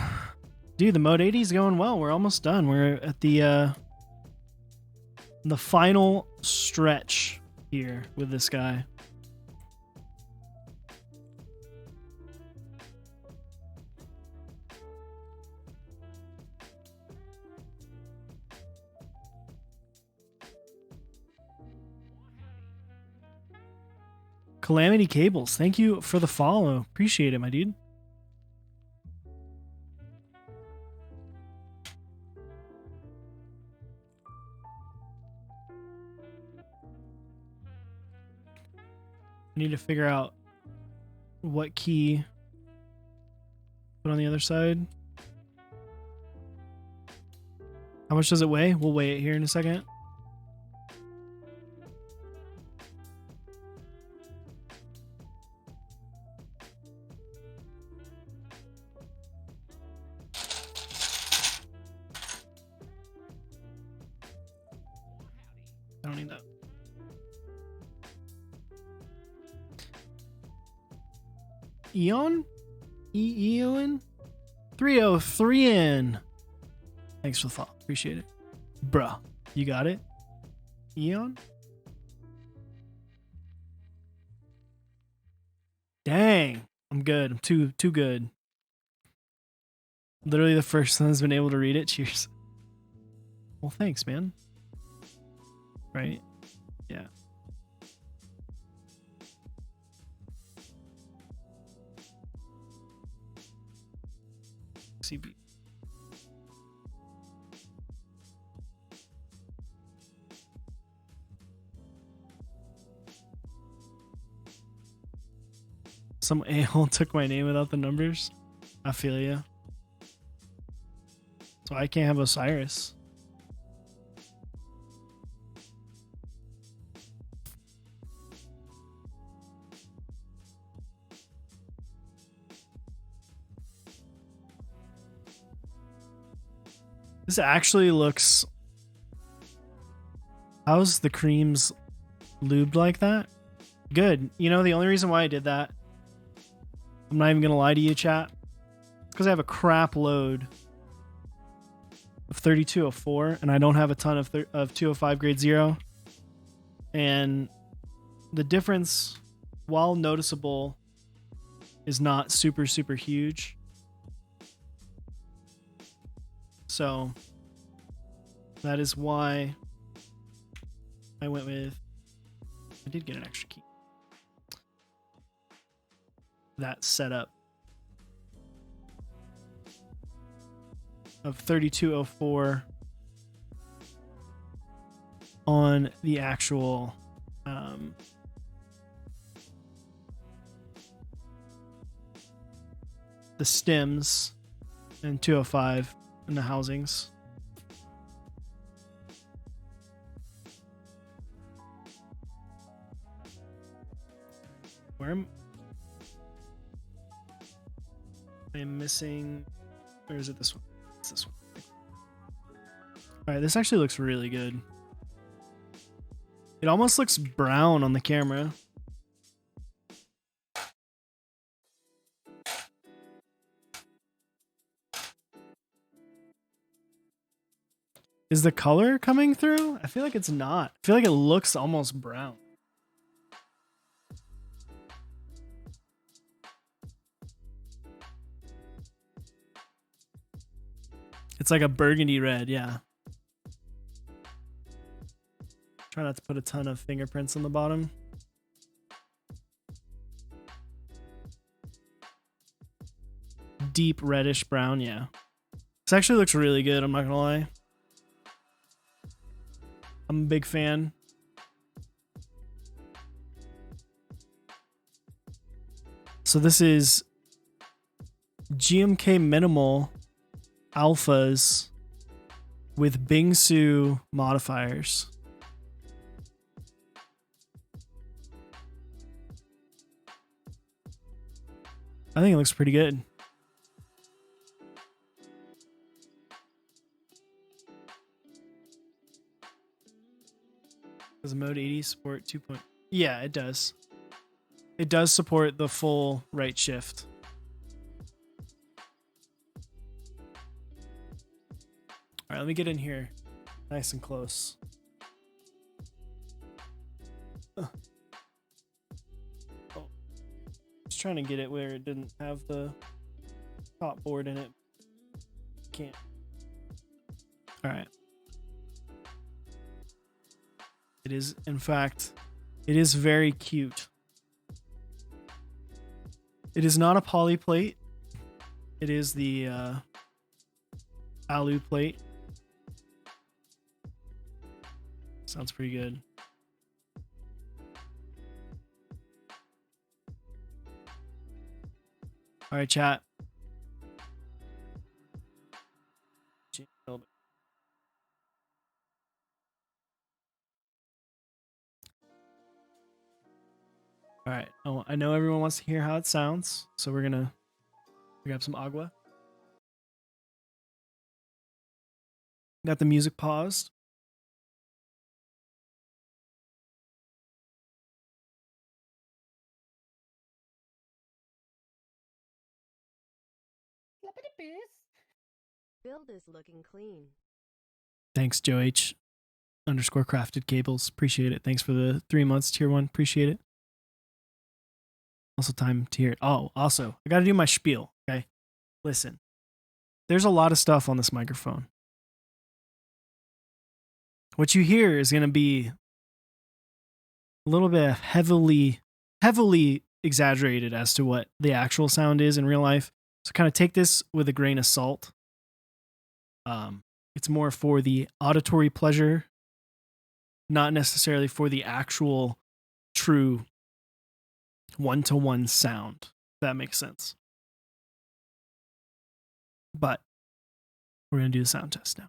Dude, the Mode 80 is going well. We're almost done. We're at the final stretch here with this guy. Calamity Cables, thank you for the follow. Appreciate it, my dude. I need to figure out what key put on the other side. How much does it weigh? We'll weigh it here in a second. I don't need that. Eon? Eon? 303N. Thanks for the follow. Appreciate it. Bruh. You got it? Eon? Dang. I'm good. I'm too good. Literally the first one that's been able to read it. Cheers. Well, thanks, man. Right? Yeah. CB. Some a-hole took my name without the numbers. I feel ya. So I can't have Osiris. This actually looks... How's the creams lubed like that? Good. You know, the only reason why I did that, I'm not even going to lie to you, chat, because I have a crap load of 3204, and I don't have a ton of 205 grade 0. And the difference, while noticeable, is not super, super huge. So that is why I went with, I did get an extra key. That setup of 3204 on the actual the stems, and 205 in the housings. Where am I missing? Where is it? This one. It's this one. All right, this actually looks really good. It almost looks brown on the camera. Is the color coming through? I feel like it's not. I feel like it looks almost brown. It's like a burgundy red, yeah. Try not to put a ton of fingerprints on the bottom. Deep reddish brown, yeah. This actually looks really good, I'm not gonna lie. I'm a big fan. So this is GMK Minimal Alphas with Bingsu modifiers. I think it looks pretty good. Does Mode 80 support 2. Yeah, it does. It does support the full right shift. All right, let me get in here nice and close. Oh. Just trying to get it where it didn't have the top board in it. Can't. All right. It is, in fact, it is very cute. It is not a poly plate. It is the alu plate. Sounds pretty good. All right, chat. All right. Oh, I know everyone wants to hear how it sounds, so we're gonna grab some agua. Got the music paused. Build is looking clean. Thanks, Joe H. _ crafted cables. Appreciate it. Thanks for the 3 months, tier 1. Appreciate it. Also, time to hear it. Oh, also, I got to do my spiel. Okay. Listen, there's a lot of stuff on this microphone. What you hear is going to be a little bit heavily exaggerated as to what the actual sound is in real life. So kind of take this with a grain of salt. It's more for the auditory pleasure, not necessarily for the actual true one-to-one sound, if that makes sense. But we're going to do the sound test now.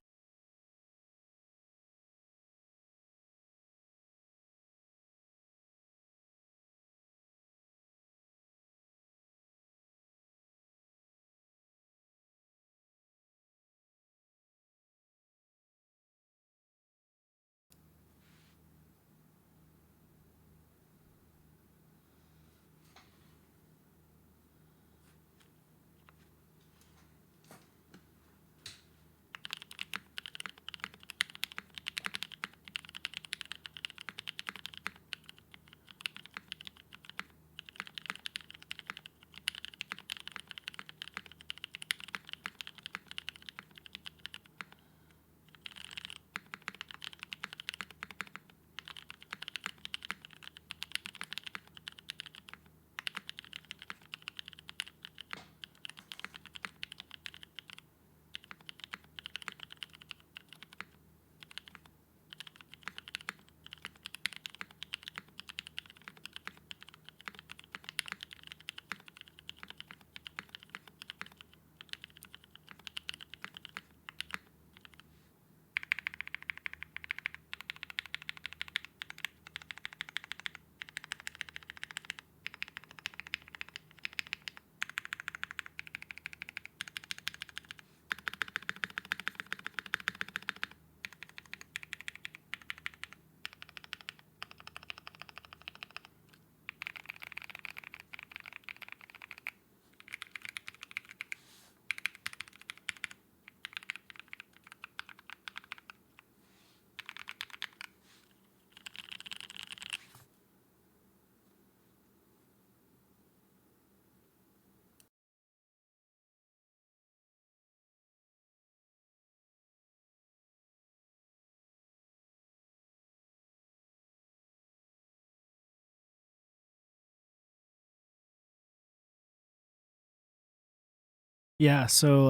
Yeah, so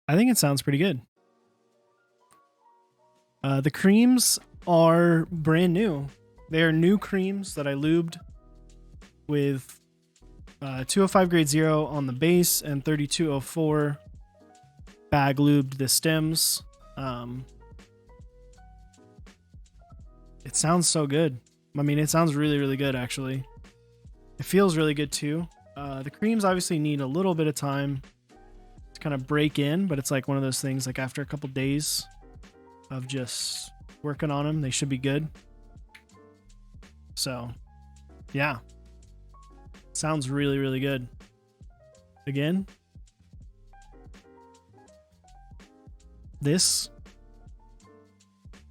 I think it sounds pretty good. The creams are brand new. They are new creams that I lubed with 205 grade 0 on the base and 3204 bag lubed the stems. It sounds so good. I mean, it sounds really, really good, actually. It feels really good, too. The creams obviously need a little bit of time to kind of break in, but it's like one of those things, like after a couple days of just working on them, they should be good. So, yeah. Sounds really, really good. Again, this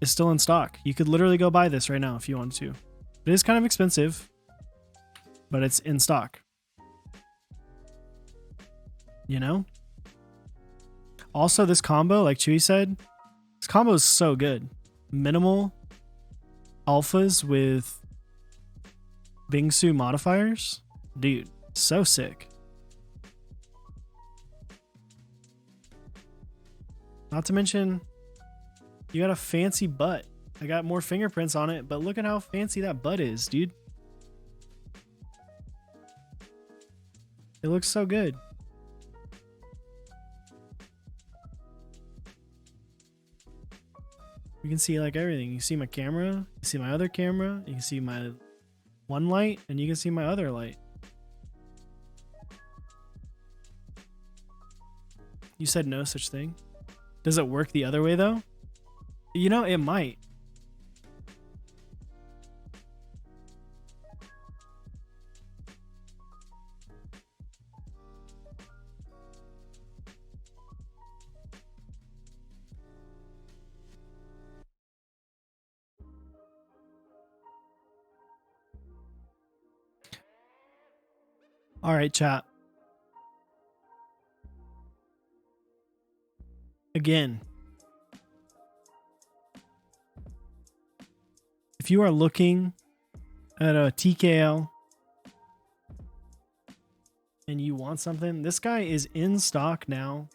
is still in stock. You could literally go buy this right now if you wanted to. It is kind of expensive, but it's in stock. You know? Also, this combo, like Chewy said, this combo is so good. Minimal alphas with Bingsu modifiers. Dude, so sick. Not to mention, you got a fancy butt. I got more fingerprints on it, but look at how fancy that butt is, dude. It looks so good. You can see like everything. You see my camera, you see my other camera, you can see my one light, and you can see my other light. You said no such thing. Does it work the other way though? You know, it might. All right, chat. Again, if you are looking at a TKL and you want something, this guy is in stock now.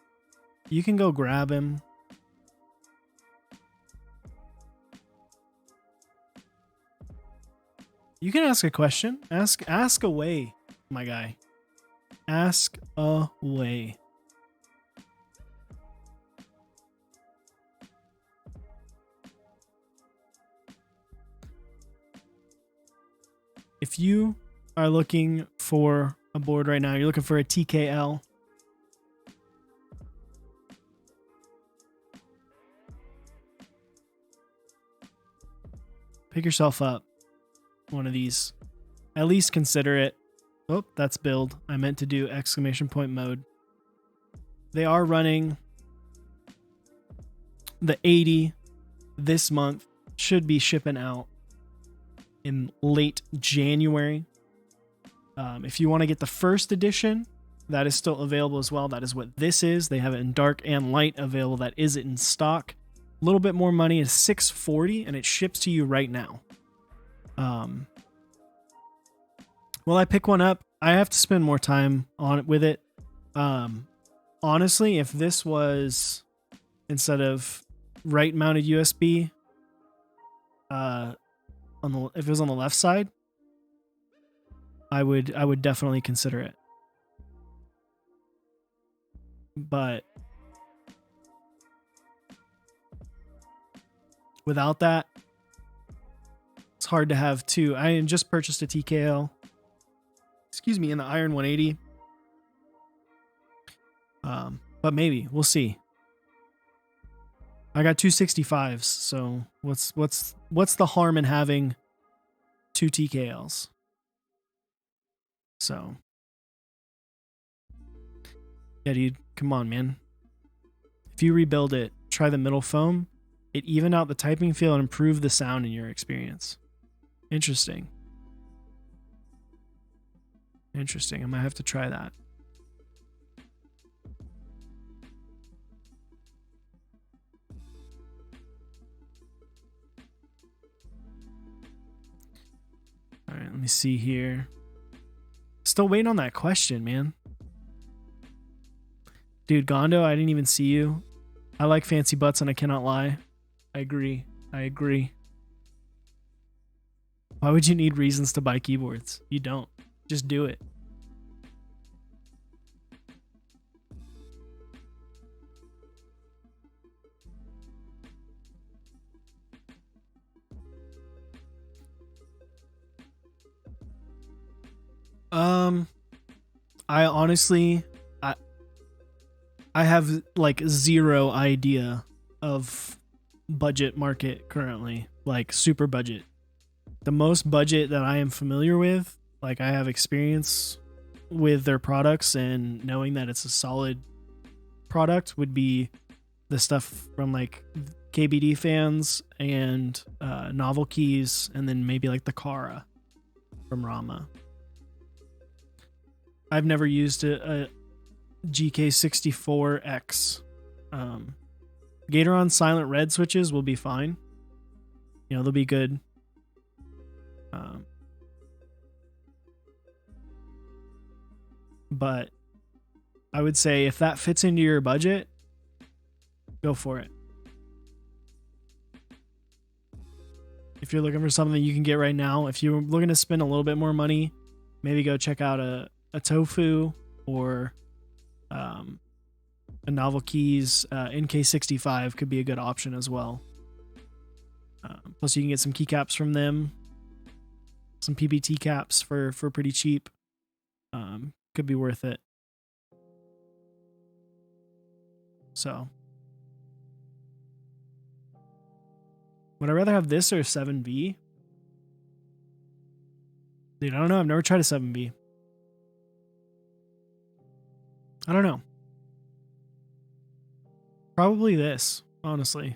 You can go grab him. You can ask a question. Ask away, my guy. Ask away. If you are looking for a board right now, you're looking for a TKL. Pick yourself up one of these. At least consider it. Oh, that's build. I meant to do exclamation point mode. They are running the 80 this month. Should be shipping out in late January. If you want to get the first edition, that is still available as well. That is what this is. They have it in dark and light available. That is in stock. A little bit more money is $640, and it ships to you right now. Will I pick one up? I have to spend more time on it with it. Honestly, if this was instead of right mounted USB, if it was on the left side, I would definitely consider it. But without that, it's hard to have two. I just purchased a TKL. Excuse me, in the Iron 180. But maybe we'll see. I got 265s, so what's the harm in having two TKLs? So yeah, dude, come on, man. If you rebuild it, try the middle foam. It evened out the typing feel and improved the sound in your experience. Interesting. Interesting. I might have to try that. All right, let me see here. Still waiting on that question, man. Dude, Gondo, I didn't even see you. I like fancy butts and I cannot lie. I agree. Why would you need reasons to buy keyboards? You don't. Just do it. I honestly, I have like zero idea of budget market currently, like super budget. The most budget that I am familiar with, like I have experience with their products and knowing that it's a solid product, would be the stuff from like KBD fans and Novel Keys, and then maybe like the Kara from Rama. I've never used a GK64X. Gateron Silent Red switches will be fine. You know, they'll be good. But I would say if that fits into your budget, go for it. If you're looking for something you can get right now, if you're looking to spend a little bit more money, maybe go check out a Tofu or a Novel Keys. NK65 could be a good option as well. Plus you can get some keycaps from them, some PBT caps for pretty cheap. Could be worth it. So would I rather have this or a 7B? Dude, I don't know. I've never tried a 7B. I don't know. Probably this, honestly.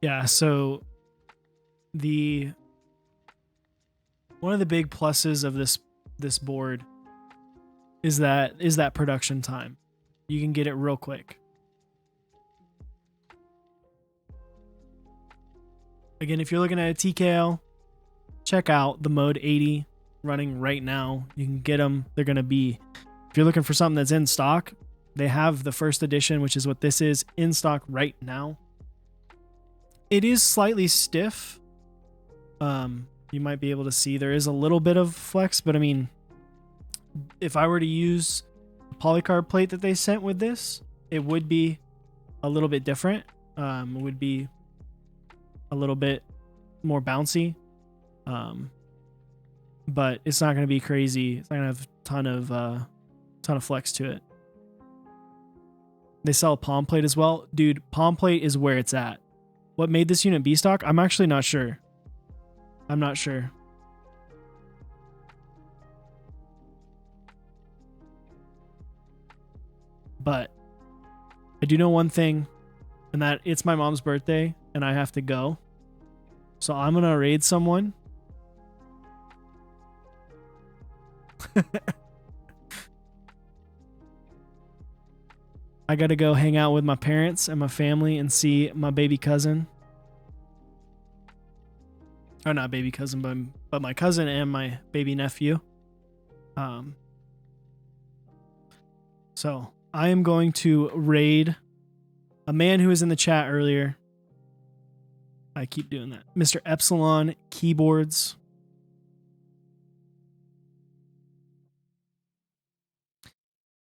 Yeah, so one of the big pluses of this board is that production time. You can get it real quick. Again, if you're looking at a TKL, check out the Mode 80 running right now. You can get them. They're going to be, if you're looking for something that's in stock, they have the first edition, which is what this is, in stock right now. It is slightly stiff. You might be able to see there is a little bit of flex, but I mean, if I were to use the polycarb plate that they sent with this, it would be a little bit different. It would be a little bit more bouncy. But it's not going to be crazy. It's not going to have a ton of flex to it. They sell a palm plate as well. Dude, palm plate is where it's at. What made this unit B stock? I'm actually not sure. I'm not sure. But I do know one thing, and that it's my mom's birthday and I have to go. So I'm going to raid someone. I got to go hang out with my parents and my family and see my baby cousin. Or not baby cousin, but my cousin and my baby nephew. So I am going to raid a man who was in the chat earlier. I keep doing that. Mr. Epsilon Keyboards.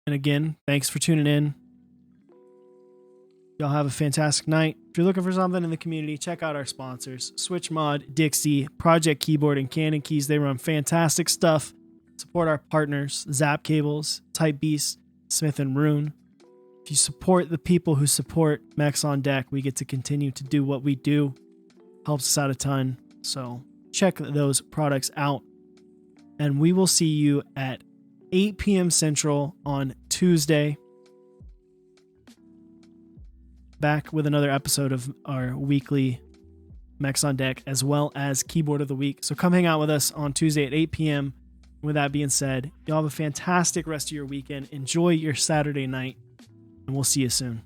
And again, thanks for tuning in. Y'all have a fantastic night. If you're looking for something in the community, check out our sponsors. SwitchMod, Dixie, Project Keyboard, and Canon Keys. They run fantastic stuff. Support our partners, Zap Cables, Type Beast, Smith & Rune. If you support the people who support Mechs on Deck, we get to continue to do what we do. Helps us out a ton. So check those products out. And we will see you at 8 p.m. Central on Tuesday. Back with another episode of our weekly Mechs on Deck, as well as Keyboard of the Week. So come hang out with us on Tuesday at 8 p.m. With that being said, y'all have a fantastic rest of your weekend. Enjoy your Saturday night, and we'll see you soon.